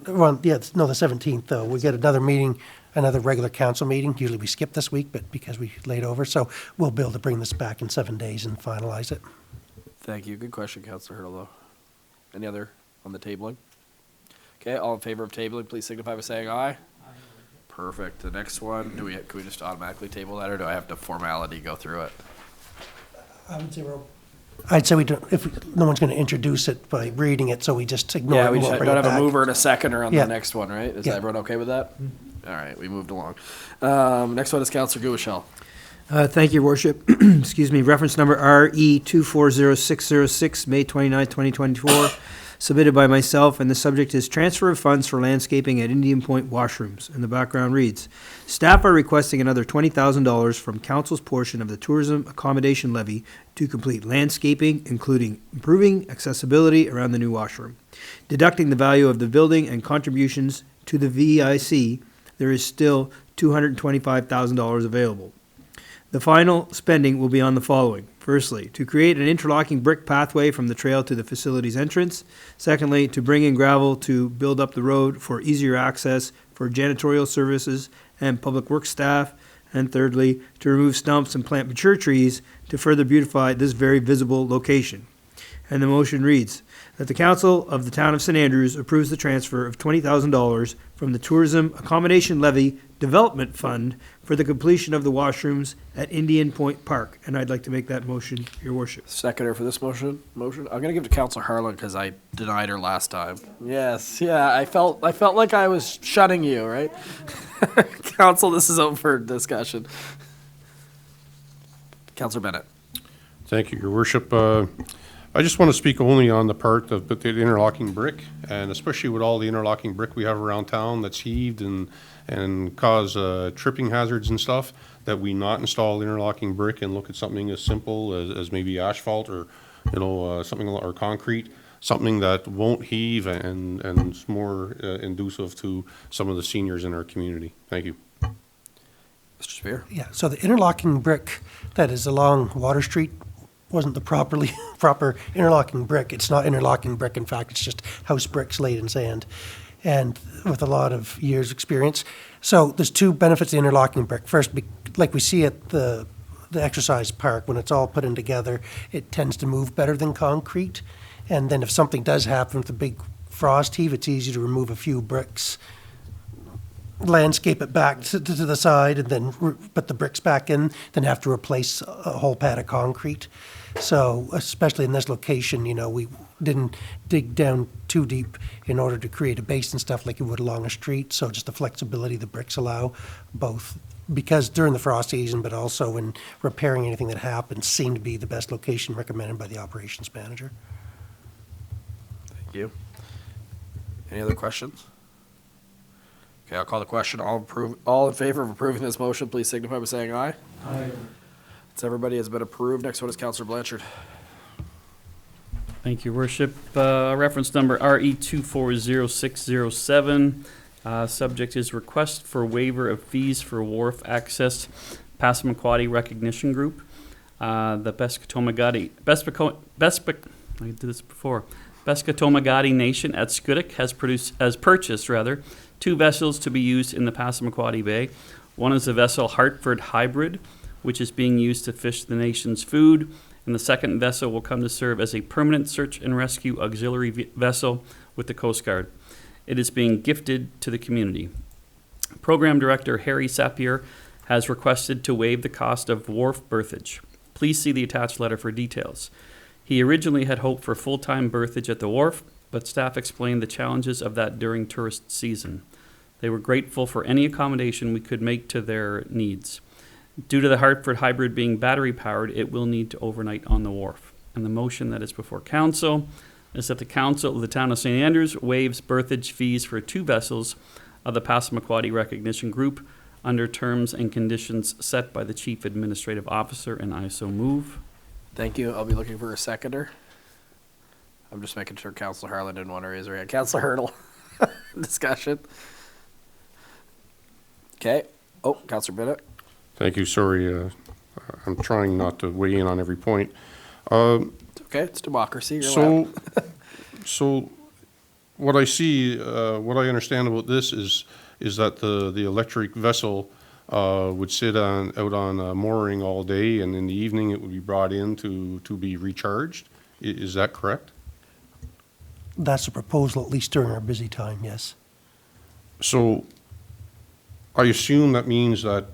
Speaker 3: Well, the 17th though. We get another meeting, another regular council meeting. Usually we skip this week, but because we laid over. So we'll be able to bring this back in 7 days and finalize it.
Speaker 1: Thank you. Good question, Councillor Hurdle, though. Any other on the tabling? Okay, all in favor of tabling, please signify by saying aye. Perfect. The next one, can we just automatically table that, or do I have to formality go through it?
Speaker 3: I'd say we don't, no one's going to introduce it by reading it, so we just ignore it.
Speaker 1: Yeah, we
Speaker 3: and
Speaker 1: just
Speaker 3: we'll
Speaker 1: don't
Speaker 3: bring it
Speaker 1: have a
Speaker 3: back.
Speaker 1: mover and a seconder on
Speaker 3: Yeah.
Speaker 1: the next one, right? Is
Speaker 3: Yeah.
Speaker 1: everyone okay with that? All right, we moved along. Next one is Councillor Guichel.
Speaker 5: Thank you, Your Worship. Excuse me. Reference number RE 240606, May 29, 2024. submitted by myself, and the subject is transfer of funds for landscaping at Indian Point washrooms. And the background reads, staff are requesting another $20,000 from council's portion of the tourism accommodation levy to complete landscaping, including improving accessibility around the new washroom. Deducting the value of the building and contributions to the VIC, there is still $225,000 available. The final spending will be on the following. Firstly, to create an interlocking brick pathway from the trail to the facility's entrance. Secondly, to bring in gravel to build up the road for easier access for janitorial services and public works staff. And thirdly, to remove stumps and plant mature trees to further beautify this very visible location. And the motion reads, that the Council of the Town of St. Andrews approves the transfer of $20,000 from the Tourism Accommodation Levy Development Fund for the completion of the washrooms at Indian Point Park. And I'd like to make that motion, Your Worship.
Speaker 1: Seconder for this motion. I'm gonna give it to Councilor Harlan because I denied her last time. Yes, yeah, I felt like I was shunning you, right? Council, this is open for discussion. Councilor Bennett.
Speaker 11: Thank you, Your Worship. I just want to speak only on the part of the interlocking brick, and especially with all the interlocking brick we have around town that's heaved and cause tripping hazards and stuff, that we not install interlocking brick and look at something as simple as maybe asphalt or, something or concrete, something that won't heave and is more inducive to some of the seniors in our community. Thank you.
Speaker 1: Mr. Spear.
Speaker 3: Yeah, so the interlocking brick that is along Water Street wasn't the proper interlocking brick. It's not interlocking brick. In fact, it's just house bricks laid in sand, and with a lot of years' experience. So there's two benefits to interlocking brick. First, like we see at the exercise park, when it's all put in together, it tends to move better than concrete. And then if something does happen with a big frost heave, it's easy to remove a few bricks, landscape it back to the side, and then put the bricks back in, then have to replace a whole pad of concrete. So especially in this location, we didn't dig down too deep in order to create a base and stuff like you would along a street. So just the flexibility the bricks allow, both because during the frost season, but also in repairing anything that happens, seemed to be the best location recommended by the operations manager.
Speaker 1: Thank you. Any other questions? Okay, I'll call the question. All in favor of approving this motion, please signify by saying aye.
Speaker 9: Aye.
Speaker 1: It's everybody has been approved. Next one is Councilor Blanchard.
Speaker 12: Thank you, Worship. Reference number RE 240607. Subject is request for waiver of fees for wharf access Passamaquoddy Recognition Group. The Pescatawagati Nation at Schoodic has purchased 2 vessels to be used in the Passamaquoddy Bay. One is the vessel Hartford Hybrid, which is being used to fish the nation's food, and the second vessel will come to serve as a permanent search and rescue auxiliary vessel with the Coast Guard. It is being gifted to the community. Program Director Harry Sapier has requested to waive the cost of wharf berthage. Please see the attached letter for details. He originally had hoped for full-time berthage at the wharf, but staff explained the challenges of that during tourist season. They were grateful for any accommodation we could make to their needs. Due to the Hartford Hybrid being battery-powered, it will need to overnight on the wharf. And the motion that is before council is that the Council of the Town of St. Andrews waives berthage fees for 2 vessels of the Passamaquoddy Recognition Group under terms and conditions set by the Chief Administrative Officer, and I so move.
Speaker 1: Thank you. I'll be looking for a seconder. I'm just making sure Councilor Harlan didn't want to raise her hand. Councilor Hurdle. Discussion. Okay. Oh, Councilor Bennett.
Speaker 11: Thank you. Sorry, I'm trying not to weigh in on every point.
Speaker 1: It's okay. It's democracy. You're allowed.
Speaker 11: So what I see, what I understand about this is that the electric vessel would sit out on a mooring all day, and in the evening it would be brought in to be recharged. Is that correct?
Speaker 3: That's a proposal, at least during our busy time, yes.
Speaker 11: So I assume that means that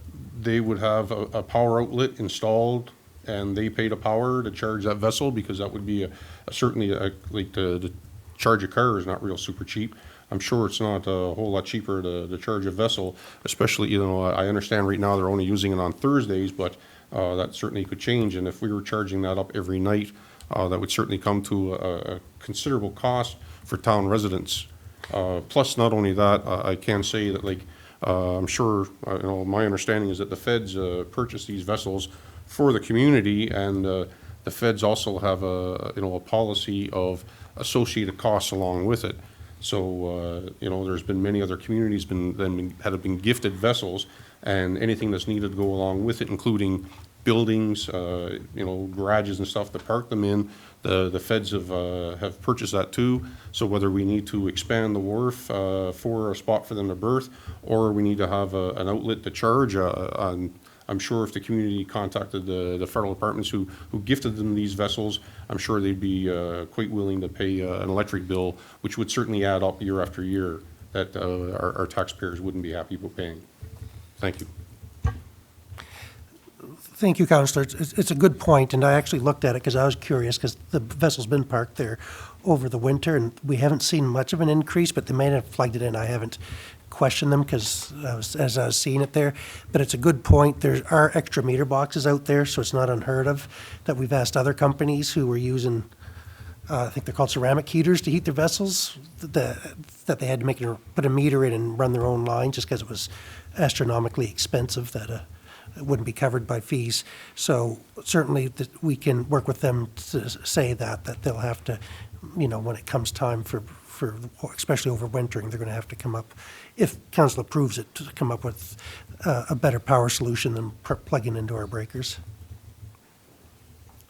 Speaker 11: they would have a power outlet installed and they pay the power to charge that vessel, because that would be certainly like to charge a car is not real super cheap. I'm sure it's not a whole lot cheaper to charge a vessel, especially, I understand right now they're only using it on Thursdays, but that certainly could change. And if we were charging that up every night that would certainly come to a considerable cost for town residents. Plus, not only that, I can say that, like, I'm sure, my understanding is that the feds purchase these vessels for the community, and the feds also have a policy of associated costs along with it. So, there's been many other communities that have been gifted vessels, and anything that's needed to go along with it, including buildings, garages and stuff to park them in. The feds have purchased that too. So whether we need to expand the wharf for a spot for them to berth, or we need to have an outlet to charge, I'm sure if the community contacted the federal departments who gifted them these vessels, I'm sure they'd be quite willing to pay an electric bill, which would certainly add up year after year, that our taxpayers wouldn't be happy with paying. Thank you.
Speaker 3: Thank you, Councillor. It's a good point, and I actually looked at it because I was curious, because the vessel's been parked there over the winter, and we haven't seen much of an increase, but they may have flagged it in. I haven't questioned them because as I was seeing it there. But it's a good point. There are extra meter boxes out there, so it's not unheard of that we've asked other companies who were using, I think they're called ceramic heaters to heat their vessels, that they had to put a meter in and run their own line just because it was astronomically expensive, that it wouldn't be covered by fees. So certainly we can work with them to say that they'll have to, when it comes time for especially overwintering, they're going to have to come up, if council approves it, to come up with a better power solution than plugging into our breakers.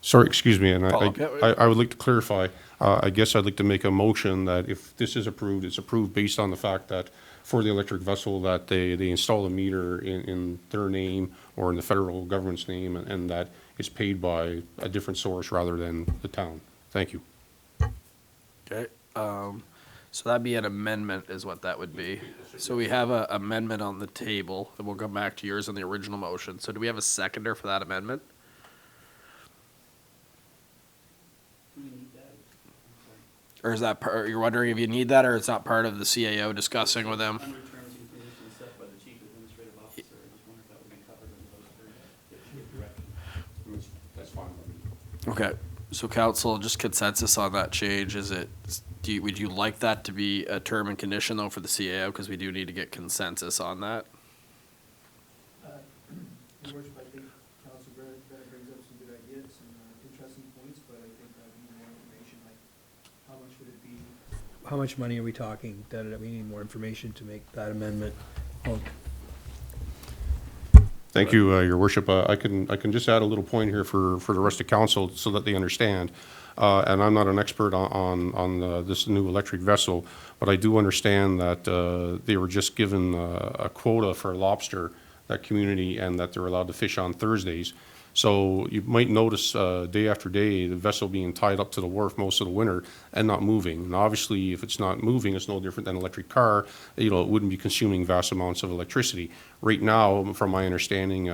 Speaker 11: Sorry, excuse me, and I would like to clarify. I guess I'd like to make a motion that if this is approved, it's approved based on the fact that for the electric vessel that they install a meter in their name or in the federal government's name, and that it's paid by a different source rather than the town. Thank you.
Speaker 1: Okay, so that'd be an amendment is what that would be. So we have an amendment on the table, and we'll come back to yours on the original motion. So do we have a seconder for that amendment? Or is that part, you're wondering if you need that, or it's not part of the CAO discussing with them?
Speaker 12: Under terms and conditions set by the chief administrative officer, I just wonder if that would be covered under those terms.
Speaker 11: That's fine with me.
Speaker 1: Okay, so council, just consensus on that change, would you like that to be a term and condition though for the CAO, because we do need to get consensus on that?
Speaker 5: Your Worship, I think Councilor Bennett brings up some good ideas, some interesting points, but I think we need more information, like how much would it be? How much money are we talking? That we need more information to make that amendment.
Speaker 11: Thank you, Your Worship. I can just add a little point here for the rest of council so that they understand. And I'm not an expert on this new electric vessel, but I do understand that they were just given a quota for lobster, that community, and that they're allowed to fish on Thursdays. So you might notice day after day the vessel being tied up to the wharf most of the winter and not moving. And obviously, if it's not moving, it's no different than an electric car. It wouldn't be consuming vast amounts of electricity. Right now, from my understanding,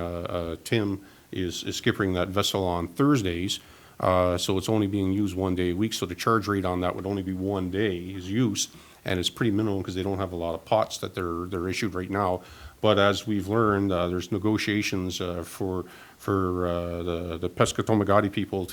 Speaker 11: Tim is skippering that vessel on Thursdays. So it's only being used one day a week. So the charge rate on that would only be 1 day's use, and it's pretty minimal because they don't have a lot of pots that they're issued right now. But as we've learned, there's negotiations for the Pescatomagati people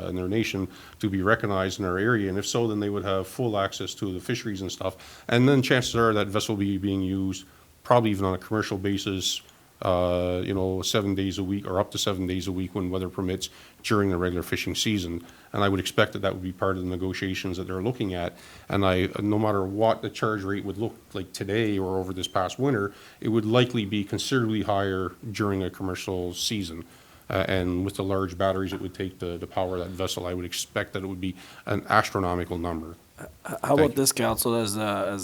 Speaker 11: and their nation to be recognized in our area, and if so, then they would have full access to the fisheries and stuff. And then chances are that vessel will be being used probably even on a commercial basis, 7 days a week or up to 7 days a week when weather permits during the regular fishing season. And I would expect that would be part of the negotiations that they're looking at. And no matter what the charge rate would look like today or over this past winter, it would likely be considerably higher during a commercial season. And with the large batteries it would take to power that vessel, I would expect that it would be an astronomical number.
Speaker 1: How about this, council, as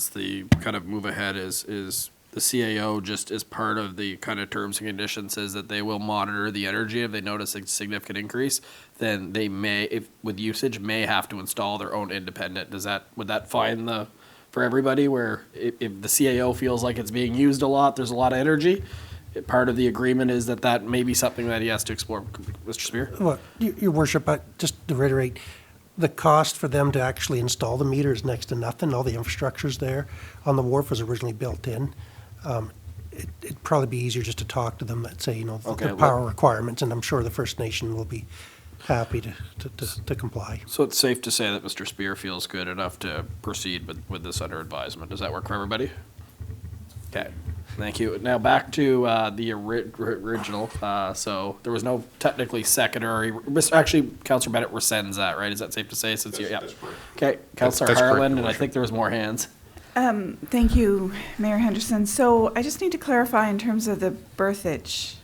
Speaker 1: the kind of move ahead is the CAO, just as part of the kind of terms and conditions, says that they will monitor the energy. If they notice a significant increase, then they may, if with usage, may have to install their own independent. Would that fine for everybody, where if the CAO feels like it's being used a lot, there's a lot of energy, part of the agreement is that may be something that he has to explore. Mr. Spear?
Speaker 3: Well, Your Worship, just to reiterate, the cost for them to actually install the meter is next to nothing. All the infrastructure's there. On the wharf was originally built in. It'd probably be easier just to talk to them, that say,
Speaker 1: Okay,
Speaker 3: the power requirements, and I'm sure the First Nation will be happy to comply.
Speaker 1: So it's safe to say that Mr. Spear feels good enough to proceed with this under advisement. Does that work for everybody? Okay, thank you. Now back to the original. So there was no technically secondary. Actually, Councillor Bennett rescinds that, right? Is that safe to say? Since you, yeah. Okay, Councillor
Speaker 11: That's correct,
Speaker 1: Harland,
Speaker 11: Your
Speaker 1: and I
Speaker 11: Worship.
Speaker 1: think there was more hands.
Speaker 8: Thank you, Mayor Henderson. So I just need to clarify in terms of the berthage.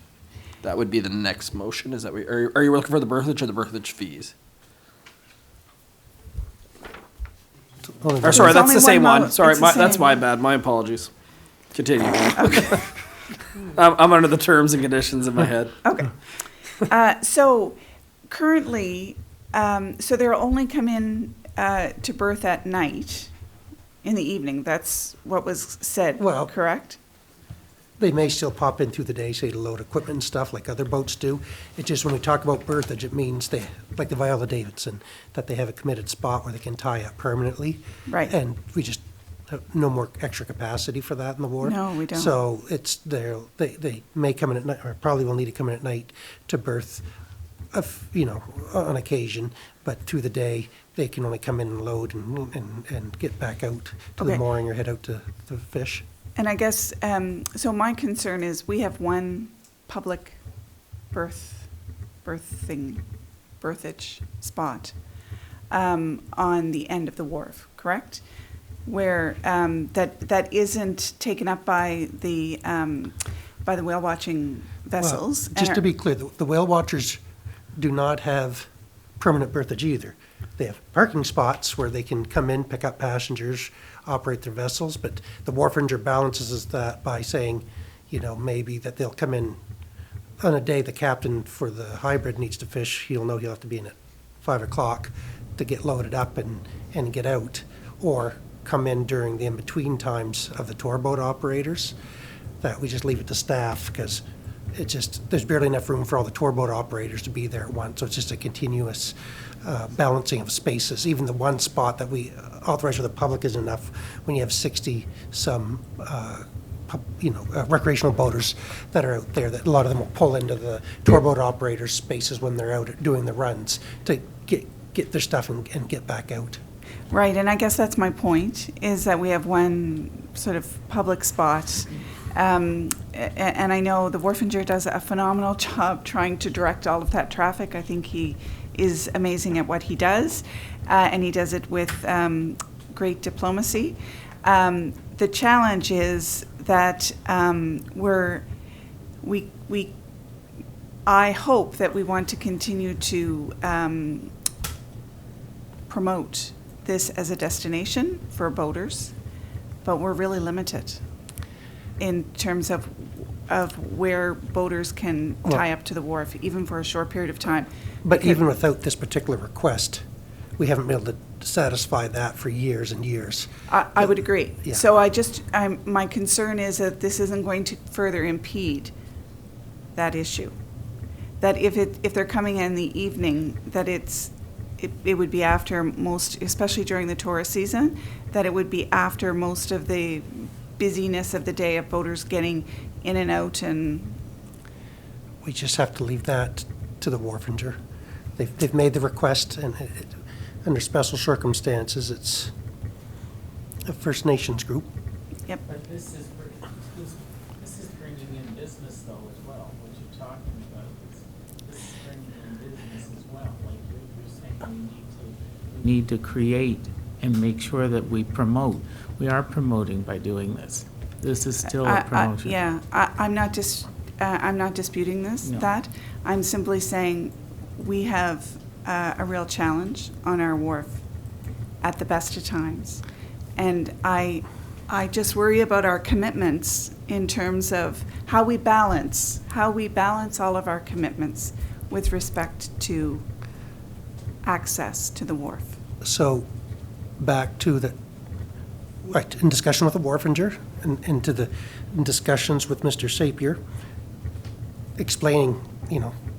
Speaker 1: That would be the next motion. Is that what, are you looking for the berthage or the berthage fees? Or sorry,
Speaker 8: There's
Speaker 1: that's
Speaker 8: only
Speaker 1: the same
Speaker 8: one
Speaker 1: one. Sorry,
Speaker 8: it's the
Speaker 1: that's
Speaker 8: same.
Speaker 1: my bad. My apologies. Continue. I'm under the terms and conditions in my head.
Speaker 8: Okay. So currently, so they'll only come in to berth at night, in the evening. That's what was said,
Speaker 3: Well-
Speaker 8: correct?
Speaker 3: They may still pop in through the day, say to load equipment and stuff like other boats do. It's just when we talk about berthage, it means they, like the Viola Davidson, that they have a committed spot where they can tie up permanently.
Speaker 8: Right.
Speaker 3: And we just have no more extra capacity for that in the wharf.
Speaker 8: No, we don't.
Speaker 3: So it's there, they may come in at night, or probably will need to come in at night to berth, on occasion, but through the day, they can only come in and load and get back out to the
Speaker 8: Okay.
Speaker 3: mooring or head out to fish.
Speaker 8: And I guess, so my concern is we have one public berthage spot on the end of the wharf, correct? Where that isn't taken up by the whale watching vessels.
Speaker 3: Well, just to be clear, the whale watchers do not have permanent berthage either. They have parking spots where they can come in, pick up passengers, operate their vessels, but the wharfinger balances that by saying, maybe that they'll come in on a day the captain for the hybrid needs to fish, he'll know he'll have to be in at 5 o'clock to get loaded up and get out, or come in during the in-between times of the tour boat operators, that we just leave it to staff, because there's barely enough room for all the tour boat operators to be there at once, so it's just a continuous balancing of spaces. Even the one spot that we authorize for the public is enough when you have 60-some, recreational boaters that are out there, that a lot of them will pull into the tour boat operators' spaces when they're out doing the runs to get their stuff and get back out.
Speaker 8: Right, and I guess that's my point, is that we have one sort of public spot. And I know the wharfinger does a phenomenal job trying to direct all of that traffic. I think he is amazing at what he does, and he does it with great diplomacy. The challenge is that I hope that we want to continue to promote this as a destination for boaters, but we're really limited in terms of where boaters can tie up to the wharf, even for a short period of time.
Speaker 3: But even without this particular request, we haven't been able to satisfy that for years and years.
Speaker 8: I would agree.
Speaker 3: Yeah.
Speaker 8: So my concern is that this isn't going to further impede that issue. That if they're coming in the evening, that it would be after most, especially during the tourist season, that it would be after most of the busyness of the day of boaters getting in and out, and
Speaker 3: We just have to leave that to the wharfinger. They've made the request, and under special circumstances, it's a First Nations group.
Speaker 8: yep.
Speaker 4: But this is bringing in business though as well, what you're talking about. This is bringing in business as well, like you're saying we need to create and make sure that we promote. We are promoting by doing this. This is still a promotion.
Speaker 8: I'm not disputing this,
Speaker 4: No.
Speaker 8: that. I'm simply saying we have a real challenge on our wharf at the best of times. And I just worry about our commitments in terms of how we balance all of our commitments with respect to access to the wharf.
Speaker 3: So, back to in discussion with the wharfinger, and in discussions with Mr. Sapier, explaining,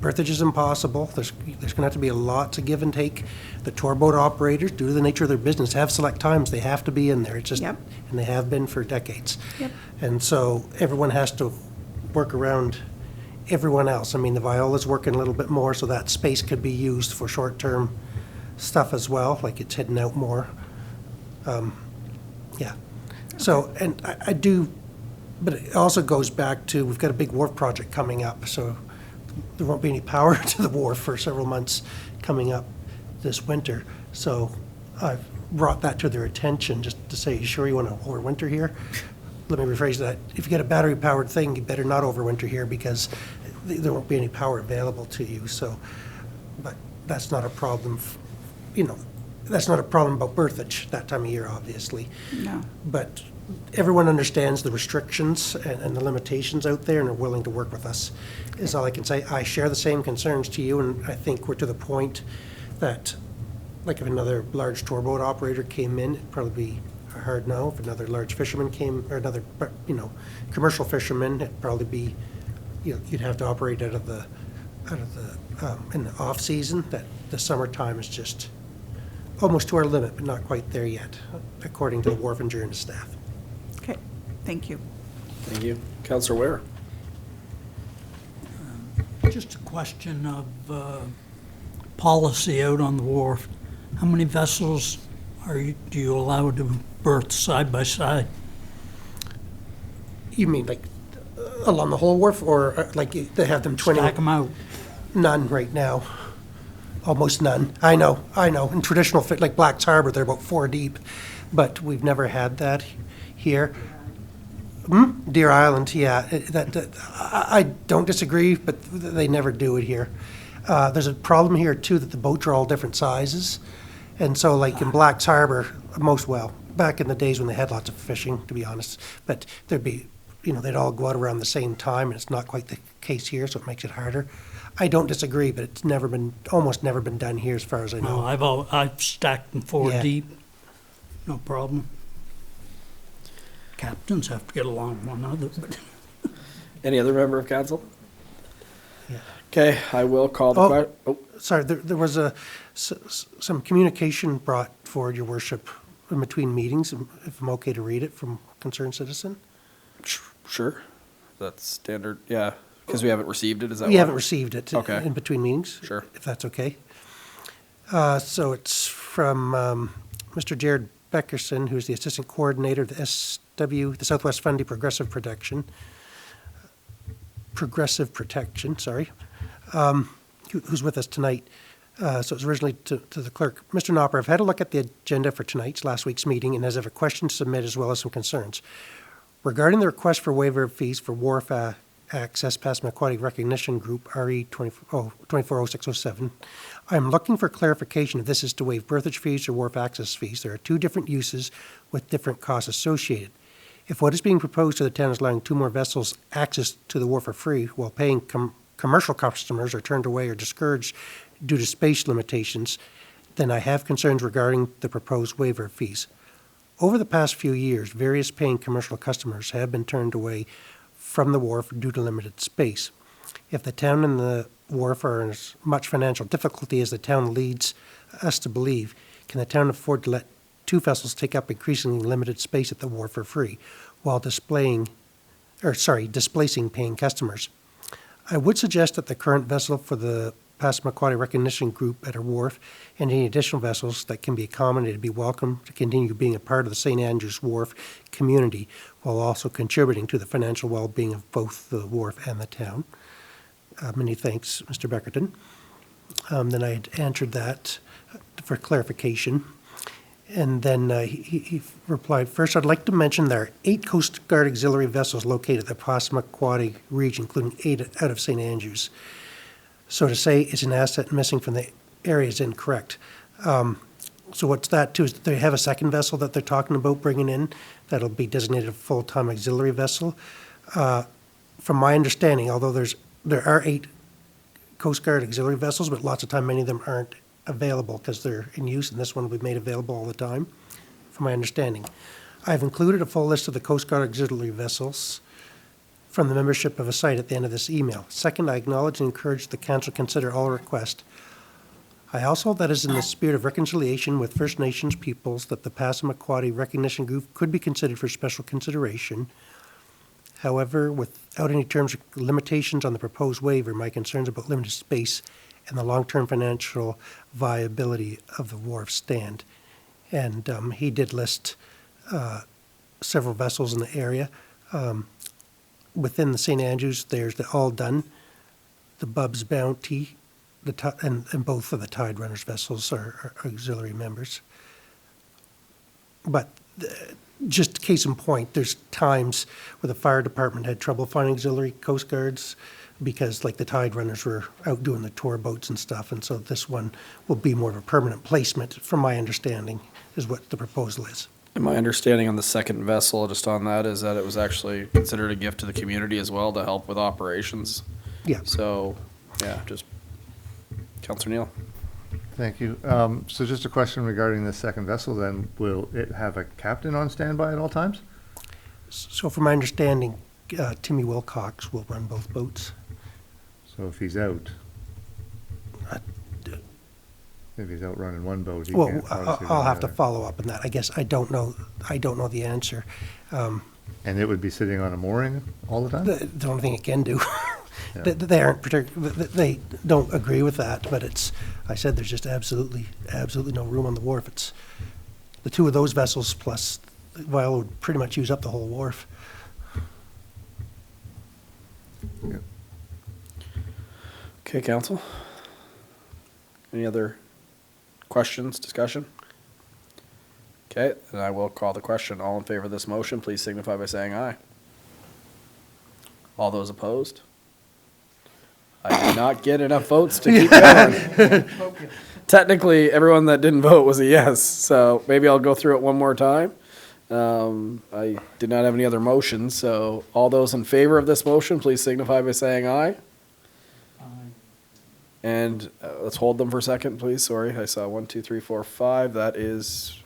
Speaker 3: berthage is impossible, there's going to have to be a lot to give and take. The tour boat operators, due to the nature of their business, have select times they have to be in there. It's just,
Speaker 8: Yep.
Speaker 3: and they have been for decades.
Speaker 8: Yep.
Speaker 3: And so everyone has to work around everyone else. I mean, the Viola's working a little bit more, so that space could be used for short-term stuff as well, like it's heading out more. Yeah. So, and I do, but it also goes back to, we've got a big wharf project coming up, so there won't be any power to the wharf for several months coming up this winter. So I've brought that to their attention, just to say, you sure you want to overwinter here? Let me rephrase that. If you get a battery-powered thing, you better not overwinter here, because there won't be any power available to you. So, but that's not a problem, that's not a problem about berthage that time of year, obviously.
Speaker 8: No.
Speaker 3: But everyone understands the restrictions and the limitations out there and are willing to work with us, is all I can say. I share the same concerns to you, and I think we're to the point that, like, if another large tour boat operator came in, it'd probably be a hard no. If another large fisherman came, or another, commercial fisherman, it'd probably be, you'd have to operate out of the, in the off-season. That the summertime is just almost to our limit, but not quite there yet, according to the wharf and Journey staff.
Speaker 8: Okay, thank you.
Speaker 1: Thank you. Councillor Ware.
Speaker 10: Just a question of policy out on the wharf. How many vessels do you allow to berth side by side?
Speaker 3: You mean like along the whole wharf, or like they have them 20?
Speaker 10: Stack them out.
Speaker 3: None right now. Almost none. I know. In traditional, like Black's Harbor, they're about 4 deep, but we've never had that here. Deer Island, yeah. I don't disagree, but they never do it here. There's a problem here, too, that the boats are all different sizes. And so, like in Black's Harbor, back in the days when they had lots of fishing, to be honest, but there'd be, they'd all go out around the same time, and it's not quite the case here, so it makes it harder. I don't disagree, but it's almost never been done here as far as I know.
Speaker 10: No, I've stacked them 4
Speaker 3: Yeah.
Speaker 10: deep, no problem. Captains have to get along with one another, but
Speaker 1: Any other member of council?
Speaker 3: Yeah.
Speaker 1: Okay, I will call the question.
Speaker 3: Sorry, there was some communication brought forward, Your Worship, in between meetings, if I'm okay to read it from Concerned Citizen?
Speaker 1: Sure. That's standard, yeah, because we haven't received it, is that
Speaker 3: We
Speaker 1: why?
Speaker 3: haven't received it
Speaker 1: Okay.
Speaker 3: in between meetings.
Speaker 1: Sure.
Speaker 3: If that's okay. So it's from Mr. Jared Beckerson, who's the Assistant Coordinator of the SW, the Southwest Fundy Progressive Protection, who's with us tonight. So it was originally to the clerk. Mr. Nopper, I've had a look at the agenda for last week's meeting, and has a question to submit as well as some concerns. Regarding the request for waiver of fees for wharf access past Aquatic Recognition Group, RE 240607, I'm looking for clarification if this is to waive berthage fees or wharf access fees. There are 2 different uses with different costs associated. If what is being proposed to the town is allowing 2 more vessels access to the wharf for free, while paying commercial customers are turned away or discouraged due to space limitations, then I have concerns regarding the proposed waiver of fees. Over the past few years, various paying commercial customers have been turned away from the wharf due to limited space. If the town and the wharf are in as much financial difficulty as the town leads us to believe, can the town afford to let 2 vessels take up increasingly limited space at the wharf for free, while displacing paying customers? I would suggest that the current vessel for the Passamaquoddy Recognition Group at our wharf and any additional vessels that can be accommodated be welcome to continue being a part of the St. Andrews Wharf community, while also contributing to the financial well-being of both the wharf and the town. Many thanks, Mr. Beckerton. Then I had answered that for clarification. And then he replied, first, I'd like to mention there are 8 Coast Guard auxiliary vessels located at the Passamaquoddy region, including 8 out of St. Andrews. So to say it's an asset missing from the area is incorrect. So what's that too, is that they have a second vessel that they're talking about bringing in that'll be designated a full-time auxiliary vessel. From my understanding, although there are 8 Coast Guard auxiliary vessels, but lots of time many of them aren't available because they're in use, and this one will be made available all the time, from my understanding. I've included a full list of the Coast Guard auxiliary vessels from the membership of a site at the end of this email. Second, I acknowledge and encourage the council to consider all requests. I also, that is in the spirit of reconciliation with First Nations peoples, that the Passamaquoddy Recognition Group could be considered for special consideration. However, without any terms or limitations on the proposed waiver, my concerns about limited space and the long-term financial viability of the wharf stand. And he did list several vessels in the area. Within the St. Andrews, there's the All Done, the Bub's Bounty, and both of the Tide Runners vessels are auxiliary members. But just case in point, there's times where the fire department had trouble finding auxiliary coast guards because like the Tide Runners were out doing the tour boats and stuff, and so this one will be more of a permanent placement, from my understanding, is what the proposal is.
Speaker 1: And my understanding on the second vessel, just on that, is that it was actually considered a gift to the community as well to help with operations.
Speaker 3: Yeah.
Speaker 1: So, yeah, just, Councillor Neal.
Speaker 7: Thank you. So just a question regarding the second vessel then. Will it have a captain on standby at all times?
Speaker 3: So from my understanding, Timmy Wilcox will run both boats.
Speaker 7: So if he's out,
Speaker 3: Uh,
Speaker 7: if he's out running one boat, he
Speaker 3: Well,
Speaker 7: can't obviously
Speaker 3: I'll
Speaker 7: run
Speaker 3: have
Speaker 7: the
Speaker 3: to
Speaker 7: other.
Speaker 3: follow up on that. I guess I don't know the answer.
Speaker 7: And it would be sitting on a mooring all the time?
Speaker 3: The only thing it can do.
Speaker 7: Yeah.
Speaker 3: They aren't they don't agree with that, but I said there's just absolutely no room on the wharf. It's the two of those vessels plus, well, would pretty much use up the whole wharf.
Speaker 7: Yep.
Speaker 1: Okay, council. Any other questions, discussion? Okay, then I will call the question. All in favor of this motion, please signify by saying aye. All those opposed? I did not get enough votes to keep going. Technically, everyone that didn't vote was a yes, so maybe I'll go through it one more time. I did not have any other motions, so all those in favor of this motion, please signify by saying aye. And let's hold them for a second, please. Sorry, I saw 1, 2, 3, 4, 5. That is,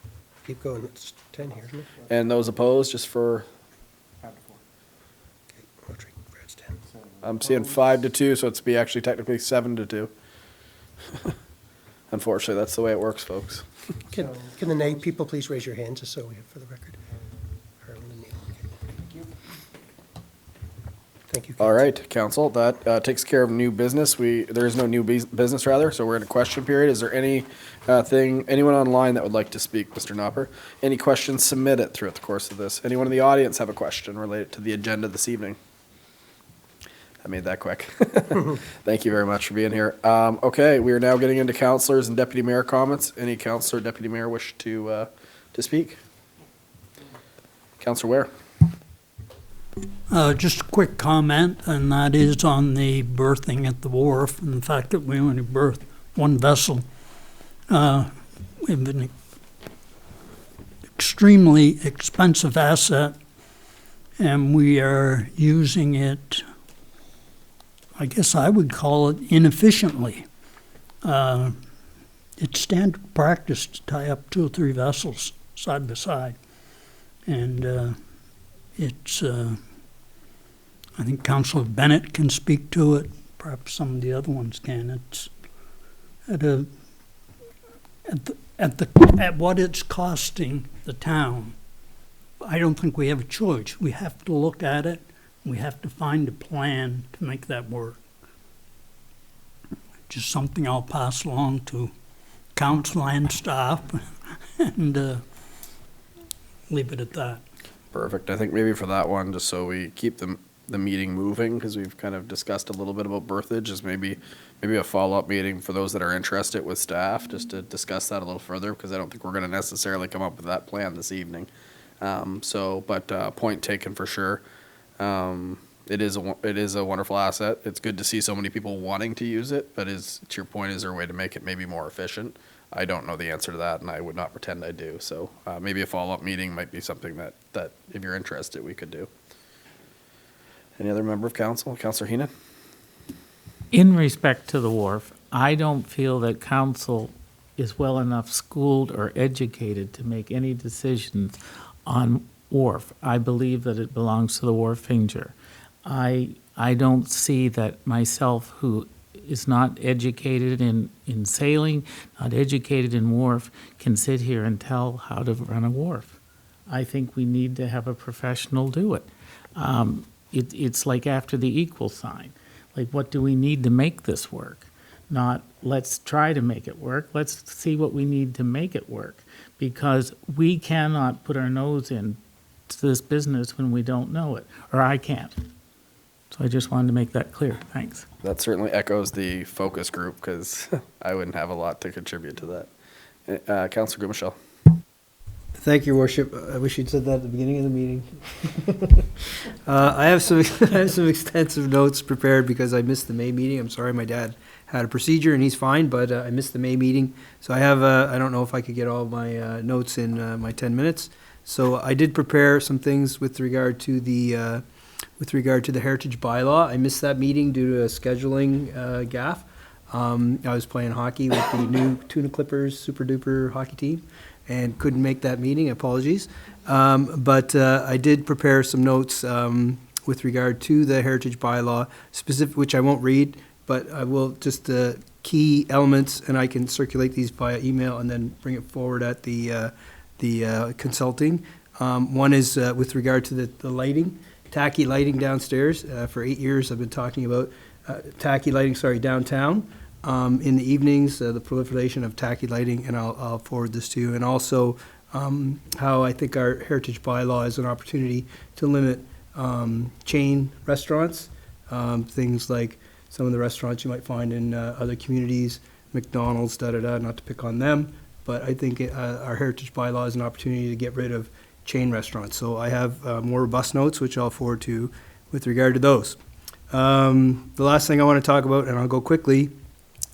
Speaker 3: Keep going, it's 10 here, isn't it?
Speaker 1: and those opposed, just for,
Speaker 3: Okay, Rotary, Brad's 10.
Speaker 1: I'm seeing 5 to 2, so it's be actually technically 7 to 2. Unfortunately, that's the way it works, folks.
Speaker 3: Can the nay people please raise your hands, just so we have for the record? Harlan and Neil. Thank you.
Speaker 1: All right, council, that takes care of new business. There is no new business, rather, so we're in a question period. Is there anyone online that would like to speak, Mr. Knopper? Any questions, submit it throughout the course of this. Anyone in the audience have a question related to the agenda this evening? I made that quick. Thank you very much for being here. Okay, we are now getting into councilors and deputy mayor comments. Any councilor or deputy mayor wish to speak? Councilor Ware.
Speaker 10: Just a quick comment, and that is on the berthing at the wharf and the fact that we only berth one vessel. We have an extremely expensive asset, and we are using it, I guess I would call it inefficiently. It's standard practice to tie up 2 or 3 vessels side by side. And it's, I think Councillor Bennett can speak to it, perhaps some of the other ones can. It's at what it's costing the town. I don't think we have a choice. We have to look at it. We have to find a plan to make that work. Just something I'll pass along to council and staff and leave it at that.
Speaker 1: Perfect. I think maybe for that one, just so we keep the meeting moving, because we've kind of discussed a little bit about berthage, is maybe a follow-up meeting for those that are interested with staff, just to discuss that a little further, because I don't think we're going to necessarily come up with that plan this evening. But point taken for sure. It is a wonderful asset. It's good to see so many people wanting to use it, but to your point, is there a way to make it maybe more efficient? I don't know the answer to that, and I would not pretend I do. So maybe a follow-up meeting might be something that if you're interested, we could do. Any other member of council? Councillor Heenan?
Speaker 4: In respect to the wharf, I don't feel that council is well enough schooled or educated to make any decisions on wharf. I believe that it belongs to the wharfinger. I don't see that myself, who is not educated in sailing, not educated in wharf, can sit here and tell how to run a wharf. I think we need to have a professional do it. it's like after the equal sign. Like, what do we need to make this work? Not, let's try to make it work. Let's see what we need to make it work. Because we cannot put our nose in to this business when we don't know it, or I can't. So I just wanted to make that clear. Thanks.
Speaker 1: That certainly echoes the focus group, because I wouldn't have a lot to contribute to that. Councillor Michelle.
Speaker 5: Thank you, Your Worship. I wish you'd said that at the beginning of the meeting. I have some extensive notes prepared because I missed the May meeting. I'm sorry, my dad had a procedure and he's fine, but I missed the May meeting. So I have, I don't know if I could get all my notes in my 10 minutes. So I did prepare some things with regard to the heritage bylaw. I missed that meeting due to a scheduling gaffe. I was playing hockey with the new Tuna Clippers super duper hockey team and couldn't make that meeting. Apologies. But I did prepare some notes with regard to the heritage bylaw, which I won't read, but I will just key elements, and I can circulate these via email and then bring it forward at the consulting. One is with regard to the lighting, tacky lighting downstairs. For 8 years, I've been talking about tacky lighting, downtown. In the evenings, the proliferation of tacky lighting, and I'll forward this to you. And also how I think our heritage bylaw is an opportunity to limit chain restaurants, things like some of the restaurants you might find in other communities, McDonald's, not to pick on them, but I think our heritage bylaw is an opportunity to get rid of chain restaurants. So I have more robust notes, which I'll forward to you with regard to those. The last thing I want to talk about, and I'll go quickly,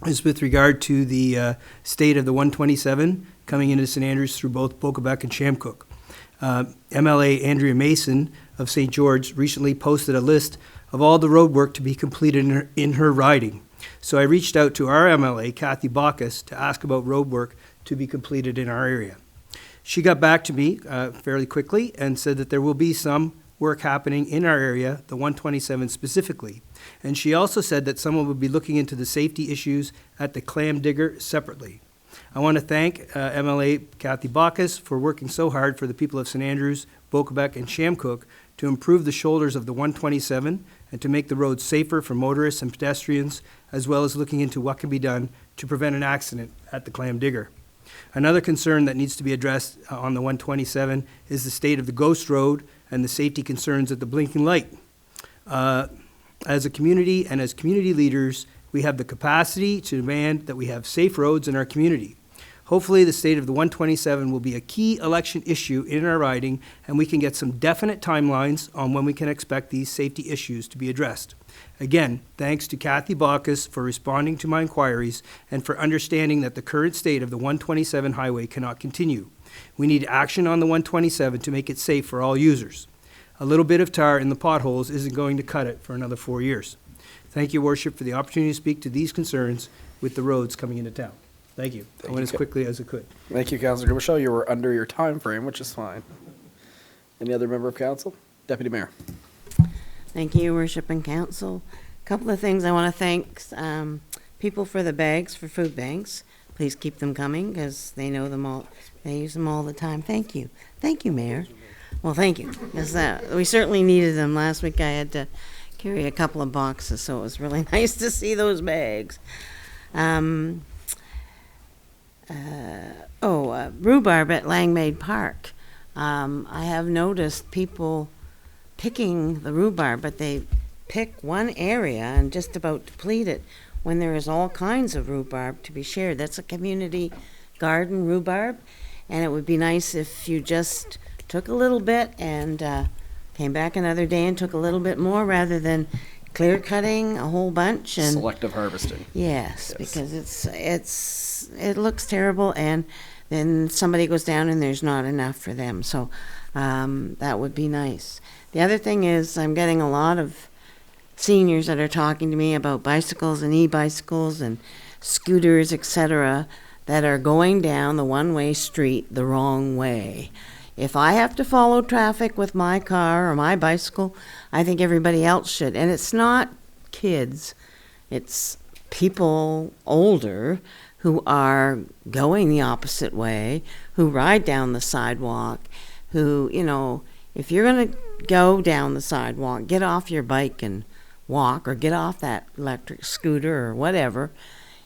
Speaker 5: is with regard to the state of the 127 coming into St. Andrews through both Bocabec and Shamcook. MLA Andrea Mason of St. George recently posted a list of all the road work to be completed in her riding. So I reached out to our MLA, Kathy Bacchus, to ask about road work to be completed in our area. She got back to me fairly quickly and said that there will be some work happening in our area, the 127 specifically. And she also said that someone would be looking into the safety issues at the clam digger separately. I want to thank MLA Kathy Bacchus for working so hard for the people of St. Andrews, Bocabec, and Shamcook to improve the shoulders of the 127 and to make the roads safer for motorists and pedestrians, as well as looking into what can be done to prevent an accident at the clam digger. Another concern that needs to be addressed on the 127 is the state of the Ghost Road and the safety concerns at the blinking light. As a community and as community leaders, we have the capacity to demand that we have safe roads in our community. Hopefully, the state of the 127 will be a key election issue in our riding, and we can get some definite timelines on when we can expect these safety issues to be addressed. Again, thanks to Kathy Bacchus for responding to my inquiries and for understanding that the current state of the 127 highway cannot continue. We need action on the 127 to make it safe for all users. A little bit of tar in the potholes isn't going to cut it for another 4 years. Thank you, Worship, for the opportunity to speak to these concerns with the roads coming into town. Thank you. I went as quickly as I could.
Speaker 1: Thank you, Councillor Michelle. You were under your time frame, which is fine. Any other member of council? Deputy Mayor.
Speaker 2: Thank you, Your Worship and Council. A couple of things I want to thank people for the bags for food banks. Please keep them coming because they know them all. They use them all the time. Thank you. Thank you, Mayor. Well, thank you. Because we certainly needed them. Last week I had to carry a couple of boxes, so it was really nice to see those bags. Rhubarb at Langmaid Park. I have noticed people picking the rhubarb, but they pick one area and just about deplete it when there is all kinds of rhubarb to be shared. That's a community garden rhubarb, and it would be nice if you just took a little bit and came back another day and took a little bit more rather than clear cutting a whole bunch and
Speaker 1: Selective harvesting.
Speaker 2: Yes, because it looks terrible, and then somebody goes down and there's not enough for them. So that would be nice. The other thing is I'm getting a lot of seniors that are talking to me about bicycles and e-bicycles and scooters, etc., that are going down the one-way street the wrong way. If I have to follow traffic with my car or my bicycle, I think everybody else should. And it's not kids, it's people older who are going the opposite way, who ride down the sidewalk, who, if you're going to go down the sidewalk, get off your bike and walk, or get off that electric scooter or whatever.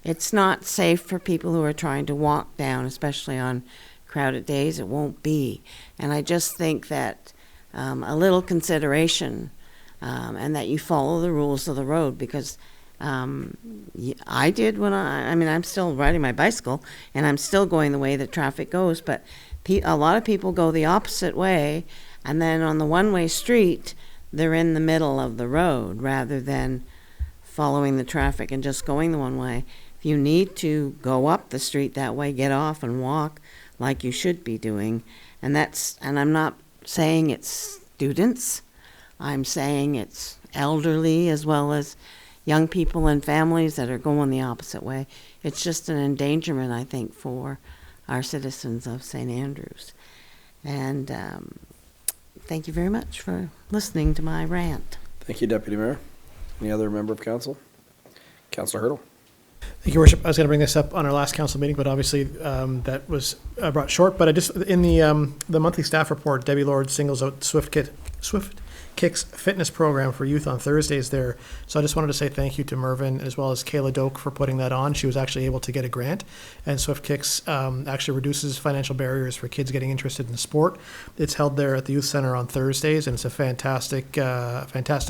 Speaker 2: It's not safe for people who are trying to walk down, especially on crowded days. It won't be. And I just think that a little consideration and that you follow the rules of the road, because I did when I'm still riding my bicycle and I'm still going the way that traffic goes, but a lot of people go the opposite way, and then on the one-way street, they're in the middle of the road rather than following the traffic and just going the one way. If you need to go up the street that way, get off and walk like you should be doing. And I'm not saying it's students. I'm saying it's elderly as well as young people and families that are going the opposite way. It's just an endangerment, I think, for our citizens of St. Andrews. And thank you very much for listening to my rant.
Speaker 1: Thank you, Deputy Mayor. Any other member of council? Councillor Hurdle.
Speaker 9: Thank you, Worship. I was going to bring this up on our last council meeting, but obviously that was brought short. But I just, in the monthly staff report, Debbie Lord singles out Swift Kicks fitness program for youth on Thursdays there. So I just wanted to say thank you to Mervyn as well as Kayla Doak for putting that on. She was actually able to get a grant, and Swift Kicks actually reduces financial barriers for kids getting interested in sport. It's held there at the youth center on Thursdays, and it's a fantastic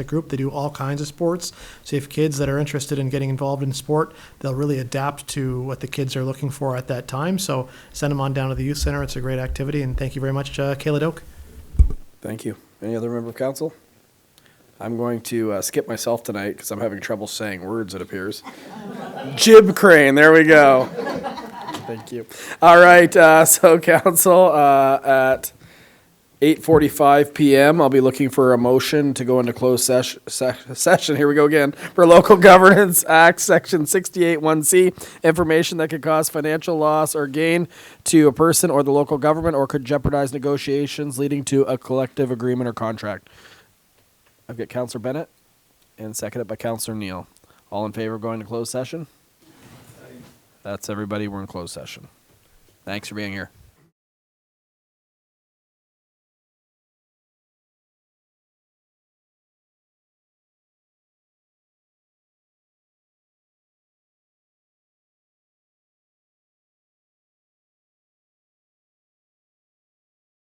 Speaker 9: group. They do all kinds of sports. So if kids that are interested in getting involved in sport, they'll really adapt to what the kids are looking for at that time. So send them on down to the youth center. It's a great activity, and thank you very much, Kayla Doak.
Speaker 1: Thank you. Any other member of council? I'm going to skip myself tonight because I'm having trouble saying words, it appears. Jib crane, there we go. Thank you. All right, so council, at 8:45 p.m., I'll be looking for a motion to go into closed session. Here we go again. For Local Governance Act, Section 68(1)(c), information that could cause financial loss or gain to a person or the local government or could jeopardize negotiations leading to a collective agreement or contract. I've got Councillor Bennett and seconded by Councillor Neal. All in favor of going to closed session? That's everybody. We're in closed session. Thanks for being here.